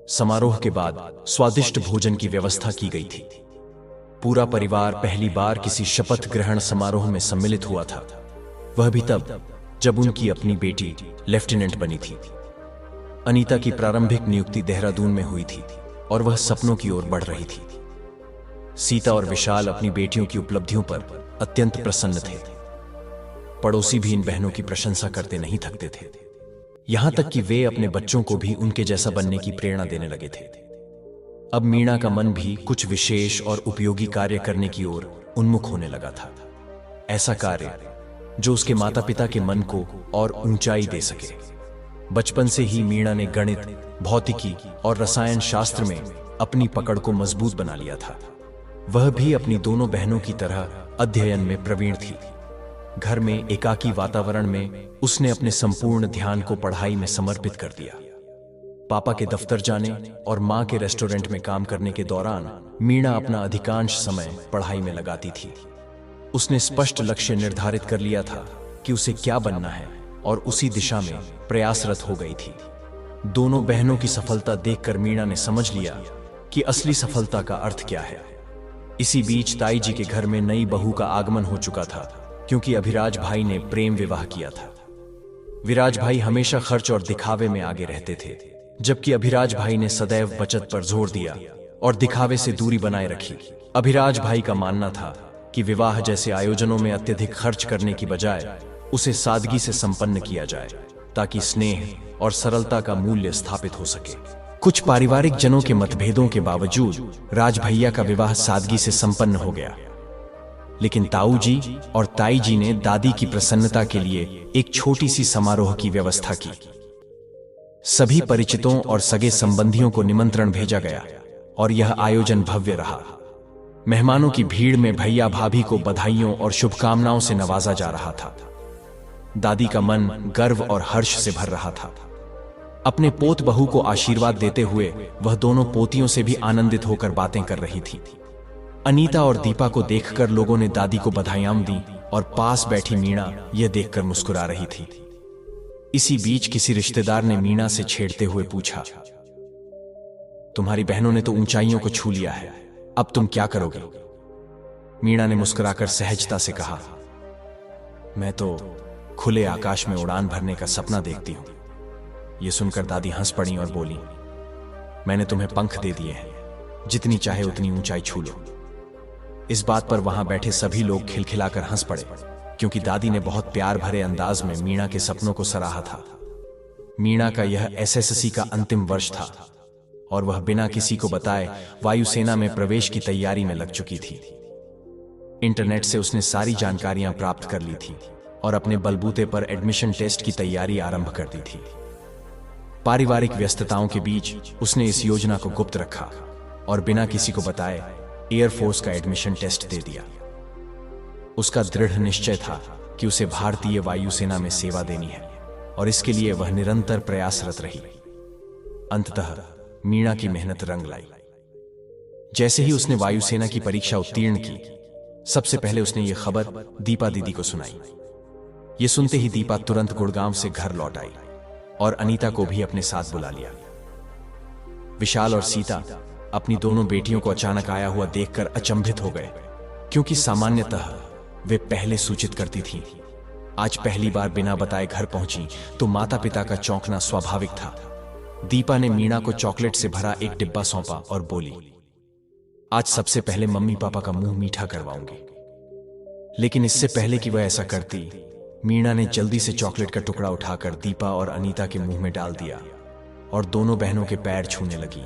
समारोह के बाद स्वादिष्ट भोजन की व्यवस्था की गई थी। पूरा परिवार पहली बार किसी शपथ ग्रहण समारोह में सम्मिलित हुआ था, वह भी तब जब उनकी अपनी बेटी लेफ्टिनेंट बनी थी। अनीता की प्रारंभिक नियुक्ति देहरादून में हुई थी और वह सपनों की ओर बढ़ रही थी। सीता और विशाल अपनी बेटियों की उपलब्धियों पर अत्यंत प्रसन्न थे। पड़ोसी भी इन बहनों की प्रशंसा करते नहीं थकते थे, यहां तक कि वे अपने बच्चों को भी उनके जैसा बनने की प्रेरणा देने लगे थे। अब मीणा का मन भी कुछ विशेष और उपयोगी कार्य करने की ओर उन्मुख होने लगा था। ऐसा कार्य जो उसके माता पिता के मन को और ऊंचाई दे सके। बचपन से ही मीणा ने गणित, भौतिकी और रसायन शास्त्र में अपनी पकड़ को मजबूत बना लिया था। वह भी अपनी दोनों बहनों की तरह अध्ययन में प्रवीण थी। घर में एकाकी वातावरण में उसने अपने संपूर्ण ध्यान को पढ़ाई में समर्पित कर दिया। पापा के दफ्तर जाने और मां के रेस्टोरेंट में काम करने के दौरान मीणा अपना अधिकांश समय पढ़ाई में लगाती थी। उसने स्पष्ट लक्ष्य निर्धारित कर लिया था कि उसे क्या बनना है और उसी दिशा में प्रयासरत हो गई थी। दोनों बहनों की सफलता देखकर मीणा ने समझ लिया कि असली सफलता का अर्थ क्या है। इसी बीच ताई जी के घर में नई बहू का आगमन हो चुका था, क्योंकि अभिराज भाई ने प्रेम विवाह किया था। विराज भाई हमेशा खर्च और दिखावे में आगे रहते थे, जबकि अभिराज भाई ने सदैव बचत पर जोर दिया और दिखावे से दूरी बनाए रखी। अभिराज भाई का मानना था कि विवाह जैसे आयोजनों में अत्यधिक खर्च करने की बजाय उसे सादगी से संपन्न किया जाए, ताकि स्नेह और सरलता का मूल्य स्थापित हो सके। कुछ पारिवारिक जनों के मतभेदों के बावजूद राज भैया का विवाह सादगी से संपन्न हो गया, लेकिन ताऊ जी और ताई जी ने दादी की प्रसन्नता के लिए एक छोटी सी समारोह की व्यवस्था की। सभी परिचितों और सगे संबंधियों को निमंत्रण भेजा गया और यह आयोजन भव्य रहा। मेहमानों की भीड़ में भैया भाभी को बधाइयों और शुभकामनाओं से नवाजा जा रहा था। दादी का मन गर्व और हर्ष से भर रहा था। अपने पोत बहू को आशीर्वाद देते हुए वह दोनों पोतियों से भी आनंदित होकर बातें कर रही थी। अनीता और दीपा को देखकर लोगों ने दादी को बधाइयां दी और पास बैठी मीणा यह देखकर मुस्कुरा रही थी। इसी बीच किसी रिश्तेदार ने मीणा से छेड़ते हुए पूछा, तुम्हारी बहनों ने तो ऊंचाइयों को छू लिया है, अब तुम क्या करोगे? मीणा ने मुस्कुराकर सहजता से कहा, मैं तो खुले आकाश में उड़ान भरने का सपना देखती हूं। यह सुनकर दादी हंस पड़ी और बोली, मैंने तुम्हें पंख दे दिए हैं, जितनी चाहे उतनी ऊंचाई छू लो। इस बात पर वहां बैठे सभी लोग खिलखिलाकर हंस पड़े, क्योंकि दादी ने बहुत प्यार भरे अंदाज में मीणा के सपनों को सराहा था। मीणा का यह एसएससी का अंतिम वर्ष था और वह बिना किसी को बताए वायुसेना में प्रवेश की तैयारी में लग चुकी थी। इंटरनेट से उसने सारी जानकारियां प्राप्त कर ली थी और अपने बलबूते पर एडमिशन टेस्ट की तैयारी आरंभ कर दी थी। पारिवारिक व्यस्तताओं के बीच उसने इस योजना को गुप्त रखा और बिना किसी को बताए एयरफोर्स का एडमिशन टेस्ट दे दिया। उसका दृढ़ निश्चय था कि उसे भारतीय वायुसेना में सेवा देनी है और इसके लिए वह निरंतर प्रयासरत रही। अंततः मीणा की मेहनत रंग लाई। जैसे ही उसने वायुसेना की परीक्षा उत्तीर्ण की, सबसे पहले उसने ये खबर दीपा दीदी को सुनाई। ये सुनते ही दीपा तुरंत गुड़गांव से घर लौट आई और अनीता को भी अपने साथ बुला लिया। विशाल और सीता अपनी दोनों बेटियों को अचानक आया हुआ देखकर अचंभित हो गए, क्योंकि सामान्यतः वे पहले सूचित करती थीं। आज पहली बार बिना बताए घर पहुंची तो माता पिता का चौंकना स्वाभाविक था। दीपा ने मीणा को चॉकलेट से भरा एक डिब्बा सौंपा और बोली, आज सबसे पहले मम्मी पापा का मुंह मीठा करवाऊंगी। लेकिन इससे पहले कि वह ऐसा करती, मीणा ने जल्दी से चॉकलेट का टुकड़ा उठाकर दीपा और अनीता के मुंह में डाल दिया और दोनों बहनों के पैर छूने लगी।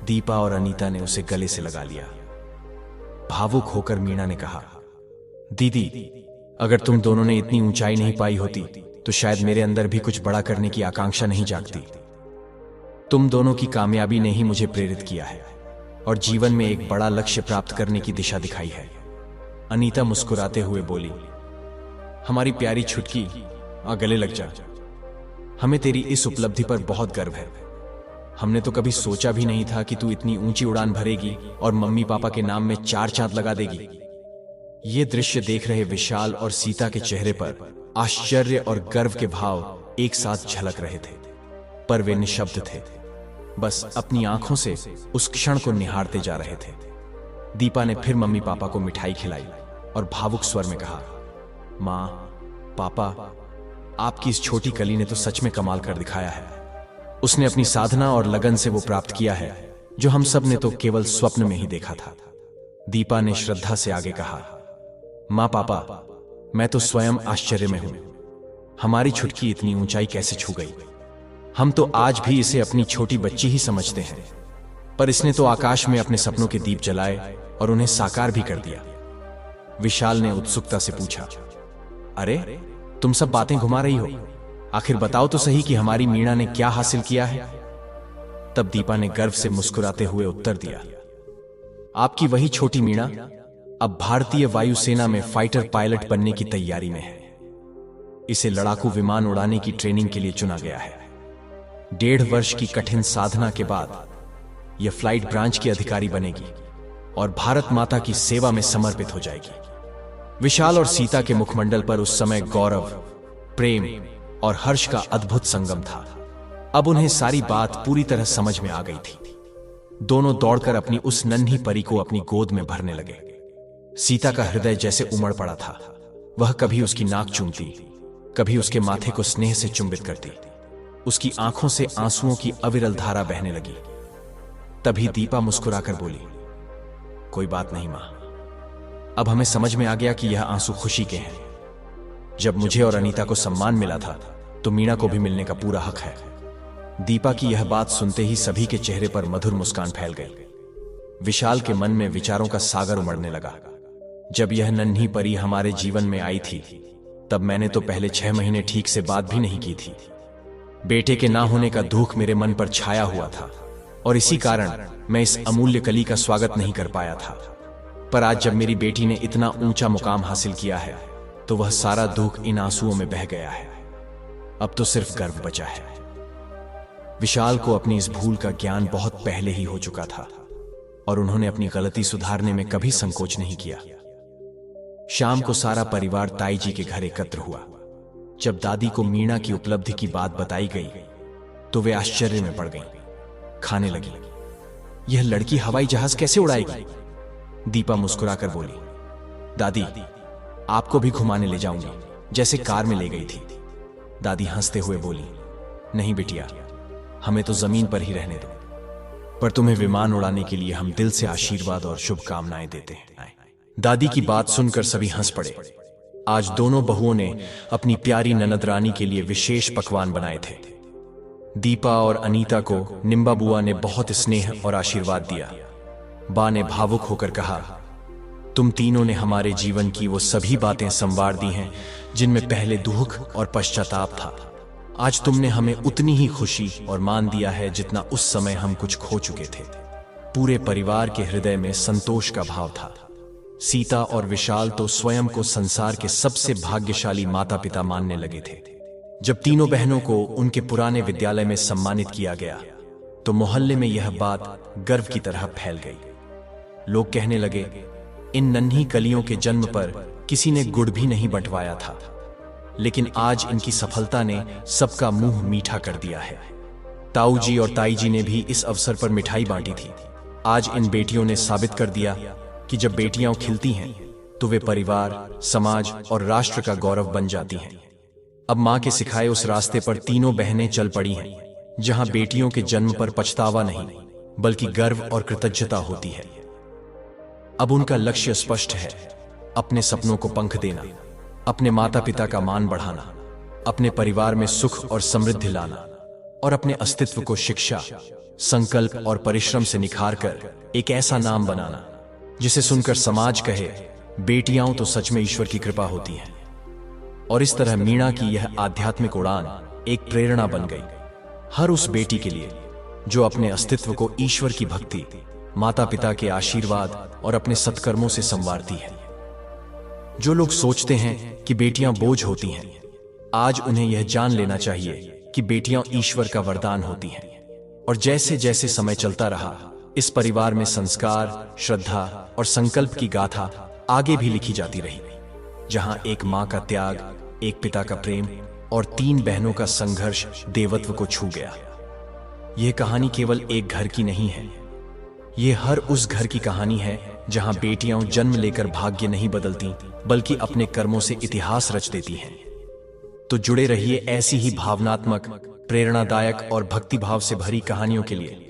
दीपा और अनीता ने उसे गले से लगा लिया। भावुक होकर मीणा ने कहा, दीदी, अगर तुम दोनों ने इतनी ऊंचाई नहीं पाई होती तो शायद मेरे अंदर भी कुछ बड़ा करने की आकांक्षा नहीं जागती। तुम दोनों की कामयाबी ने ही मुझे प्रेरित किया है और जीवन में एक बड़ा लक्ष्य प्राप्त करने की दिशा दिखाई है। अनीता मुस्कुराते हुए बोली, हमारी प्यारी छुटकी, आ गले लग जा। हमें तेरी इस उपलब्धि पर बहुत गर्व है। हमने तो कभी सोचा भी नहीं था कि तू इतनी ऊंची उड़ान भरेगी और मम्मी पापा के नाम में 4 चांद लगा देगी। ये दृश्य देख रहे विशाल और सीता के चेहरे पर आश्चर्य और गर्व के भाव एक साथ झलक रहे थे, पर वे निशब्द थे, बस अपनी आंखों से उस क्षण को निहारते जा रहे थे। दीपा ने फिर मम्मी पापा को मिठाई खिलाई और भावुक स्वर में कहा, मां, पापा, आपकी इस छोटी कली ने तो सच में कमाल कर दिखाया है। उसने अपनी साधना और लगन से वो प्राप्त किया है जो हम सब ने तो केवल स्वप्न में ही देखा था। दीपा ने श्रद्धा से आगे कहा, मां, पापा, मैं तो स्वयं आश्चर्य में हूं। हमारी छुटकी इतनी ऊंचाई कैसे छू गई? हम तो आज भी इसे अपनी छोटी बच्ची ही समझते हैं, पर इसने तो आकाश में अपने सपनों के दीप जलाए और उन्हें साकार भी कर दिया। विशाल ने उत्सुकता से पूछा, अरे तुम सब बातें घुमा रही हो, आखिर बताओ तो सही कि हमारी मीणा ने क्या हासिल किया है? तब दीपा ने गर्व से मुस्कुराते हुए उत्तर दिया, आपकी वही छोटी मीणा अब भारतीय वायुसेना में फाइटर पायलट बनने की तैयारी में है। इसे लड़ाकू विमान उड़ाने की ट्रेनिंग के लिए चुना गया है। 1.5 वर्ष की कठिन साधना के बाद यह फ्लाइट ब्रांच की अधिकारी बनेगी और भारत माता की सेवा में समर्पित हो जाएगी। विशाल और सीता के मुखमंडल पर उस समय गौरव, प्रेम और हर्ष का अद्भुत संगम था। अब उन्हें सारी बात पूरी तरह समझ में आ गई थी। दोनों दौड़कर अपनी उस नन्ही परी को अपनी गोद में भरने लगे। सीता का हृदय जैसे उमड़ पड़ा था। वह कभी उसकी नाक चूमती, कभी उसके माथे को स्नेह से चुंबित करती। उसकी आंखों से आंसुओं की अविरल धारा बहने लगी। तभी दीपा मुस्कुराकर बोली, कोई बात नहीं मां, अब हमें समझ में आ गया कि यह आंसू खुशी के हैं। जब मुझे और अनीता को सम्मान मिला था तो मीणा को भी मिलने का पूरा हक है। दीपा की यह बात सुनते ही सभी के चेहरे पर मधुर मुस्कान फैल गई। विशाल के मन में विचारों का सागर उमड़ने लगा। जब यह नन्ही परी हमारे जीवन में आई थी तब मैंने तो पहले 6 महीने ठीक से बात भी नहीं की थी। बेटे के ना होने का दुख मेरे मन पर छाया हुआ था और इसी कारण मैं इस अमूल्य कली का स्वागत नहीं कर पाया था। पर आज जब मेरी बेटी ने इतना ऊंचा मुकाम हासिल किया है तो वह सारा दुख इन आंसुओं में बह गया है। अब तो सिर्फ गर्व बचा है। विशाल को अपनी इस भूल का ज्ञान बहुत पहले ही हो चुका था और उन्होंने अपनी गलती सुधारने में कभी संकोच नहीं किया। शाम को सारा परिवार ताई जी के घर एकत्र हुआ। जब दादी को मीणा की उपलब्धि की बात बताई गई तो वे आश्चर्य में पड़ गईं। खाने लगी, यह लड़की हवाई जहाज कैसे उड़ाएगी? दीपा मुस्कुराकर बोली, दादी, आपको भी घुमाने ले जाऊंगी, जैसे कार में ले गई थी। दादी हंसते हुए बोली, नहीं बिटिया, हमें तो जमीन पर ही रहने दो, पर तुम्हें विमान उड़ाने के लिए हम दिल से आशीर्वाद और शुभकामनाएं देते हैं। दादी की बात सुनकर सभी हंस पड़े। आज दोनों बहुओं ने अपनी प्यारी ननद रानी के लिए विशेष पकवान बनाए थे। दीपा और अनीता को निम्बा बुआ ने बहुत स्नेह और आशीर्वाद दिया। बा ने भावुक होकर कहा, तुम तीनों ने हमारे जीवन की वो सभी बातें संवार दी हैं जिनमें पहले दुख और पश्चाताप था। आज तुमने हमें उतनी ही खुशी और मान दिया है जितना उस समय हम कुछ खो चुके थे। पूरे परिवार के हृदय में संतोष का भाव था। सीता और विशाल तो स्वयं को संसार के सबसे भाग्यशाली माता पिता मानने लगे थे। जब तीनों बहनों को उनके पुराने विद्यालय में सम्मानित किया गया तो मोहल्ले में यह बात गर्व की तरह फैल गई। लोग कहने लगे, इन नन्ही कलियों के जन्म पर किसी ने गुड़ भी नहीं बंटवाया था, लेकिन आज इनकी सफलता ने सबका मुंह मीठा कर दिया है। ताऊ जी और ताई जी ने भी इस अवसर पर मिठाई बांटी थी। आज इन बेटियों ने साबित कर दिया कि जब बेटियां खिलती हैं तो वे परिवार, समाज और राष्ट्र का गौरव बन जाती हैं। अब मां के सिखाए उस रास्ते पर तीनों बहनें चल पड़ी हैं, जहां बेटियों के जन्म पर पछतावा नहीं बल्कि गर्व और कृतज्ञता होती है। अब उनका लक्ष्य स्पष्ट है, अपने सपनों को पंख देना, अपने माता पिता का मान बढ़ाना, अपने परिवार में सुख और समृद्धि लाना और अपने अस्तित्व को शिक्षा, संकल्प और परिश्रम से निखार कर एक ऐसा नाम बनाना जिसे सुनकर समाज कहे, बेटियां तो सच में ईश्वर की कृपा होती है। और इस तरह मीणा की यह आध्यात्मिक उड़ान एक प्रेरणा बन गई हर उस बेटी के लिए जो अपने अस्तित्व को ईश्वर की भक्ति, माता पिता के आशीर्वाद और अपने सत्कर्मों से संवारती है। जो लोग सोचते हैं कि बेटियां बोझ होती हैं, आज उन्हें यह जान लेना चाहिए कि बेटियां ईश्वर का वरदान होती हैं। और जैसे जैसे समय चलता रहा, इस परिवार में संस्कार, श्रद्धा और संकल्प की गाथा आगे भी लिखी जाती रही, जहां एक मां का त्याग, एक पिता का प्रेम और 3 बहनों का संघर्ष देवत्व को छू गया। यह कहानी केवल एक घर की नहीं है, यह हर उस घर की कहानी है जहां बेटियां जन्म लेकर भाग्य नहीं बदलती, बल्कि अपने कर्मों से इतिहास रच देती हैं। तो जुड़े रहिए ऐसी ही भावनात्मक, प्रेरणादायक और भक्तिभाव से भरी कहानियों के लिए।